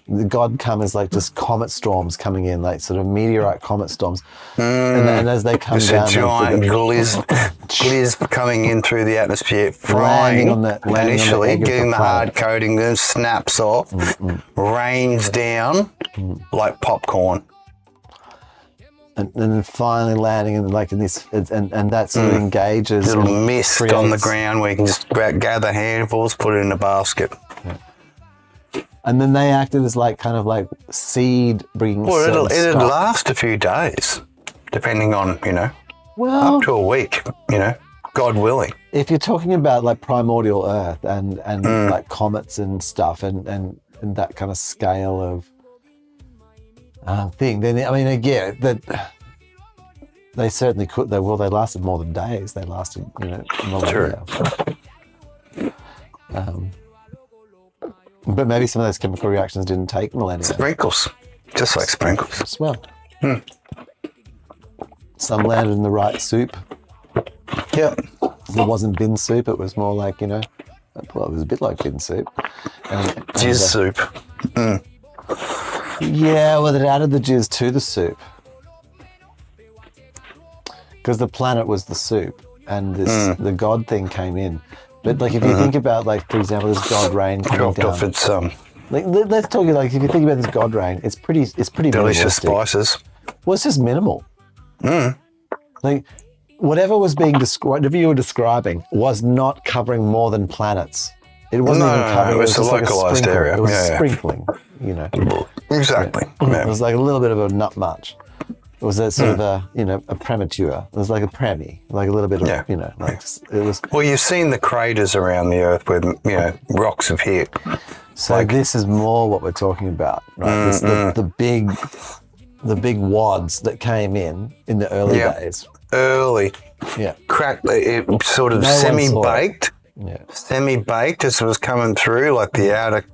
The God cum is like just comet storms coming in, like sort of meteorite comet storms. And as they come It's down, a giant glizz coming in through the atmosphere, frying Landing on the initially, egg of the getting the hard planet. coating, then snaps off, rains down like popcorn. and then finally landing in like in this, and that sort of engages. Little and mist on the creates- ground where you can just gather handfuls, put it in a basket. And then they acted as like kind of like seed bringing. Well, certain it'd stock. last a few days, depending on, Well, up to a week, God willing. if you're talking about like primordial Earth and like comets and stuff and that kind of scale of thing, then I mean, again, that they certainly could. They lasted more than days. They lasted, millennia. But maybe some of those chemical reactions didn't take millennia Sprinkles, just like sprinkles. as well. Some landed in the right soup. Yep. It wasn't bin soup. It was more like, well, it was a bit like bin soup. Jizz soup. Yeah, well, it added the jizz to the soup. Because the planet was the soup and the God thing came in. But like, if you think about, like, for example, this God rain coming Dropped down. off its Like, let's talk, like, if you think about this God rain, it's pretty delicious minimalistic. spices. Well, it's just minimal. Like, whatever was being described, whatever you were describing, was not covering more than planets. It wasn't even covering. it was a just like localized sprinkle. area. It was Yeah, yeah. sprinkling. Exactly. It Yeah. was like a little bit of a not much. It was a sort of a premature. It was like a preemie, like a little bit of like it was. Well, you've seen the craters around the Earth where rocks have hit. So this is more what we're talking about, right? The big wads that came in the early Yeah. days. Early, Yeah, cracked. It sort of No one saw it. semi-baked. yeah. Semi-baked as it was coming through, like the outer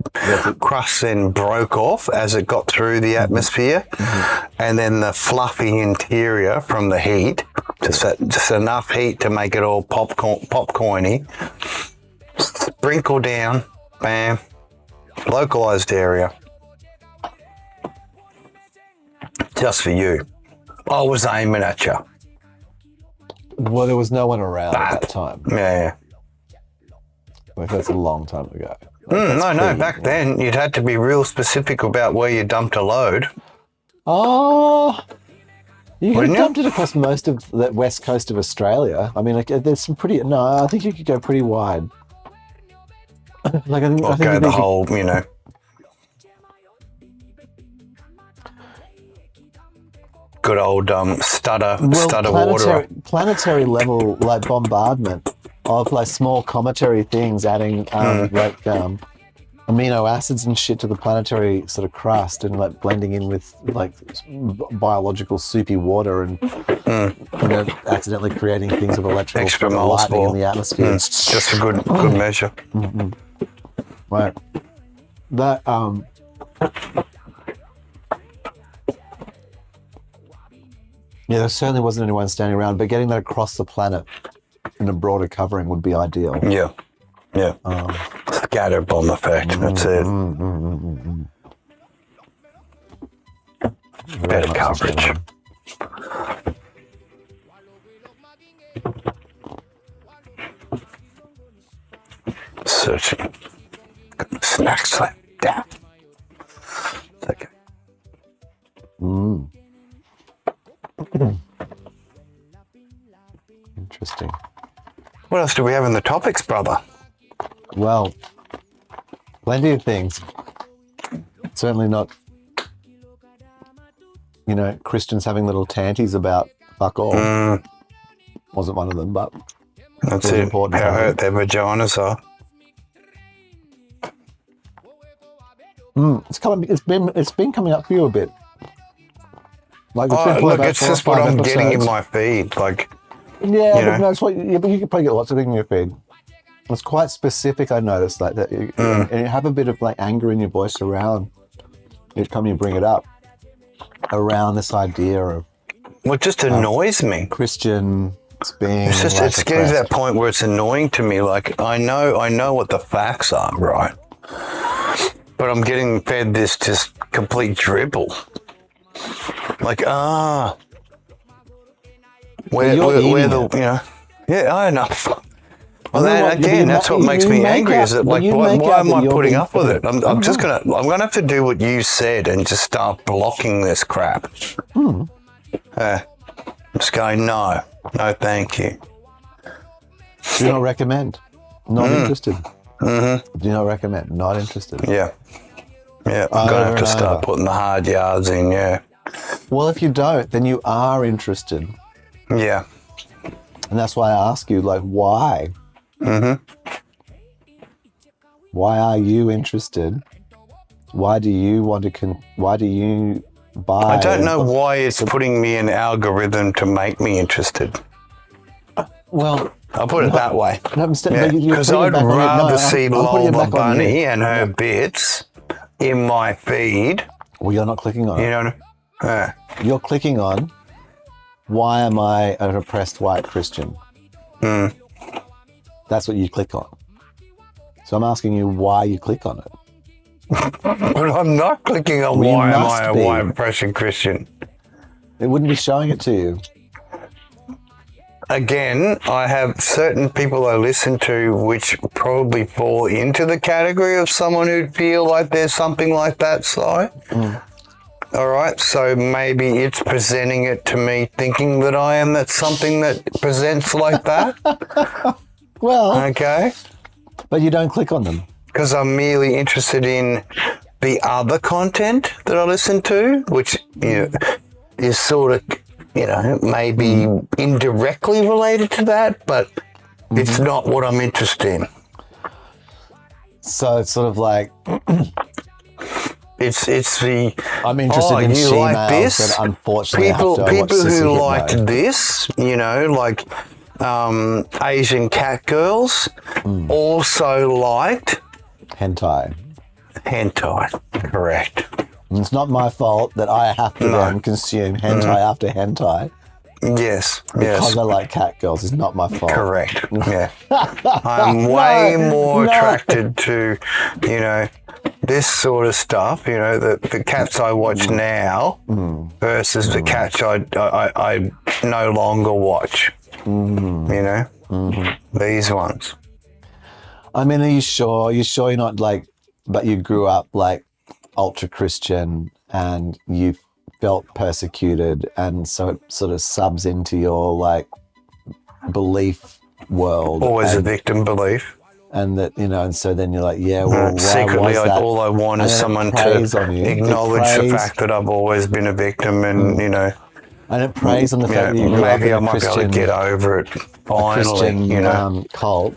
crust then broke off as it got through the atmosphere, and then the fluffy interior from the heat, just enough heat to make it all popcorny. Sprinkle down, bam, localized area, just for you. I was aiming at you. Well, there was no one around at that time. Yeah. Like, that's a long time ago. No. Back then, you'd had to be real specific about where you dumped a load. Oh, You could Wouldn't have you? dumped it across most of the west coast of Australia. I mean, like, there's some pretty. No, I think you could go pretty wide. Like, Or I think go you the could- whole, you know. Good old stutter water. planetary level like bombardment of like small cometary things adding amino acids and shit to the planetary sort of crust and like blending in with like biological soupy water and you know, accidentally creating things of electrical Extra lightning in moles the atmosphere. Just a good measure. Right. That yeah, there certainly wasn't anyone standing around, but getting that across the planet in a broader covering would be ideal. Yeah. Yeah. Scatter bomb effect. That's it. Very Better much coverage. Searching. Got snack slap down. Okay. Interesting. What else do we have in the topics, brother? Well, plenty of things. Certainly not, you know, Christians having little tanties about fuck all. Wasn't one of them, but That's was it. important How for hurt their vaginas are. it's been coming up for you a bit. Like Look, it's just what I'm getting in episodes. my feed. Like, Yeah, you but know. that's what. Yeah, but you can probably get lots of things in your feed. It's quite specific. I noticed like that, and you have a bit of like anger in your voice around each time you bring it up, around this idea of well, it just annoys me. Christian being. It's just like, it's getting to that oppressed. point where it's annoying to me. Like, I know what the facts are, right? But I'm getting fed this just complete dribble. Like, where you're the, eating it. you know, yeah, I know. Well, know then, what, again, that's what makes me angry. Is that like, why am I putting up with it? I'm gonna have to do what you said and just start blocking this crap. Just going, no, thank you. Do not recommend. Not interested. Do not recommend. Not interested. Yeah, I'm gonna have to start over. putting the hard yards in. Yeah, Well, if you don't, then you are interested, yeah. and that's why I ask you, like, why? Why are you interested? Why do you want to? Why do you buy? I don't know why it's putting me an algorithm to make me interested. Well, I'll put it that way. because I'd rather see Lola Bunny and her bits in my feed. Well, you're not clicking on it. You know, You're clicking on, why am I an oppressed white Christian? That's what you click on. So I'm asking you why you click on it. but I'm not clicking on Well, you why am must I a be. white oppression Christian. It wouldn't be showing it to you. Again, I have certain people I listen to which probably fall into the category of someone who'd feel like there's something like that, Si. All right, so maybe it's presenting it to me thinking that I am that something that presents like that. Well, Okay, but you don't click on them. because I'm merely interested in the other content that I listen to, which is sort of, maybe indirectly related to that, but it's not what I'm interested in. So it's sort of like, It's the I'm interested in you she-males like this? that unfortunately people have to watch people Sissy who Hypno. liked this, like Asian cat girls, also liked hentai. hentai. Correct. And it's not my fault that I have to then consume hentai after hentai Yes. because Yes. I like cat girls. It's not my fault. Correct. Yeah. I'm way more attracted to, this sort of stuff. The cats I watch now versus the cats I no longer watch. These ones. I mean, are you sure? You're sure you're not like, but you grew up like ultra Christian and you felt persecuted, and so it sort of subs into your like belief world. Always a victim belief. And that, you know, and so then you're like, yeah, well, why Secretly, was that? all I want And is then it someone preys to on you. acknowledge the fact that I've always been a victim, and you know, and it preys on the fact that you grew up maybe in I a might be able to Christian, get over it finally. Christian You know, cult,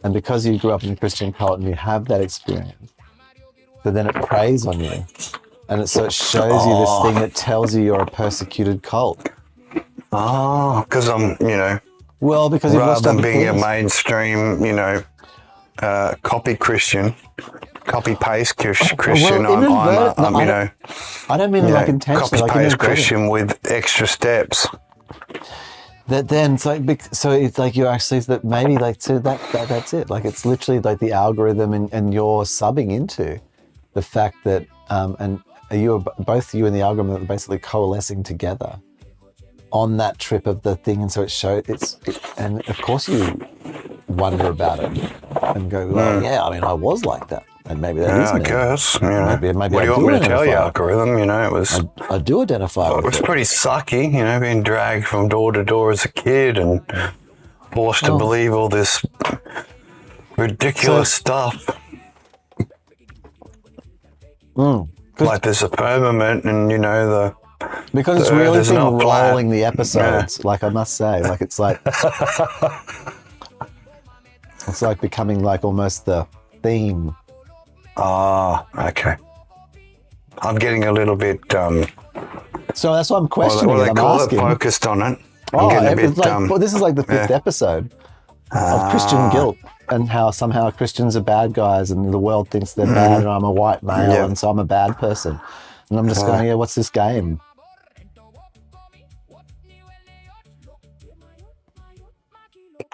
and because you grew up in a Christian cult and you have that experience, so then it preys on you, and so it shows you this thing that tells you you're a persecuted cult. because I'm, you know, Well, because you've rather watched than other being things. a mainstream, you know, copy Christian, copy paste Christian, well, I'm you know, I don't mean it like intentionally. copy Like paste inadvertent. Christian with extra steps. That then it's like so it's like you're actually that maybe like so that's it. Like it's literally like the algorithm, and you're subbing into the fact that and both you and the algorithm are basically coalescing together on that trip of the thing, and so and of course you wonder about it and go, well, yeah, I mean, I was like that, and maybe that is I me. guess. You know. Maybe what do I you want me to tell you, identify. algorithm? You know, it was. I do identify It with was it. pretty sucky, you know, being dragged from door to door as a kid and forced to believe all this ridiculous stuff. Like there's a firmament, and you know Because it's the really earth is been not flat. rolling the episodes, like I must say. Like it's like it's like becoming like almost the theme. Okay. I'm getting a little bit. So that's why I'm questioning what do they I'm call asking. it? Focused on it. I'm getting a bit. it's like, well, this is like the fifth episode of Christian guilt, and how somehow Christians are bad guys, and the world thinks they're bad, and I'm a white male, and so I'm a bad person. And I'm just going, yeah, what's this game?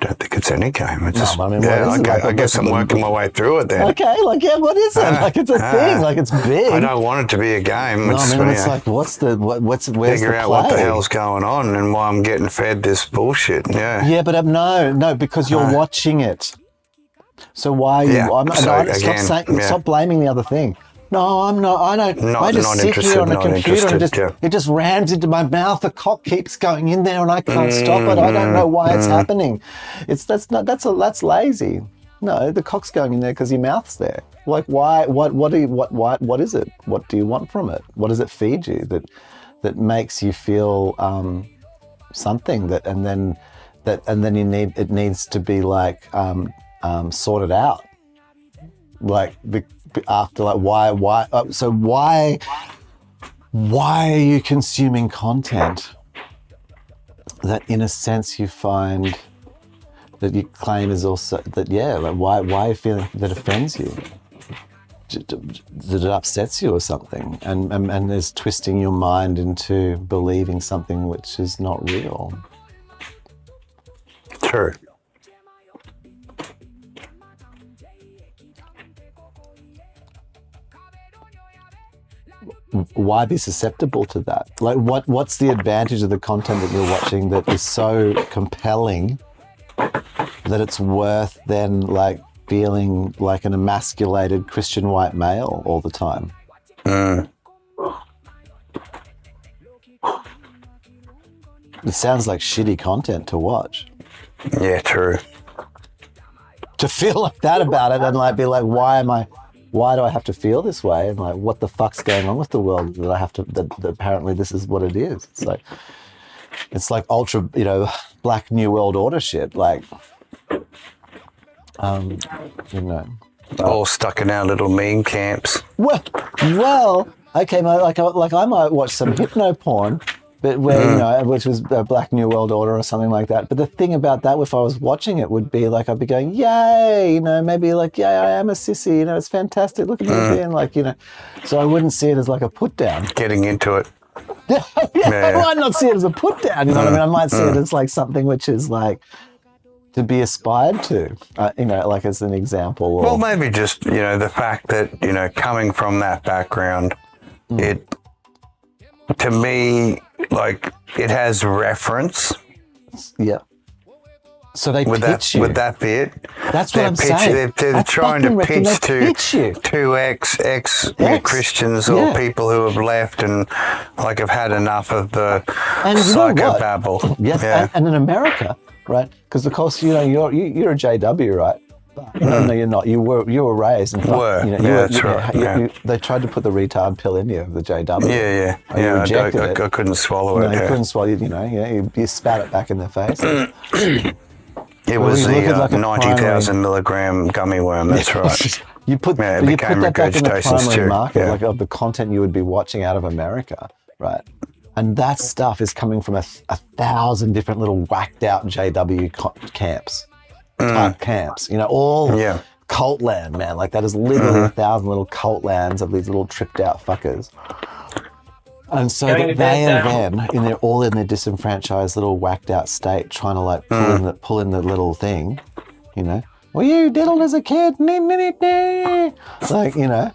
I don't think it's any game. It's just, I mean, what is it? Like, I guess I'm working my way through it then. Okay, like, yeah, what is it? Like, it's a thing. Like, it's big. I don't want it to be a game. No, It's, I mean, you it's know, like, where's figure the out what the play? hell's going on and why I'm getting fed this bullshit. Yeah. Yeah, but no, because you're watching it. So why are you? Stop blaming the other thing. No, I'm not. I just sit here on a computer and it just rams into my mouth. The cock keeps going in there and I can't stop it. I don't know why it's happening. That's lazy. No, the cock's going in there because your mouth's there. Like why? What is it? What do you want from it? What does it feed you that makes you feel something and then it needs to be like sorted out. Like after like why are you consuming content that in a sense you find that you claim is also that like why are you feeling that offends you, that it upsets you or something, and is twisting your mind into believing something which is not real? True. Why be susceptible to that? Like what's the advantage of the content that you're watching that is so compelling that it's worth then like feeling like an emasculated Christian white male all the time? It sounds like shitty content to watch. Yeah, true. To feel like that about it and like be like, why do I have to feel this way? And like, what the fuck's going on with the world that I have to, that apparently this is what it is. It's like ultra, black New World Order shit. Like, All stuck in our little meme camps. Well, okay, like I might watch some hypno porn, but where which was a Black New World Order or something like that. But the thing about that, if I was watching it, would be like I'd be going, "Yay!" Maybe like, "Yay, I am a sissy." It's fantastic. Look at me being like, So I wouldn't see it as like a put down. Getting into it. I might not see it as a put down. You know what I mean? I might see it as like something which is like to be aspired to. Like as an example. Well, maybe just the fact that coming from that background, it to me like it has reference. Yeah. So they with pitch that you. with that bit. That's what I'm saying. They're I trying to fucking reckon pitch they pitch you. to ex Christians or Yeah. people who have left and like have had enough of the And you know what? psychobabble. Yes, Yeah. and in America, right? Because of course, you know, you're a JW, right? But, no, you're not. You were raised and That's right. they tried to put the retard pill in you, the JW. Yeah. And you rejected I it. couldn't swallow No, it. you Yeah. couldn't swallow. You spat it back in their face. It was you look the at like a 90,000 milligram gummy worm. That's right. You put Yeah, it you became put that back in the regurgitation primary stew. market, Yeah. like of the content you would be watching out of America, right? And that stuff is coming from a 1,000 different little whacked out JW camps, type camps. You know, all Yeah. cult land, man. Like that is literally 1,000 little cult lands of these little tripped out fuckers. And so Going to they bed are now. then all in their disenfranchised little whacked out state, trying to like pull in the little thing, you know. Well, you diddled as a kid, like, you know,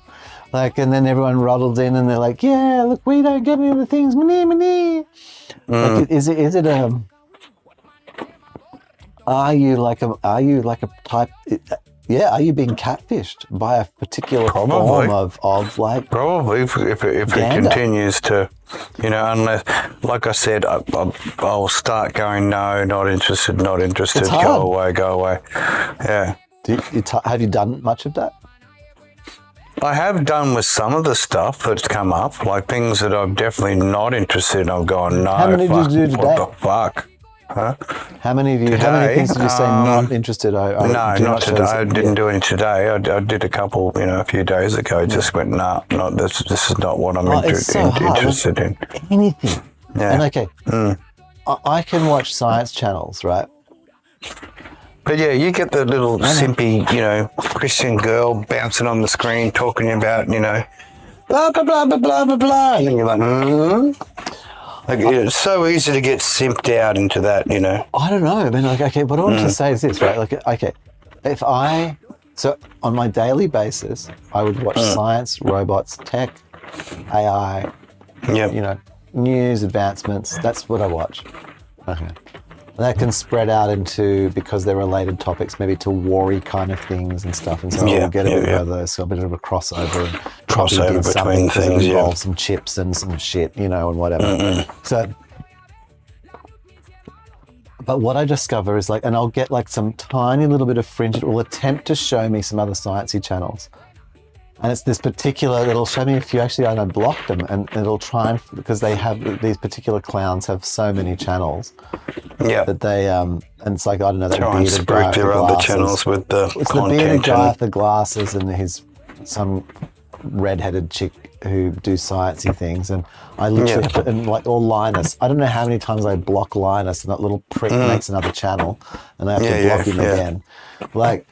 like, and then everyone roddles in and they're like, yeah, look, we don't get any of the things, Like, is it are you like a type? Are you being catfished by a particular Probably. form of like? Probably if it Gander. continues to, you know, unless, like I said, I'll start going, no, not interested, It's hard. go away. Yeah. Have you done much of that? I have done with some of the stuff that's come up, like things that I'm definitely not interested in. I've gone, no, How many did you do today? what the fuck? Huh? How many of you? How many Today, things did you say not interested? No, do not today. shows- I didn't do any today. I did a couple, you know, a few days ago. Just went, nah, not this. This is not what I'm It's so hard. interested in. Anything. Yeah. And okay, I can watch science channels, right? But yeah, you get the little simpy, you know, Christian girl bouncing on the screen talking about, you know, blah, blah, blah, blah, blah, blah, blah. And then you're like, Like, it's so easy to get simped out into that, you know. I don't know. I mean, like, okay, what I want to say is this, right? Like, okay, so on my daily basis, I would watch science, robots, tech, AI, Yeah. you know, news, advancements. That's what I watch. Okay. And that can spread out into, because they're related topics, maybe to war-y kind of things and stuff. And so Yeah, we'll get a bit yeah. of those, so a bit of a crossover. And Crossover probably did something between 'cause it things, yeah. involves some chips and some shit, you know, and whatever. So, but what I discover is like, and I'll get like some tiny little bit of fringe, it will attempt to show me some other sciencey channels. And it's this particular, it'll show me a few, actually I blocked them, and it'll try and, because they have, these particular clowns have so many channels Yeah. that they, and it's like, I don't know, that Try and bearded guy spruik with the their other glasses. channels with the It's the bearded content. guy And, with the glasses and some redheaded chick who do sciencey things, and I literally have to, and like, or Linus. I don't know how many times I block Linus, and that little prick makes another channel, and I have to block him again. Like,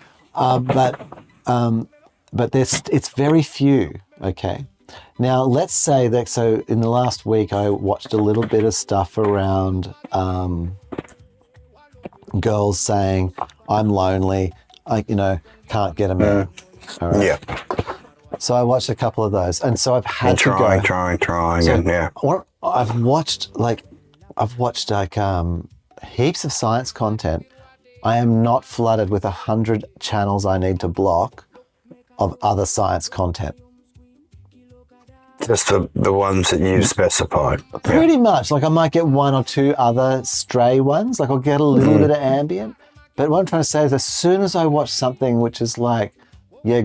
but it's very few. Okay. Now let's say that. So in the last week, I watched a little bit of stuff around girls saying, "I'm lonely. I, can't get a man." All right. yeah. So I watched a couple of those, and so I've had to go. Trying, and yeah. I've watched heaps of science content. I am not flooded with 100 channels I need to block of other science content. Just the ones that you've specified. Pretty much. Like I might get one or two other stray ones. Like I'll get a little bit of ambient. But what I'm trying to say is as soon as I watch something which is like,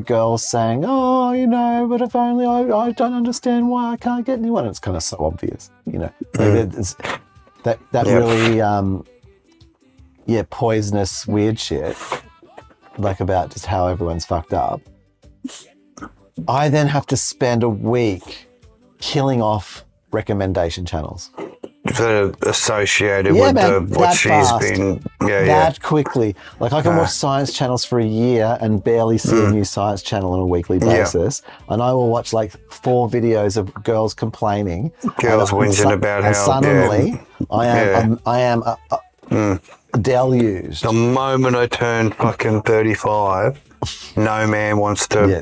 girls saying, oh, but if only I don't understand why I can't get anyone. It's kind of so obvious, It's that really, poisonous, weird shit, like about just how everyone's fucked up. I then have to spend a week killing off recommendation channels. That are associated Yeah, with man, what that she's fast. been. Yeah, That quickly. Like I can watch science channels for a year and barely see a new science channel on a weekly basis. And I will watch like 4 videos of girls complaining. Girls And whinging about and how. suddenly I am deluged. The moment I turn fucking 35, no man wants to,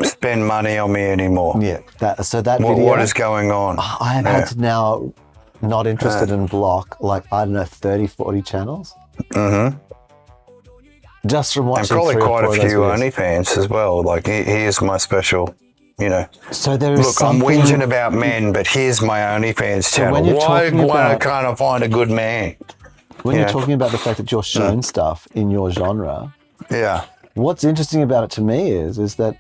spend money on me anymore. Yeah. That video. What is going on? I have had to now not interested in block, like, I don't know, 30, 40 channels. Mm-hmm. Just from watching And probably 3 or quite 4 a of those few videos. OnlyFans as well. Like, here's my special, So there is look, I'm something... whinging about men, but here's my OnlyFans channel. when you're Why talking about- can't I find a good man? When Yeah. you're talking about the fact that you're shown stuff in your genre, Yeah. what's interesting about it to me is that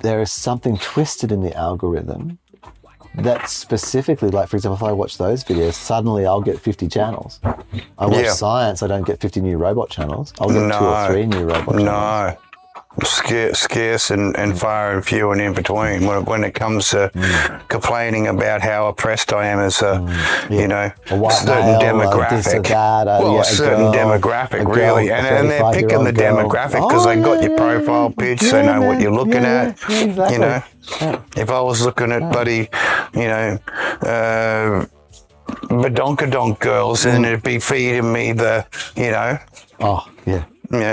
there is something twisted in the algorithm that specifically, like, for example, if I watch those videos, suddenly I'll get 50 channels. I watch Yeah. science, I don't get 50 new robot channels. I'll get 2 or 3 new robot channels. No. Scarce and far and few and in between when it comes to complaining about how oppressed I am as a A white certain male, demographic. this or that, a certain girl, demographic, a girl, really. a And they're picking the 35-year-old girl. demographic because they got your profile picture, they know what you're looking at. Yeah, exactly. Yeah. If I was looking at bloody, badonkadonk girls, then it'd be feeding me the, Oh, yeah.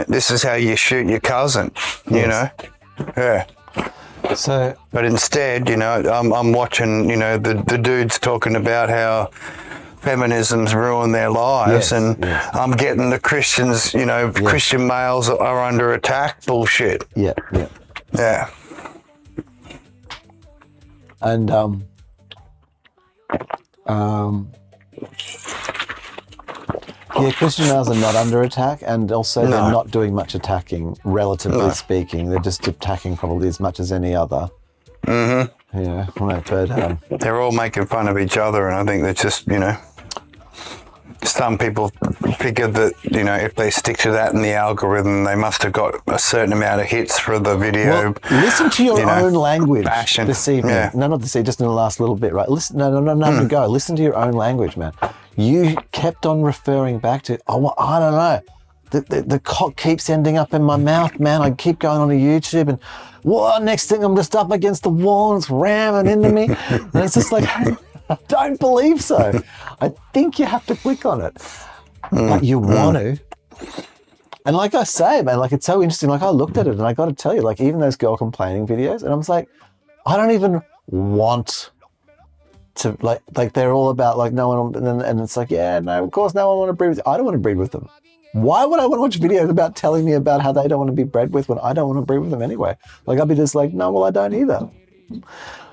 this is how you shoot your cousin, Yes. Yeah. So, But instead, I'm watching, the dudes talking about how feminism's ruined their lives, Yes, and yes. I'm getting the Christians, Christian males are under attack bullshit. yeah. Yeah. And Christian males are not under attack, and also they're No. not doing much attacking, relatively speaking. They're just attacking probably as much as any other. Mm-hmm. Yeah, right, but They're all making fun of each other, and I think they're just, some people figure that, if they stick to that in the algorithm, they must have got a certain amount of hits for the video. well, listen to your own language fashion. this evening. Yeah. No, not this evening, just in the last little bit, right? Listen, no, go. Listen to your own language, man. You kept on referring back to, I don't know. The cock keeps ending up in my mouth, man. I keep going on to YouTube and, next thing I'm just up against the wall and it's ramming into me. And it's just like, I don't believe so. I think you have to click on it. But you want to. And like I say, man, like, it's so interesting. Like, I looked at it and I got to tell you, like, even those girl complaining videos, and I was like, I don't even want to, like they're all about, like, no one, and it's like, yeah, no, of course no one want to breed with you. I don't want to breed with them. Why would I want to watch videos about telling me about how they don't want to be bred with when I don't want to breed with them anyway? Like, I'll be just like, no, well, I don't either.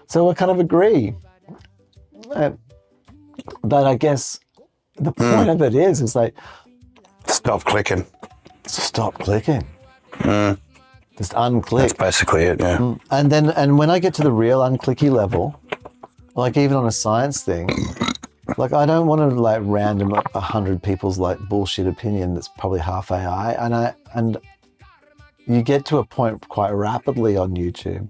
So I kind of agree. But I guess the point of it is like, Stop clicking. stop clicking. Just unclick. That's basically it, yeah. And when I get to the real unclicky level, like, even on a science thing, like, I don't want to, like, random 100 people's, like, bullshit opinion that's probably half AI. And you get to a point quite rapidly on YouTube,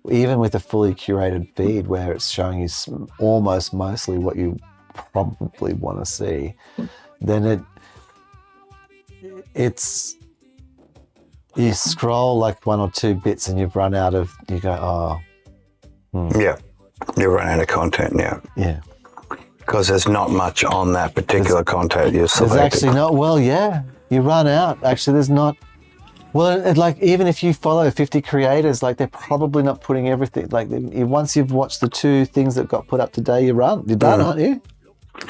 even with a fully curated feed where it's showing you almost mostly what you probably want to see, then it's you scroll like 1 or 2 bits and you've run out of, you go, Yeah. You run out of content, yeah. yeah. Because there's not much on that particular content you're There's selected. actually not, you run out. Actually, there's not, like, even if you follow 50 creators, like, they're probably not putting everything, like, once you've watched the 2 things that got put up today, you're done, aren't you?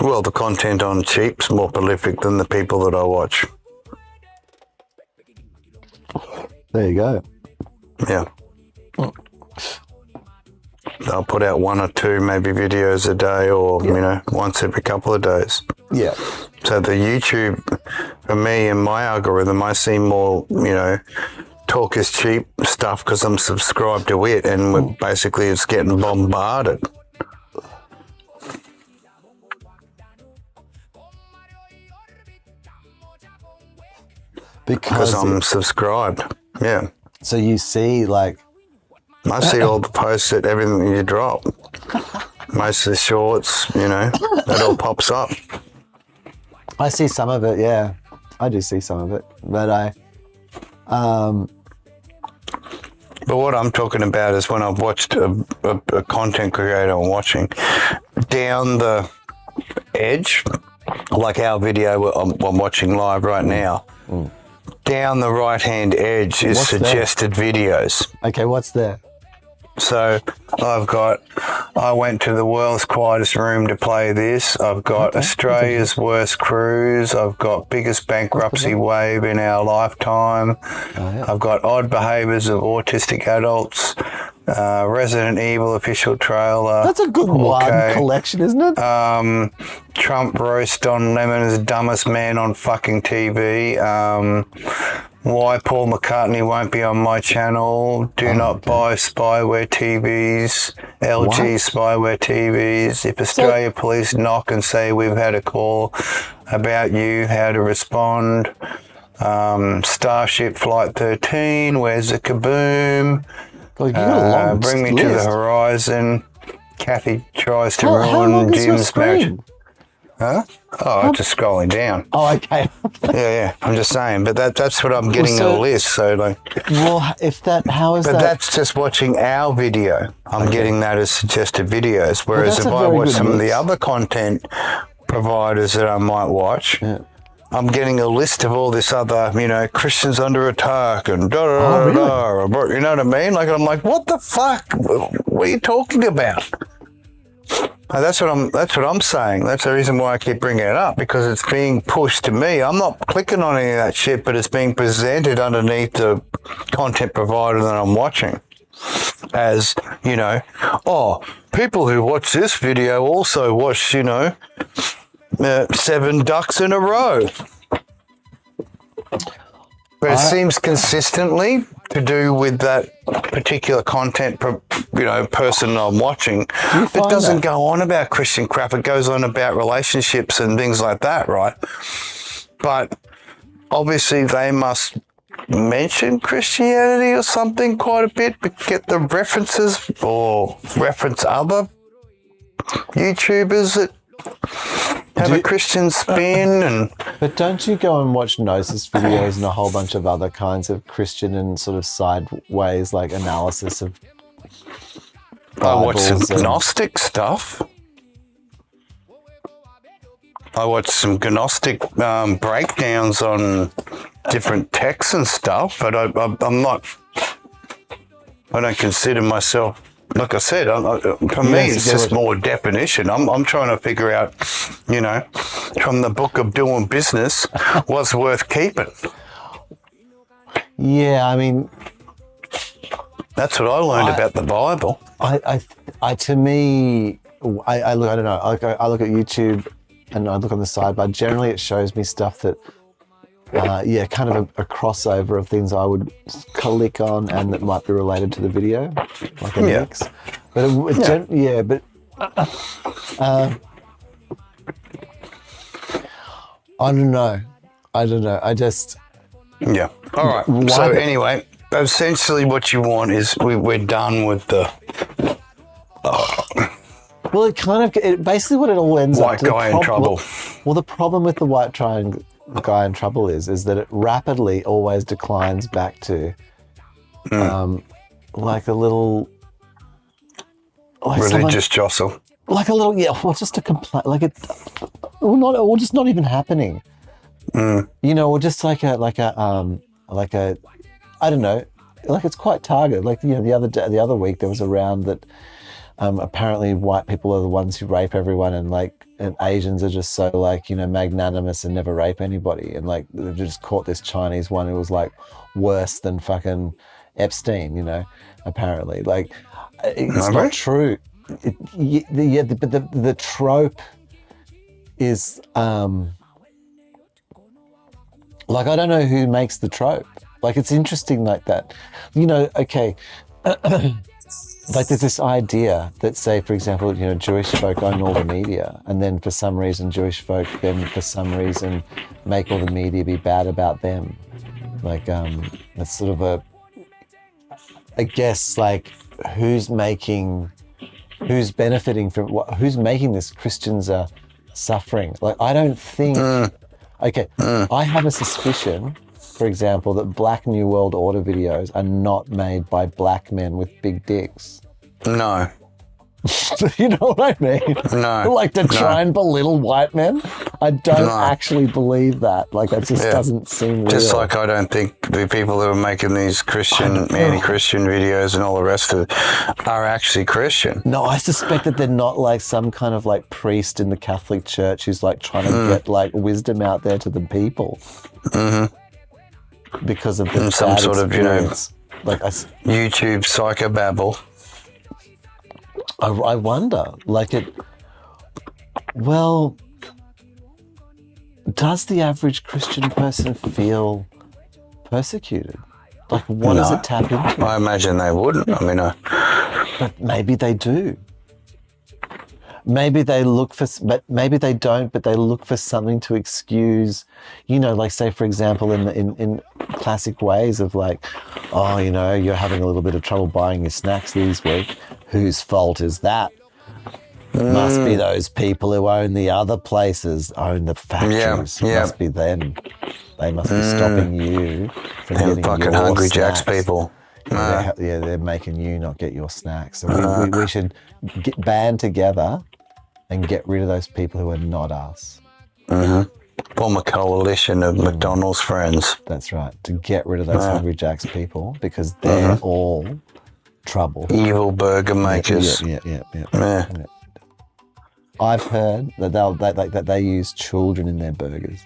Well, the content on Cheap's more prolific than the people that I watch. There you go. Yeah. They'll put out 1 or 2 maybe videos a day, or, once every couple of days. Yeah. So the YouTube, for me and my algorithm, I see more, talk is cheap stuff because I'm subscribed to it, and basically it's getting bombarded. Because I'm subscribed. Yeah. So you see, like, I see all the posts that everything that you drop. Most of the shorts, it all pops up. I see some of it, yeah. I do see some of it. But But what I'm talking about is when I've watched a content creator I'm watching, down the edge, like our video I'm watching live right now, down the right-hand edge is What's that? suggested videos. okay, what's there? So I went to the world's quietest room to play this. I've got Australia's worst cruise. I've got biggest bankruptcy wave in our lifetime. I've got odd behaviours of autistic adults. Resident Evil official trailer. That's a good one collection, isn't it? Trump roast Don Lemon's dumbest man on fucking TV. Why Paul McCartney won't be on my channel. Do not buy spyware TVs. LG spyware TVs. If Australia police knock and say we've had a call about you, how to respond. Starship Flight 13. Where's the kaboom? God, you got a long Bring me list. to the horizon. Kathy tries to How long ruin is your Jim's marriage. screen? Huh? Oh, just scrolling down. Oh, okay. Yeah. I'm just saying, but that's what I'm getting so- a list. So like, Well, how is but that? that's just watching our video. I'm getting that as suggested videos. Whereas that's if a I very watch good some of the mix. other content providers that I might watch, I'm getting a list of all this other, Christians under attack and da da da da. You know what I mean? Like I'm like, what the fuck? What are you talking about? That's what I'm saying. That's the reason why I keep bringing it up, because it's being pushed to me. I'm not clicking on any of that shit, but it's being presented underneath the content provider that I'm watching as, people who watch this video also watch, 7 ducks in a row. But it seems consistently to do with that particular content, person I'm watching. It doesn't go on about Christian crap. It goes on about relationships and things like that, right? But obviously they must mention Christianity or something quite a bit, but get the references or reference other YouTubers that have a Christian spin. But don't you go and watch Gnosis videos and a whole bunch of other kinds of Christian and sort of sideways like analysis of I watch some Bibles and- Gnostic stuff. I watch some Gnostic breakdowns on different texts and stuff, but I'm not. I don't consider myself. Like I said, for me, it's just more definition. I'm trying to figure out, from the book of doing business, what's worth keeping. Yeah, I mean, That's what I learned about the Bible. I to me, I look. I don't know. I look at YouTube and I look on the sidebar. Generally, it shows me stuff that, kind of a crossover of things I would click on and that might be related to the video, like a mix. But I don't know. I just. Yeah. All right. So anyway, essentially what you want is we're done with the Well, basically what it all ends white up. guy in trouble. Well, the problem with the white triangle guy in trouble is that it rapidly always declines back to, like a little, like Religious jostle. like a little, just a complaint, like it, or just not even happening, or just like a, I don't know, like it's quite targeted. Like the other week there was a round that. Apparently white people are the ones who rape everyone and Asians are just so magnanimous and never rape anybody. And they've just caught this Chinese one who was worse than fucking Epstein, apparently. It's not true. But the trope is, I don't know who makes the trope. It's interesting like that. Okay. There's this idea that, say, for example, Jewish folk own all the media, and then for some reason Jewish folk then for some reason make all the media be bad about them. That's sort of who's benefiting from who's making this? Christians are suffering. I don't think. I have a suspicion, for example, that Black New World Order videos are not made by black men with big dicks. No. You know what I mean? No. Like to try and belittle white men. I don't No. actually believe that. Like that just doesn't seem real. Just like I don't think the people who are making these anti-Christian videos and all the rest of it are actually Christian. No, I suspect that they're not like some kind of like priest in the Catholic Church who's like trying to get like wisdom out there to the people. Because of the Some bad sort of, experience. Like YouTube psychobabble. I wonder, like well, does the average Christian person feel persecuted? Like, what does it tap into? I imagine they wouldn't. I mean, But maybe they do. Maybe they look for, but maybe they don't, but they look for something to excuse, like say, for example, in classic ways of like, oh, you're having a little bit of trouble buying your snacks this week. Whose fault is that? Must be those people who own the other places, own the factories. Yeah. Must be them. They must be stopping you from them getting fucking your Hungry snacks. Jacks people. They're making you not get your snacks. So we should band together and get rid of those people who are not us. Form a coalition of McDonald's friends. That's right. To get rid of those Hungry Jacks people because they're all trouble. Evil burger makers. Yeah. I've heard that they use children in their burgers.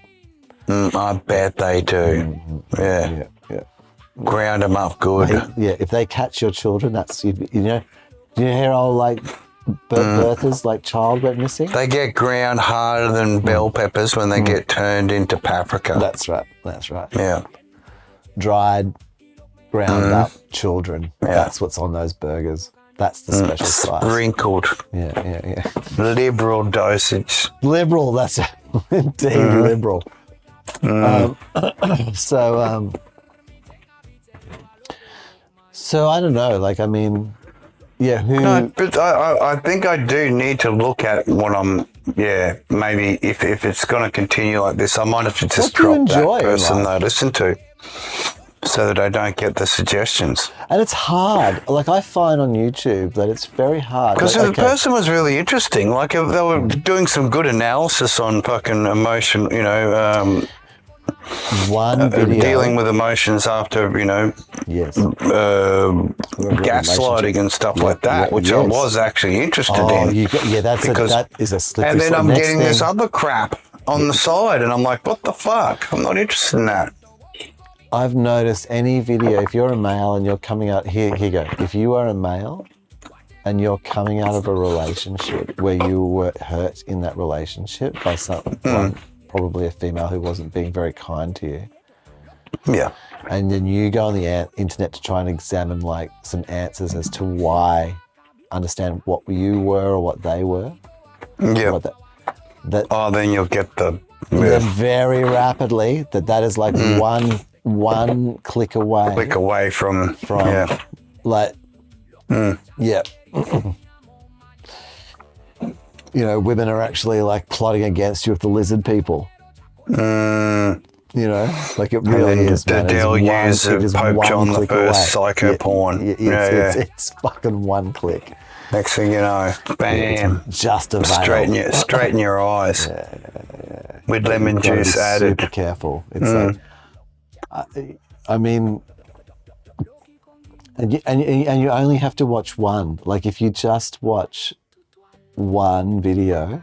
I bet they do. Yeah. Ground them up good. If they catch your children, that's do you hear all like Bertha's like child went missing? They get ground harder than bell peppers when they get turned into paprika. That's right. Yeah. Dried, ground up children. That's what's on those burgers. That's the special spice. Sprinkled. Yeah. Liberal dosage. Liberal, that's it. Indeed, liberal. So I don't know. Like, I mean, No, but I think I do need to look at what I'm. Yeah, maybe if it's going to continue like this, I might have to just drop that person that I listen to, so that I don't get the suggestions. And it's hard. Like I find on YouTube that it's very hard. Because the person was really interesting. Like they were doing some good analysis on fucking emotion. One video dealing with emotions after gaslighting and stuff like that, which I was actually interested in. That is a slippery. And then I'm getting this other crap on the side, and I'm like, what the fuck? I'm not interested in that. I've noticed any video, if you're a male and you're coming out, here you go. If you are a male and you're coming out of a relationship where you were hurt in that relationship by someone, probably a female who wasn't being very kind to you. Yeah. And then you go on the internet to try and examine like some answers as to why, understand what you were or what they were. Yeah. Then you'll get the... Then very rapidly, that is like one click away. Click away from like, women are actually like plotting against you with the lizard people. Like it really is. The deluge of Pope John the First psycho porn. It's fucking one click. Next thing you know, bam! Just a veil. Straighten your eyes. With lemon juice added. Super careful. It's like, I mean, and you only have to watch one. Like if you just watch one video,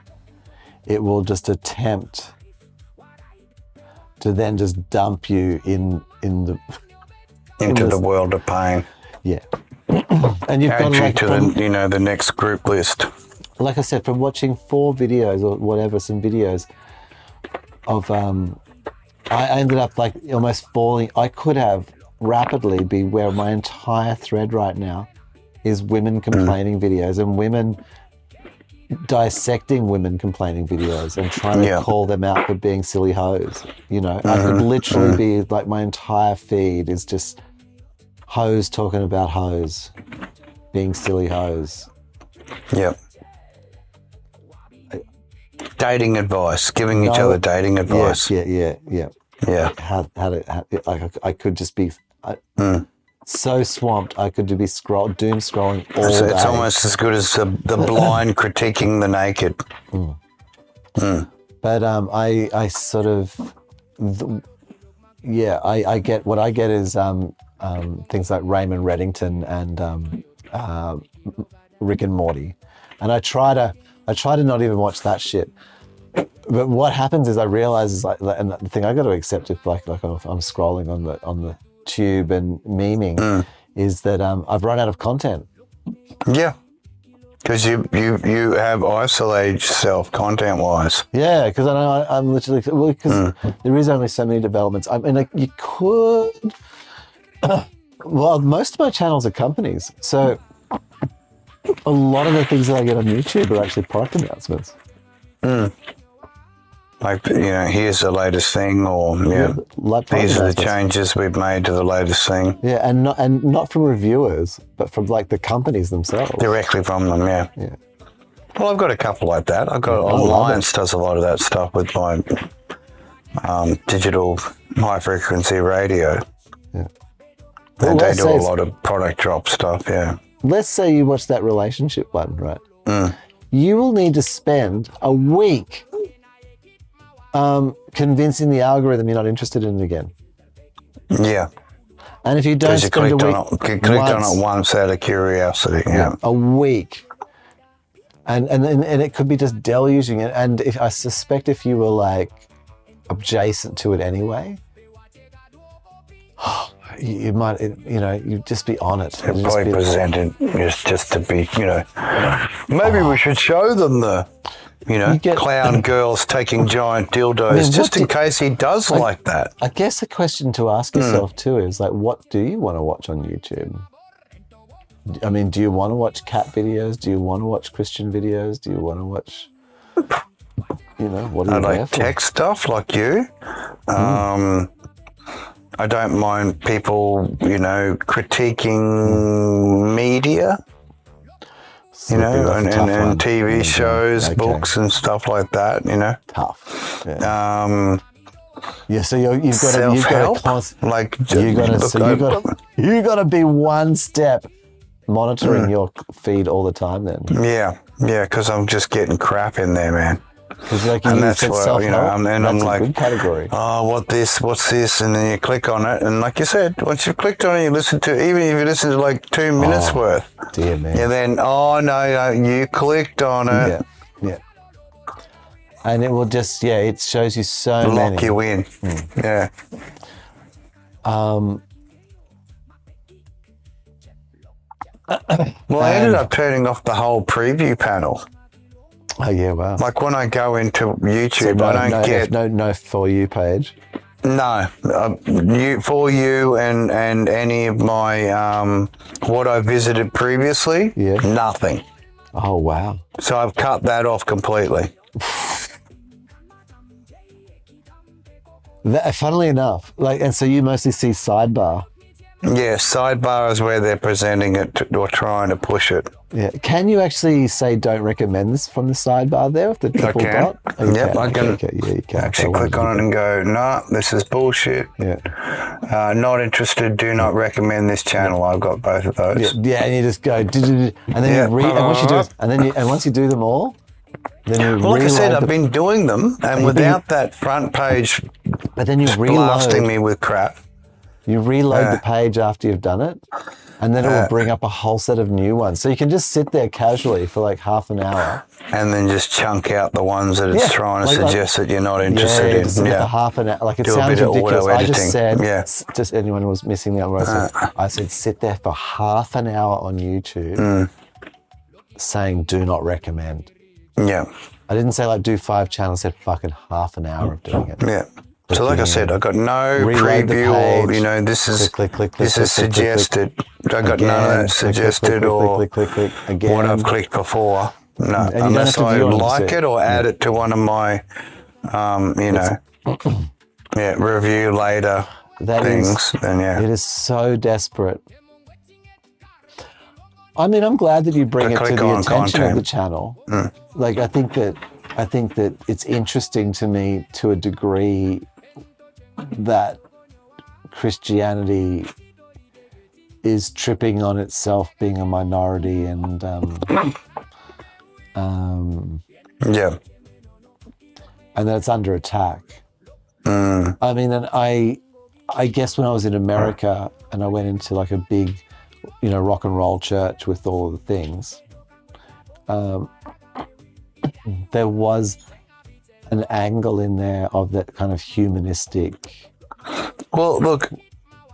it will just attempt to then just dump you into the world of pain. Yeah. And you've got like the next group list. Like I said, from watching 4 videos or whatever, some videos of I ended up like almost falling. I could have rapidly be where my entire thread right now is women complaining videos and women dissecting women complaining videos and trying to call them out for being silly hoes. I could literally be like my entire feed is just hoes talking about hoes being silly hoes. Yep. Dating advice, giving each other dating advice. Yeah. Yeah. I could just be so swamped I could be doom scrolling all It's day. almost as good as the blind critiquing the naked. But I sort of, I get what I get is things like Raymond Reddington and Rick and Morty, and I try to not even watch that shit. But what happens is I realize is like, and the thing I got to accept if like I'm scrolling on the tube and memeing is that I've run out of content. Yeah. Because you have isolated yourself content-wise. Yeah, because I know I'm literally, because there is only so many developments. I mean, like, you could, well, most of my channels are companies. So a lot of the things that I get on YouTube are actually product announcements. Like, here's the latest thing, or Like these are the announcements. changes we've made to the latest thing. Yeah, and not from reviewers, but from like the companies themselves. Directly from them, yeah. Well, I've got a couple like that. I've got Alliance does a lot of that stuff with my digital high frequency radio. Yeah. And they do a lot of product drop stuff, yeah. Let's say you watch that relationship one, right? You will need to spend a week convincing the algorithm you're not interested in it again. Yeah. And if you don't spend a week, clicked on it once out of curiosity, a week, and it could be just deluging it. And I suspect if you were like adjacent to it anyway, you might, you'd just be on it. It'd probably presented just to be, maybe we should show them the, clown girls taking giant dildos, just in case he does like that. I guess the question to ask yourself too is like, what do you want to watch on YouTube? I mean, do you want to watch cat videos? Do you want to watch Christian videos? Do you want to watch, what are you I there like for? tech stuff like you. I don't mind people, critiquing media, and TV shows, books and stuff like that, Tough. Yeah. So you've got Self-help? to you got to be one step monitoring your feed all the time then. Yeah, because I'm just getting crap in there, man. And that's why, I'm like, good category. Oh, what's this? And then you click on it, and like you said, once you've clicked on it, you listen to, even if you listen to like 2 minutes worth. Dear man. And then, no, you clicked on it. Yeah. And it will just, it shows you so many. Lock you in. Yeah. Well, I ended up turning off the whole preview panel. Oh yeah, wow. Like when I go into YouTube, I don't get no For You page. No, For You and any of my what I visited previously, nothing. Oh wow. So I've cut that off completely. Funnily enough, and so you mostly see sidebar. Yeah, sidebar is where they're presenting it or trying to push it. Yeah. Can you actually say don't recommend this from the sidebar there with the triple dot? Oh, yep, I can. Okay. Yeah, you can. Actually click on it and go, no, this is bullshit. Yeah. Not interested, do not recommend this channel. I've got both of those. Yeah, and you just go, and then you read, and once you do it, and once you do them all, then you well, like I said, I've been doing them, and without that front page but then you blasting me with crap. You reload the page after you've done it, and then it will bring up a whole set of new ones. So you can just sit there casually for like half an hour. And then just chunk out the ones that it's trying to suggest that you're not interested in. Yeah, half an hour. Like it Do sounds a bit of ridiculous. I auto-editing. just said, just anyone who was missing the other I said, sit there for half an hour on YouTube saying do not recommend. Yeah. I didn't say like do 5 channels, I said fucking half an hour of doing it. Yeah. So like I said, I got no preview or, this is this is suggested. I got none of that suggested or what I've clicked before. No, unless I like it or add it to one of my, review later things. Then it is so desperate. I mean, I'm glad that you bring it to the attention of the channel. Like, I think that it's interesting to me to a degree that Christianity is tripping on itself being a minority and Yeah. and that it's under attack. I mean, and I guess when I was in America and I went into like a big, rock and roll church with all the things, there was an angle in there of that kind of humanistic. Well, look,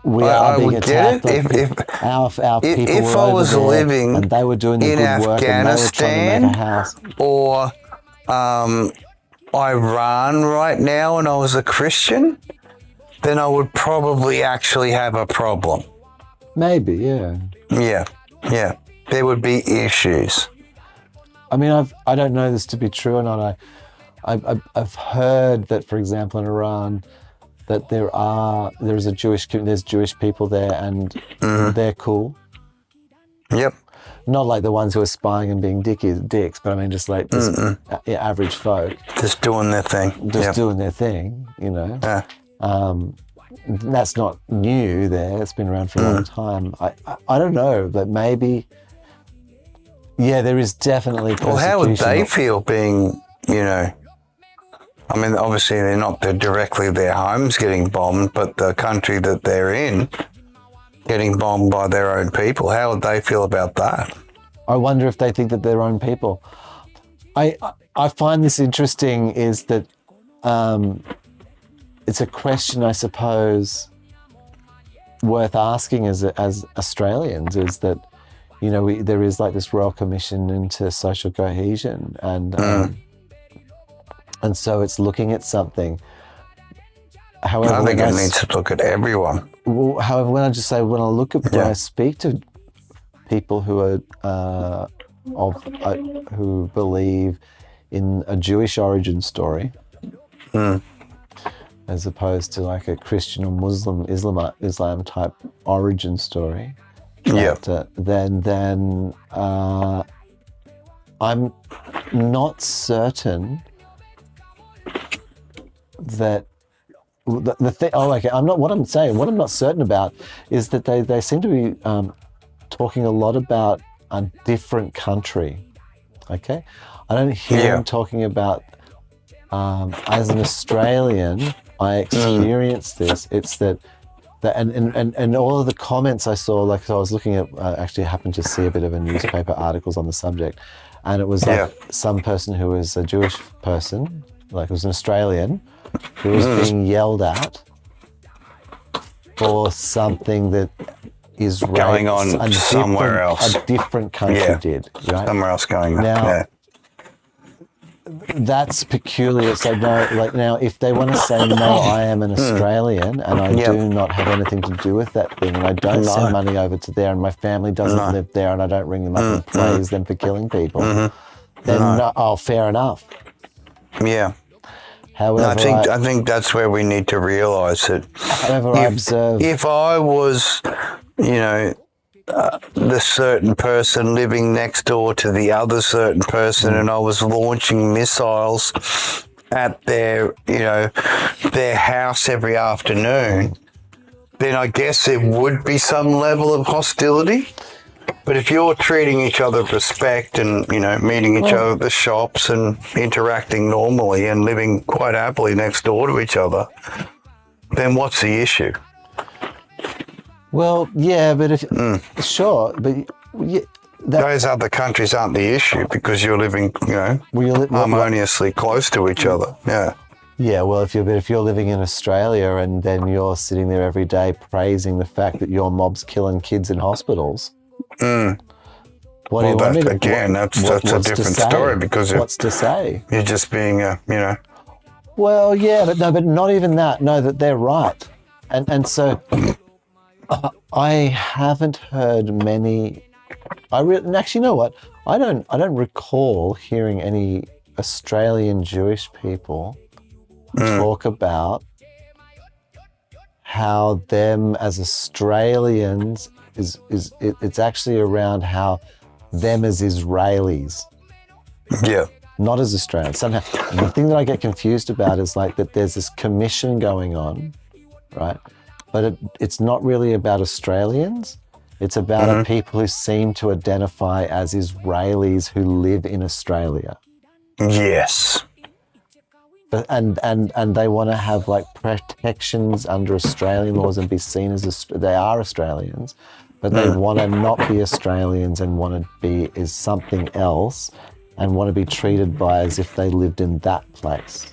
We I are being would get attacked. it Like our people if were I over was there living and they were doing the in good work and they were trying to make a house. or Iran right now and I was a Christian, then I would probably actually have a problem. Maybe, yeah. Yeah. There would be issues. I mean, I don't know this to be true or not. I've heard that, for example, in Iran, that there's Jewish people there and they're cool. Yep. Not like the ones who are spying and being dicks, but I mean just like this average folk. Just doing their thing. Just doing their thing, Yeah. That's not new there. It's been around for a long time. I don't know, but maybe, there is definitely persecution. Well, how would they feel being, I mean, obviously they're directly their homes getting bombed, but the country that they're in getting bombed by their own people, how would they feel about that? I wonder if they think that they're own people. I find this interesting is that it's a question, I suppose, worth asking as Australians, is that, there is like this Royal Commission into social cohesion and so it's looking at something. However, I think it needs to look at everyone. Well, however, when I look at, when I speak to people who are who believe in a Jewish origin story, as opposed to like a Christian or Islam type origin story, then I'm not certain that the thing. Oh, okay. What I'm not certain about is that they seem to be talking a lot about a different country. Okay, I don't hear them talking about. As an Australian, I experienced this. It's that and all of the comments I saw, like I was looking at, actually happened to see a bit of a newspaper articles on the subject, and it was like some person who was a Jewish person, like it was an Australian, who was being yelled at for something that is going on somewhere else. A different country did, right? Somewhere else going on. Now, that's peculiar. So now, if they want to say, no, I am an Australian and I do not have anything to do with that thing, and I don't send money over to there, and my family doesn't live there, and I don't ring them up and praise them for killing people, then fair enough. Yeah. However, I think that's where we need to realise that. However, I observe, if I was, the certain person living next door to the other certain person, and I was launching missiles at their house every afternoon, then I guess there would be some level of hostility. But if you're treating each other with respect and, meeting each other at the shops and interacting normally and living quite happily next door to each other, then what's the issue? well, yeah, but if sure, but Those other countries aren't the issue because you're living, harmoniously close to each other. Yeah. Yeah, well, if you're living in Australia and then you're sitting there every day praising the fact that your mob's killing kids in hospitals. What do you want me to, again, that's a different story because what's to say? You're just being, Well, yeah, but not even that. No, that they're right, and so I haven't heard many. Actually, you know what? I don't recall hearing any Australian Jewish people talk about how them as Australians it's actually around how them as Israelis. Yeah. Not as Australians. Somehow, the thing that I get confused about is like that there's this commission going on, right? But it's not really about Australians. It's about a people who seem to identify as Israelis who live in Australia. Yes. But, and they want to have like protections under Australian laws and be seen as they are Australians, but they want to not be Australians and want to be is something else and want to be treated by as if they lived in that place.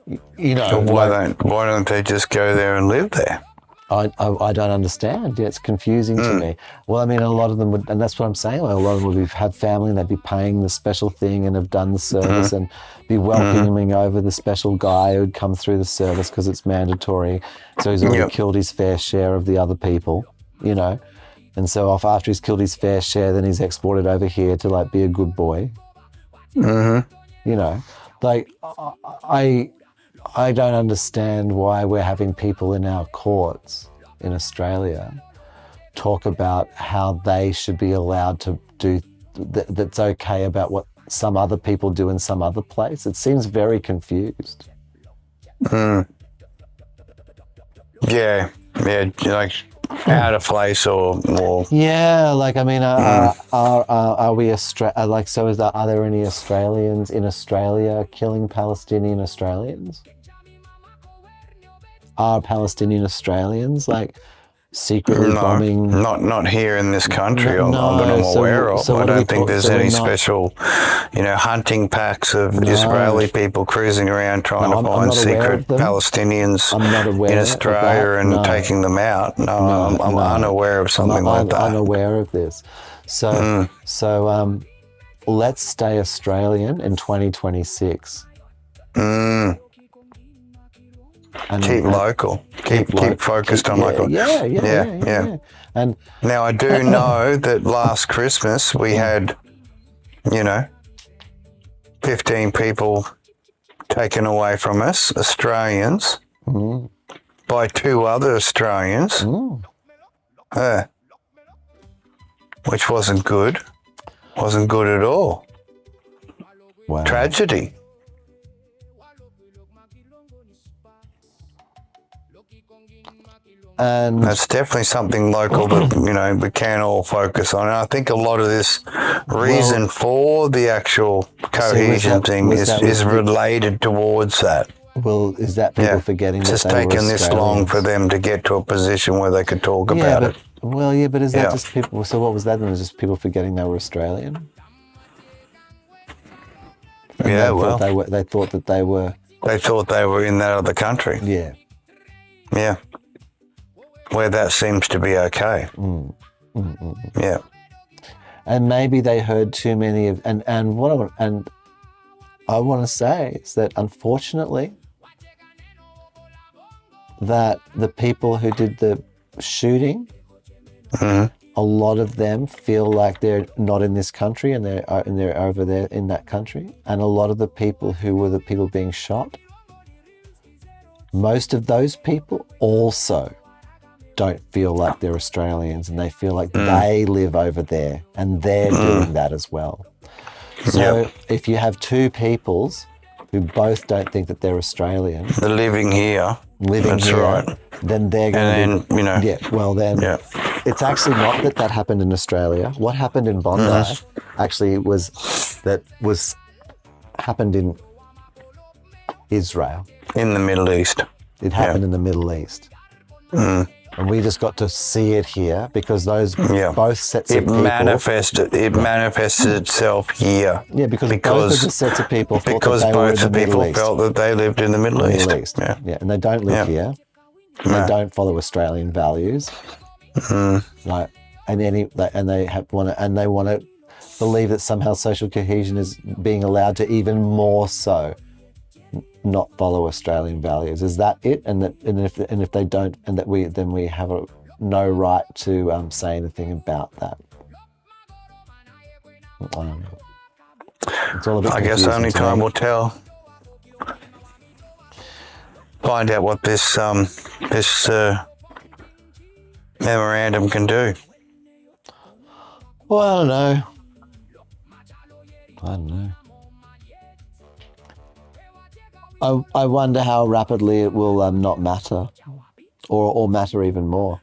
You know, So why don't they just go there and live there? I don't understand. Yeah, it's confusing to me. Well, I mean, a lot of them would, and that's what I'm saying. Like, a lot of them would have family and they'd be paying the special thing and have done the service and be welcoming over the special guy who'd come through the service because it's mandatory. So he's already killed his fair share of the other people, you know. And so after he's killed his fair share, then he's exported over here to like be a good boy. You know, like I don't understand why we're having people in our courts in Australia talk about how they should be allowed to do that's okay about what some other people do in some other place. It seems very confused. Yeah, like out of place or yeah, like I mean, are we like so? Are there any Australians in Australia killing Palestinian Australians? Are Palestinian Australians like secretly bombing? Not here in this country. I'm aware of. So I don't think there's any special, hunting packs of Israeli people cruising around trying to find secret Palestinians in Australia and taking them out. I'm unaware of something like that. I'm unaware of this. So let's stay Australian in 2026. And keep local. Keep focused on local. Yeah. And now I do know that last Christmas we had, 15 people taken away from us, Australians, by 2 other Australians, which wasn't good. Wasn't good at all. Wow. Tragedy. And that's definitely something local that we can all focus on. And I think a lot of this reason for the actual cohesion thing is related towards that. Well, is that people forgetting that it's they were taken this long for them to get to a position where they could talk about it? Well, yeah, but is that just people? So what was that then? Was just people forgetting they were Australian? And they thought that they were. They thought they were in that other country. Yeah. Yeah. Where that seems to be okay. Yeah. And maybe they heard too many of and what I want to say is that unfortunately that the people who did the shooting, a lot of them feel like they're not in this country and they're over there in that country. And a lot of the people who were the people being shot, most of those people also don't feel like they're Australians and they feel like they live over there and they're doing that as well. So if you have 2 peoples who both don't think that they're Australian, they're living here, right. Then they're going to it's actually not that happened in Australia. What happened in Bondi actually happened in Israel. In the Middle East. It happened in the Middle East. And we just got to see it here because those both sets of people... It manifested itself here. Yeah, because both of the sets of people thought that they were in the Middle East. Felt that they lived in the Middle East. Yeah, and they don't live here. And they don't follow Australian values. And they want to believe that somehow social cohesion is being allowed to even more so not follow Australian values. Is that it? And if they don't, and that we have no right to say anything about that. It's all a bit I guess only time will tell. Find out what this memorandum can do. Well, I don't know. I wonder how rapidly it will not matter, or matter even more.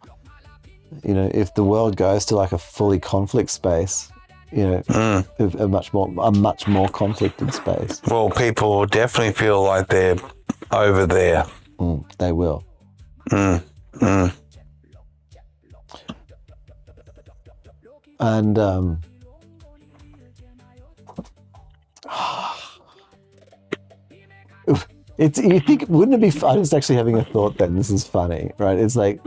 you know, if the world goes to like a fully conflict space, you know, a much more conflicted space. Well, people will definitely feel like they're over there. They will. And it's, you think, wouldn't it be fun? I was actually having a thought then. This is funny, right? It's like,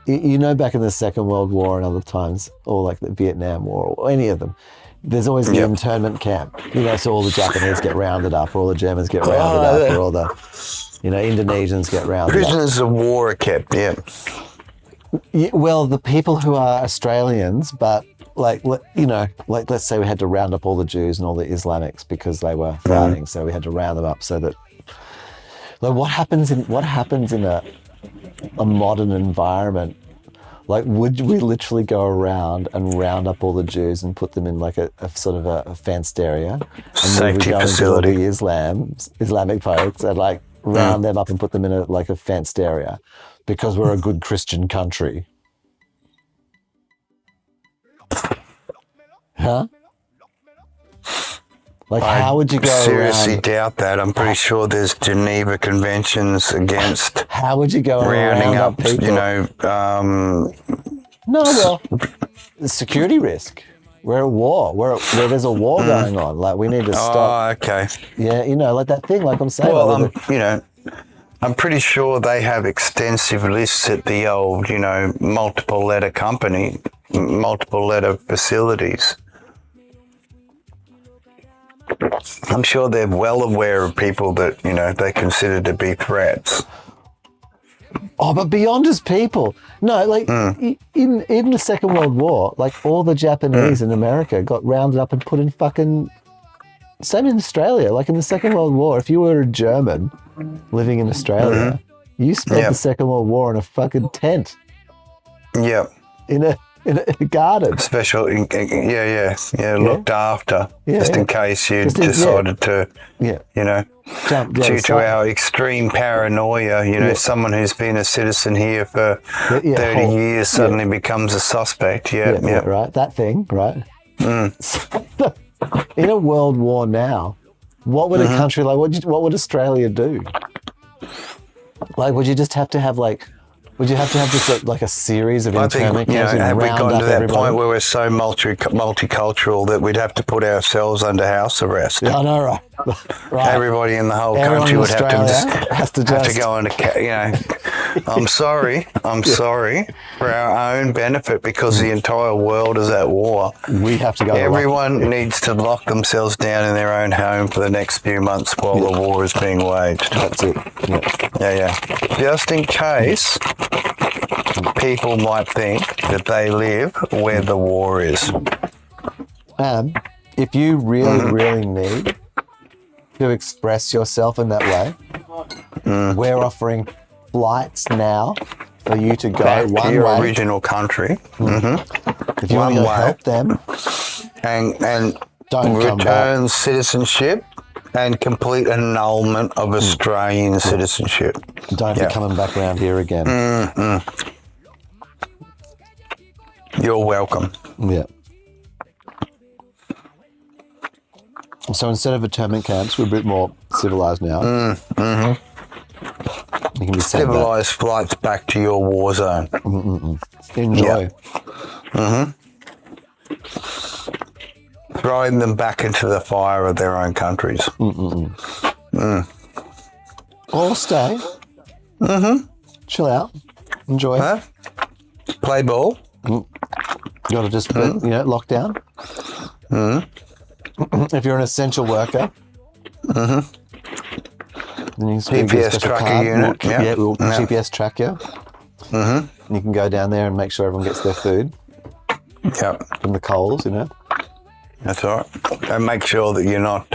you know, back in the Second World War and other times, or like the Vietnam War, or any of them, there's always the internment camp. You know, so all the Japanese get rounded up, or all the Germans get rounded up, or all the, you know, Indonesians get rounded up. Prisoners of war are kept, yeah. Well, the people who are Australians, but like, you know, like let's say we had to round up all the Jews and all the Islamics because they were fighting, so we had to round them up so that, like, what happens in a modern environment? Like, would we literally go around and round up all the Jews and put them in like a sort of a fenced area, and safety facility, the Islamic folks, and like round them up and put them in a fenced area because we're a good Christian country? Huh? Like, how would you go seriously around? doubt that. I'm pretty sure there's Geneva Conventions against How would you go rounding around up, people? you know, No, well, the security risk. We're at war. Where there's a war going on. Like, we need to stop. Oh, okay. Yeah, you know, like that thing, like I'm saying. Well, you know, I'm pretty sure they have extensive lists at the old, you know, multiple letter company, multiple letter facilities. I'm sure they're well aware of people that, you know, they consider to be threats. Oh, but beyond just people. No, like in the Second World War, like all the Japanese in America got rounded up and put in fucking. Same in Australia. Like in the Second World War, if you were a German living in Australia, you spent the Second World War in a fucking tent. Yep. In a garden. Special, looked after, just in case you decided to, you know, due to our extreme paranoia, you know, someone who's been a citizen here for 30 years suddenly becomes a suspect. Right. That thing, right? In a world war now, what would a country like, what would Australia do? Like, would you just have to have like, would you have to have just like a series of internment camps? Have we gotten to that point where we're so multicultural that we'd have to put ourselves under house arrest? Yeah, I know, right? Everybody in the whole country would have to go into, you know, I'm sorry for our own benefit because the entire world is at war. We have to go. Everyone needs to lock themselves down in their own home for the next few months while the war is being waged. That's it. Yeah. Just in case people might think that they live where the war is. If you really need to express yourself in that way, we're offering flights now for you to go back one to your way. Original country. If you want to help them and don't return citizenship and complete annulment of Australian citizenship. Don't be coming back around here again. You're welcome. Yeah. So instead of internment camps, we're a bit more civilized now. You can be civilized flights back to your war zone. Enjoy. Throwing them back into the fire of their own countries. Or stay. Chill out. Enjoy. Huh? Play ball. You got to just, lock down. If you're an essential worker, then you can GPS tracker unit. We'll GPS track you. And you can go down there and make sure everyone gets their food. From the Coles, you know. That's all right. And make sure that you're not,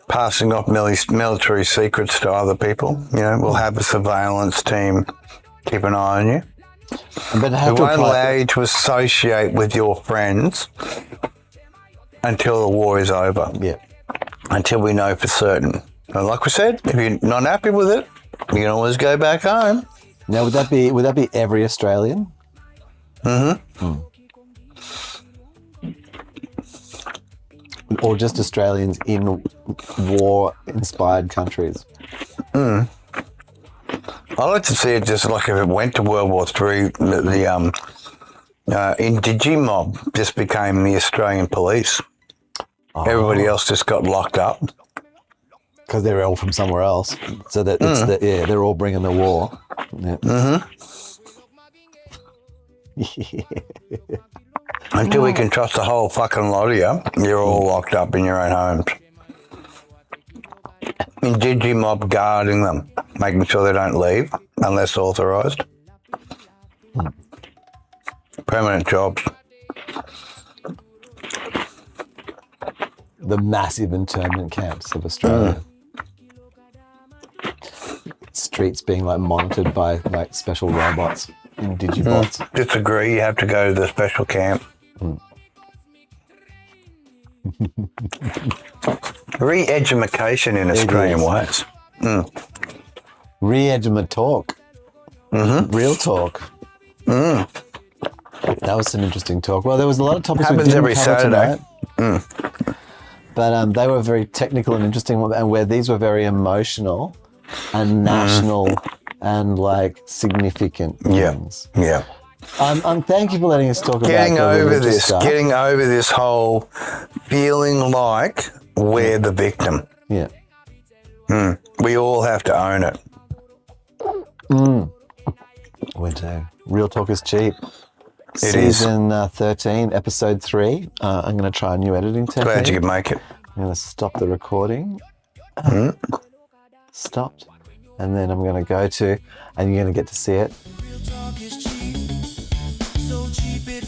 passing off military secrets to other people. You know, we'll have a surveillance team keep an eye on you. But we won't allow you to associate with your friends until the war is over. Yeah. Until we know for certain. And like we said, if you're not happy with it, you can always go back home. Now, would that be every Australian? Or just Australians in war-inspired countries? I like to see it just like if it went to World War III, the Indigene mob just became the Australian police. Everybody else just got locked up. Because they're all from somewhere else. So that it's they're all bringing the war. Yeah. Until we can trust the whole fucking lot of you, you're all locked up in your own homes. Indigene mob guarding them, making sure they don't leave unless authorised. Permanent jobs. The massive internment camps of Australia. Streets being like monitored by like special robots, Digibots. Disagree, you have to go to the special camp. Re-education in Australian ways. Re-edgement talk. Real talk. That was some interesting talk. Well, there was a lot of topics we Happens didn't every cover Saturday. tonight. But they were very technical and interesting, and where these were very emotional and national and like significant things. Yeah. Thank you for letting us talk Getting about the over religious this, stuff. getting over this whole feeling like we're the victim. Yeah. We all have to own it. We do. Real talk is cheap. It is. Season 13, episode 3. I'm going to try a new editing technique. Glad you could make it. I'm going to stop the recording. Stopped. And then I'm going to go to, and you're going to get to see it. Real talk is cheap, so cheap it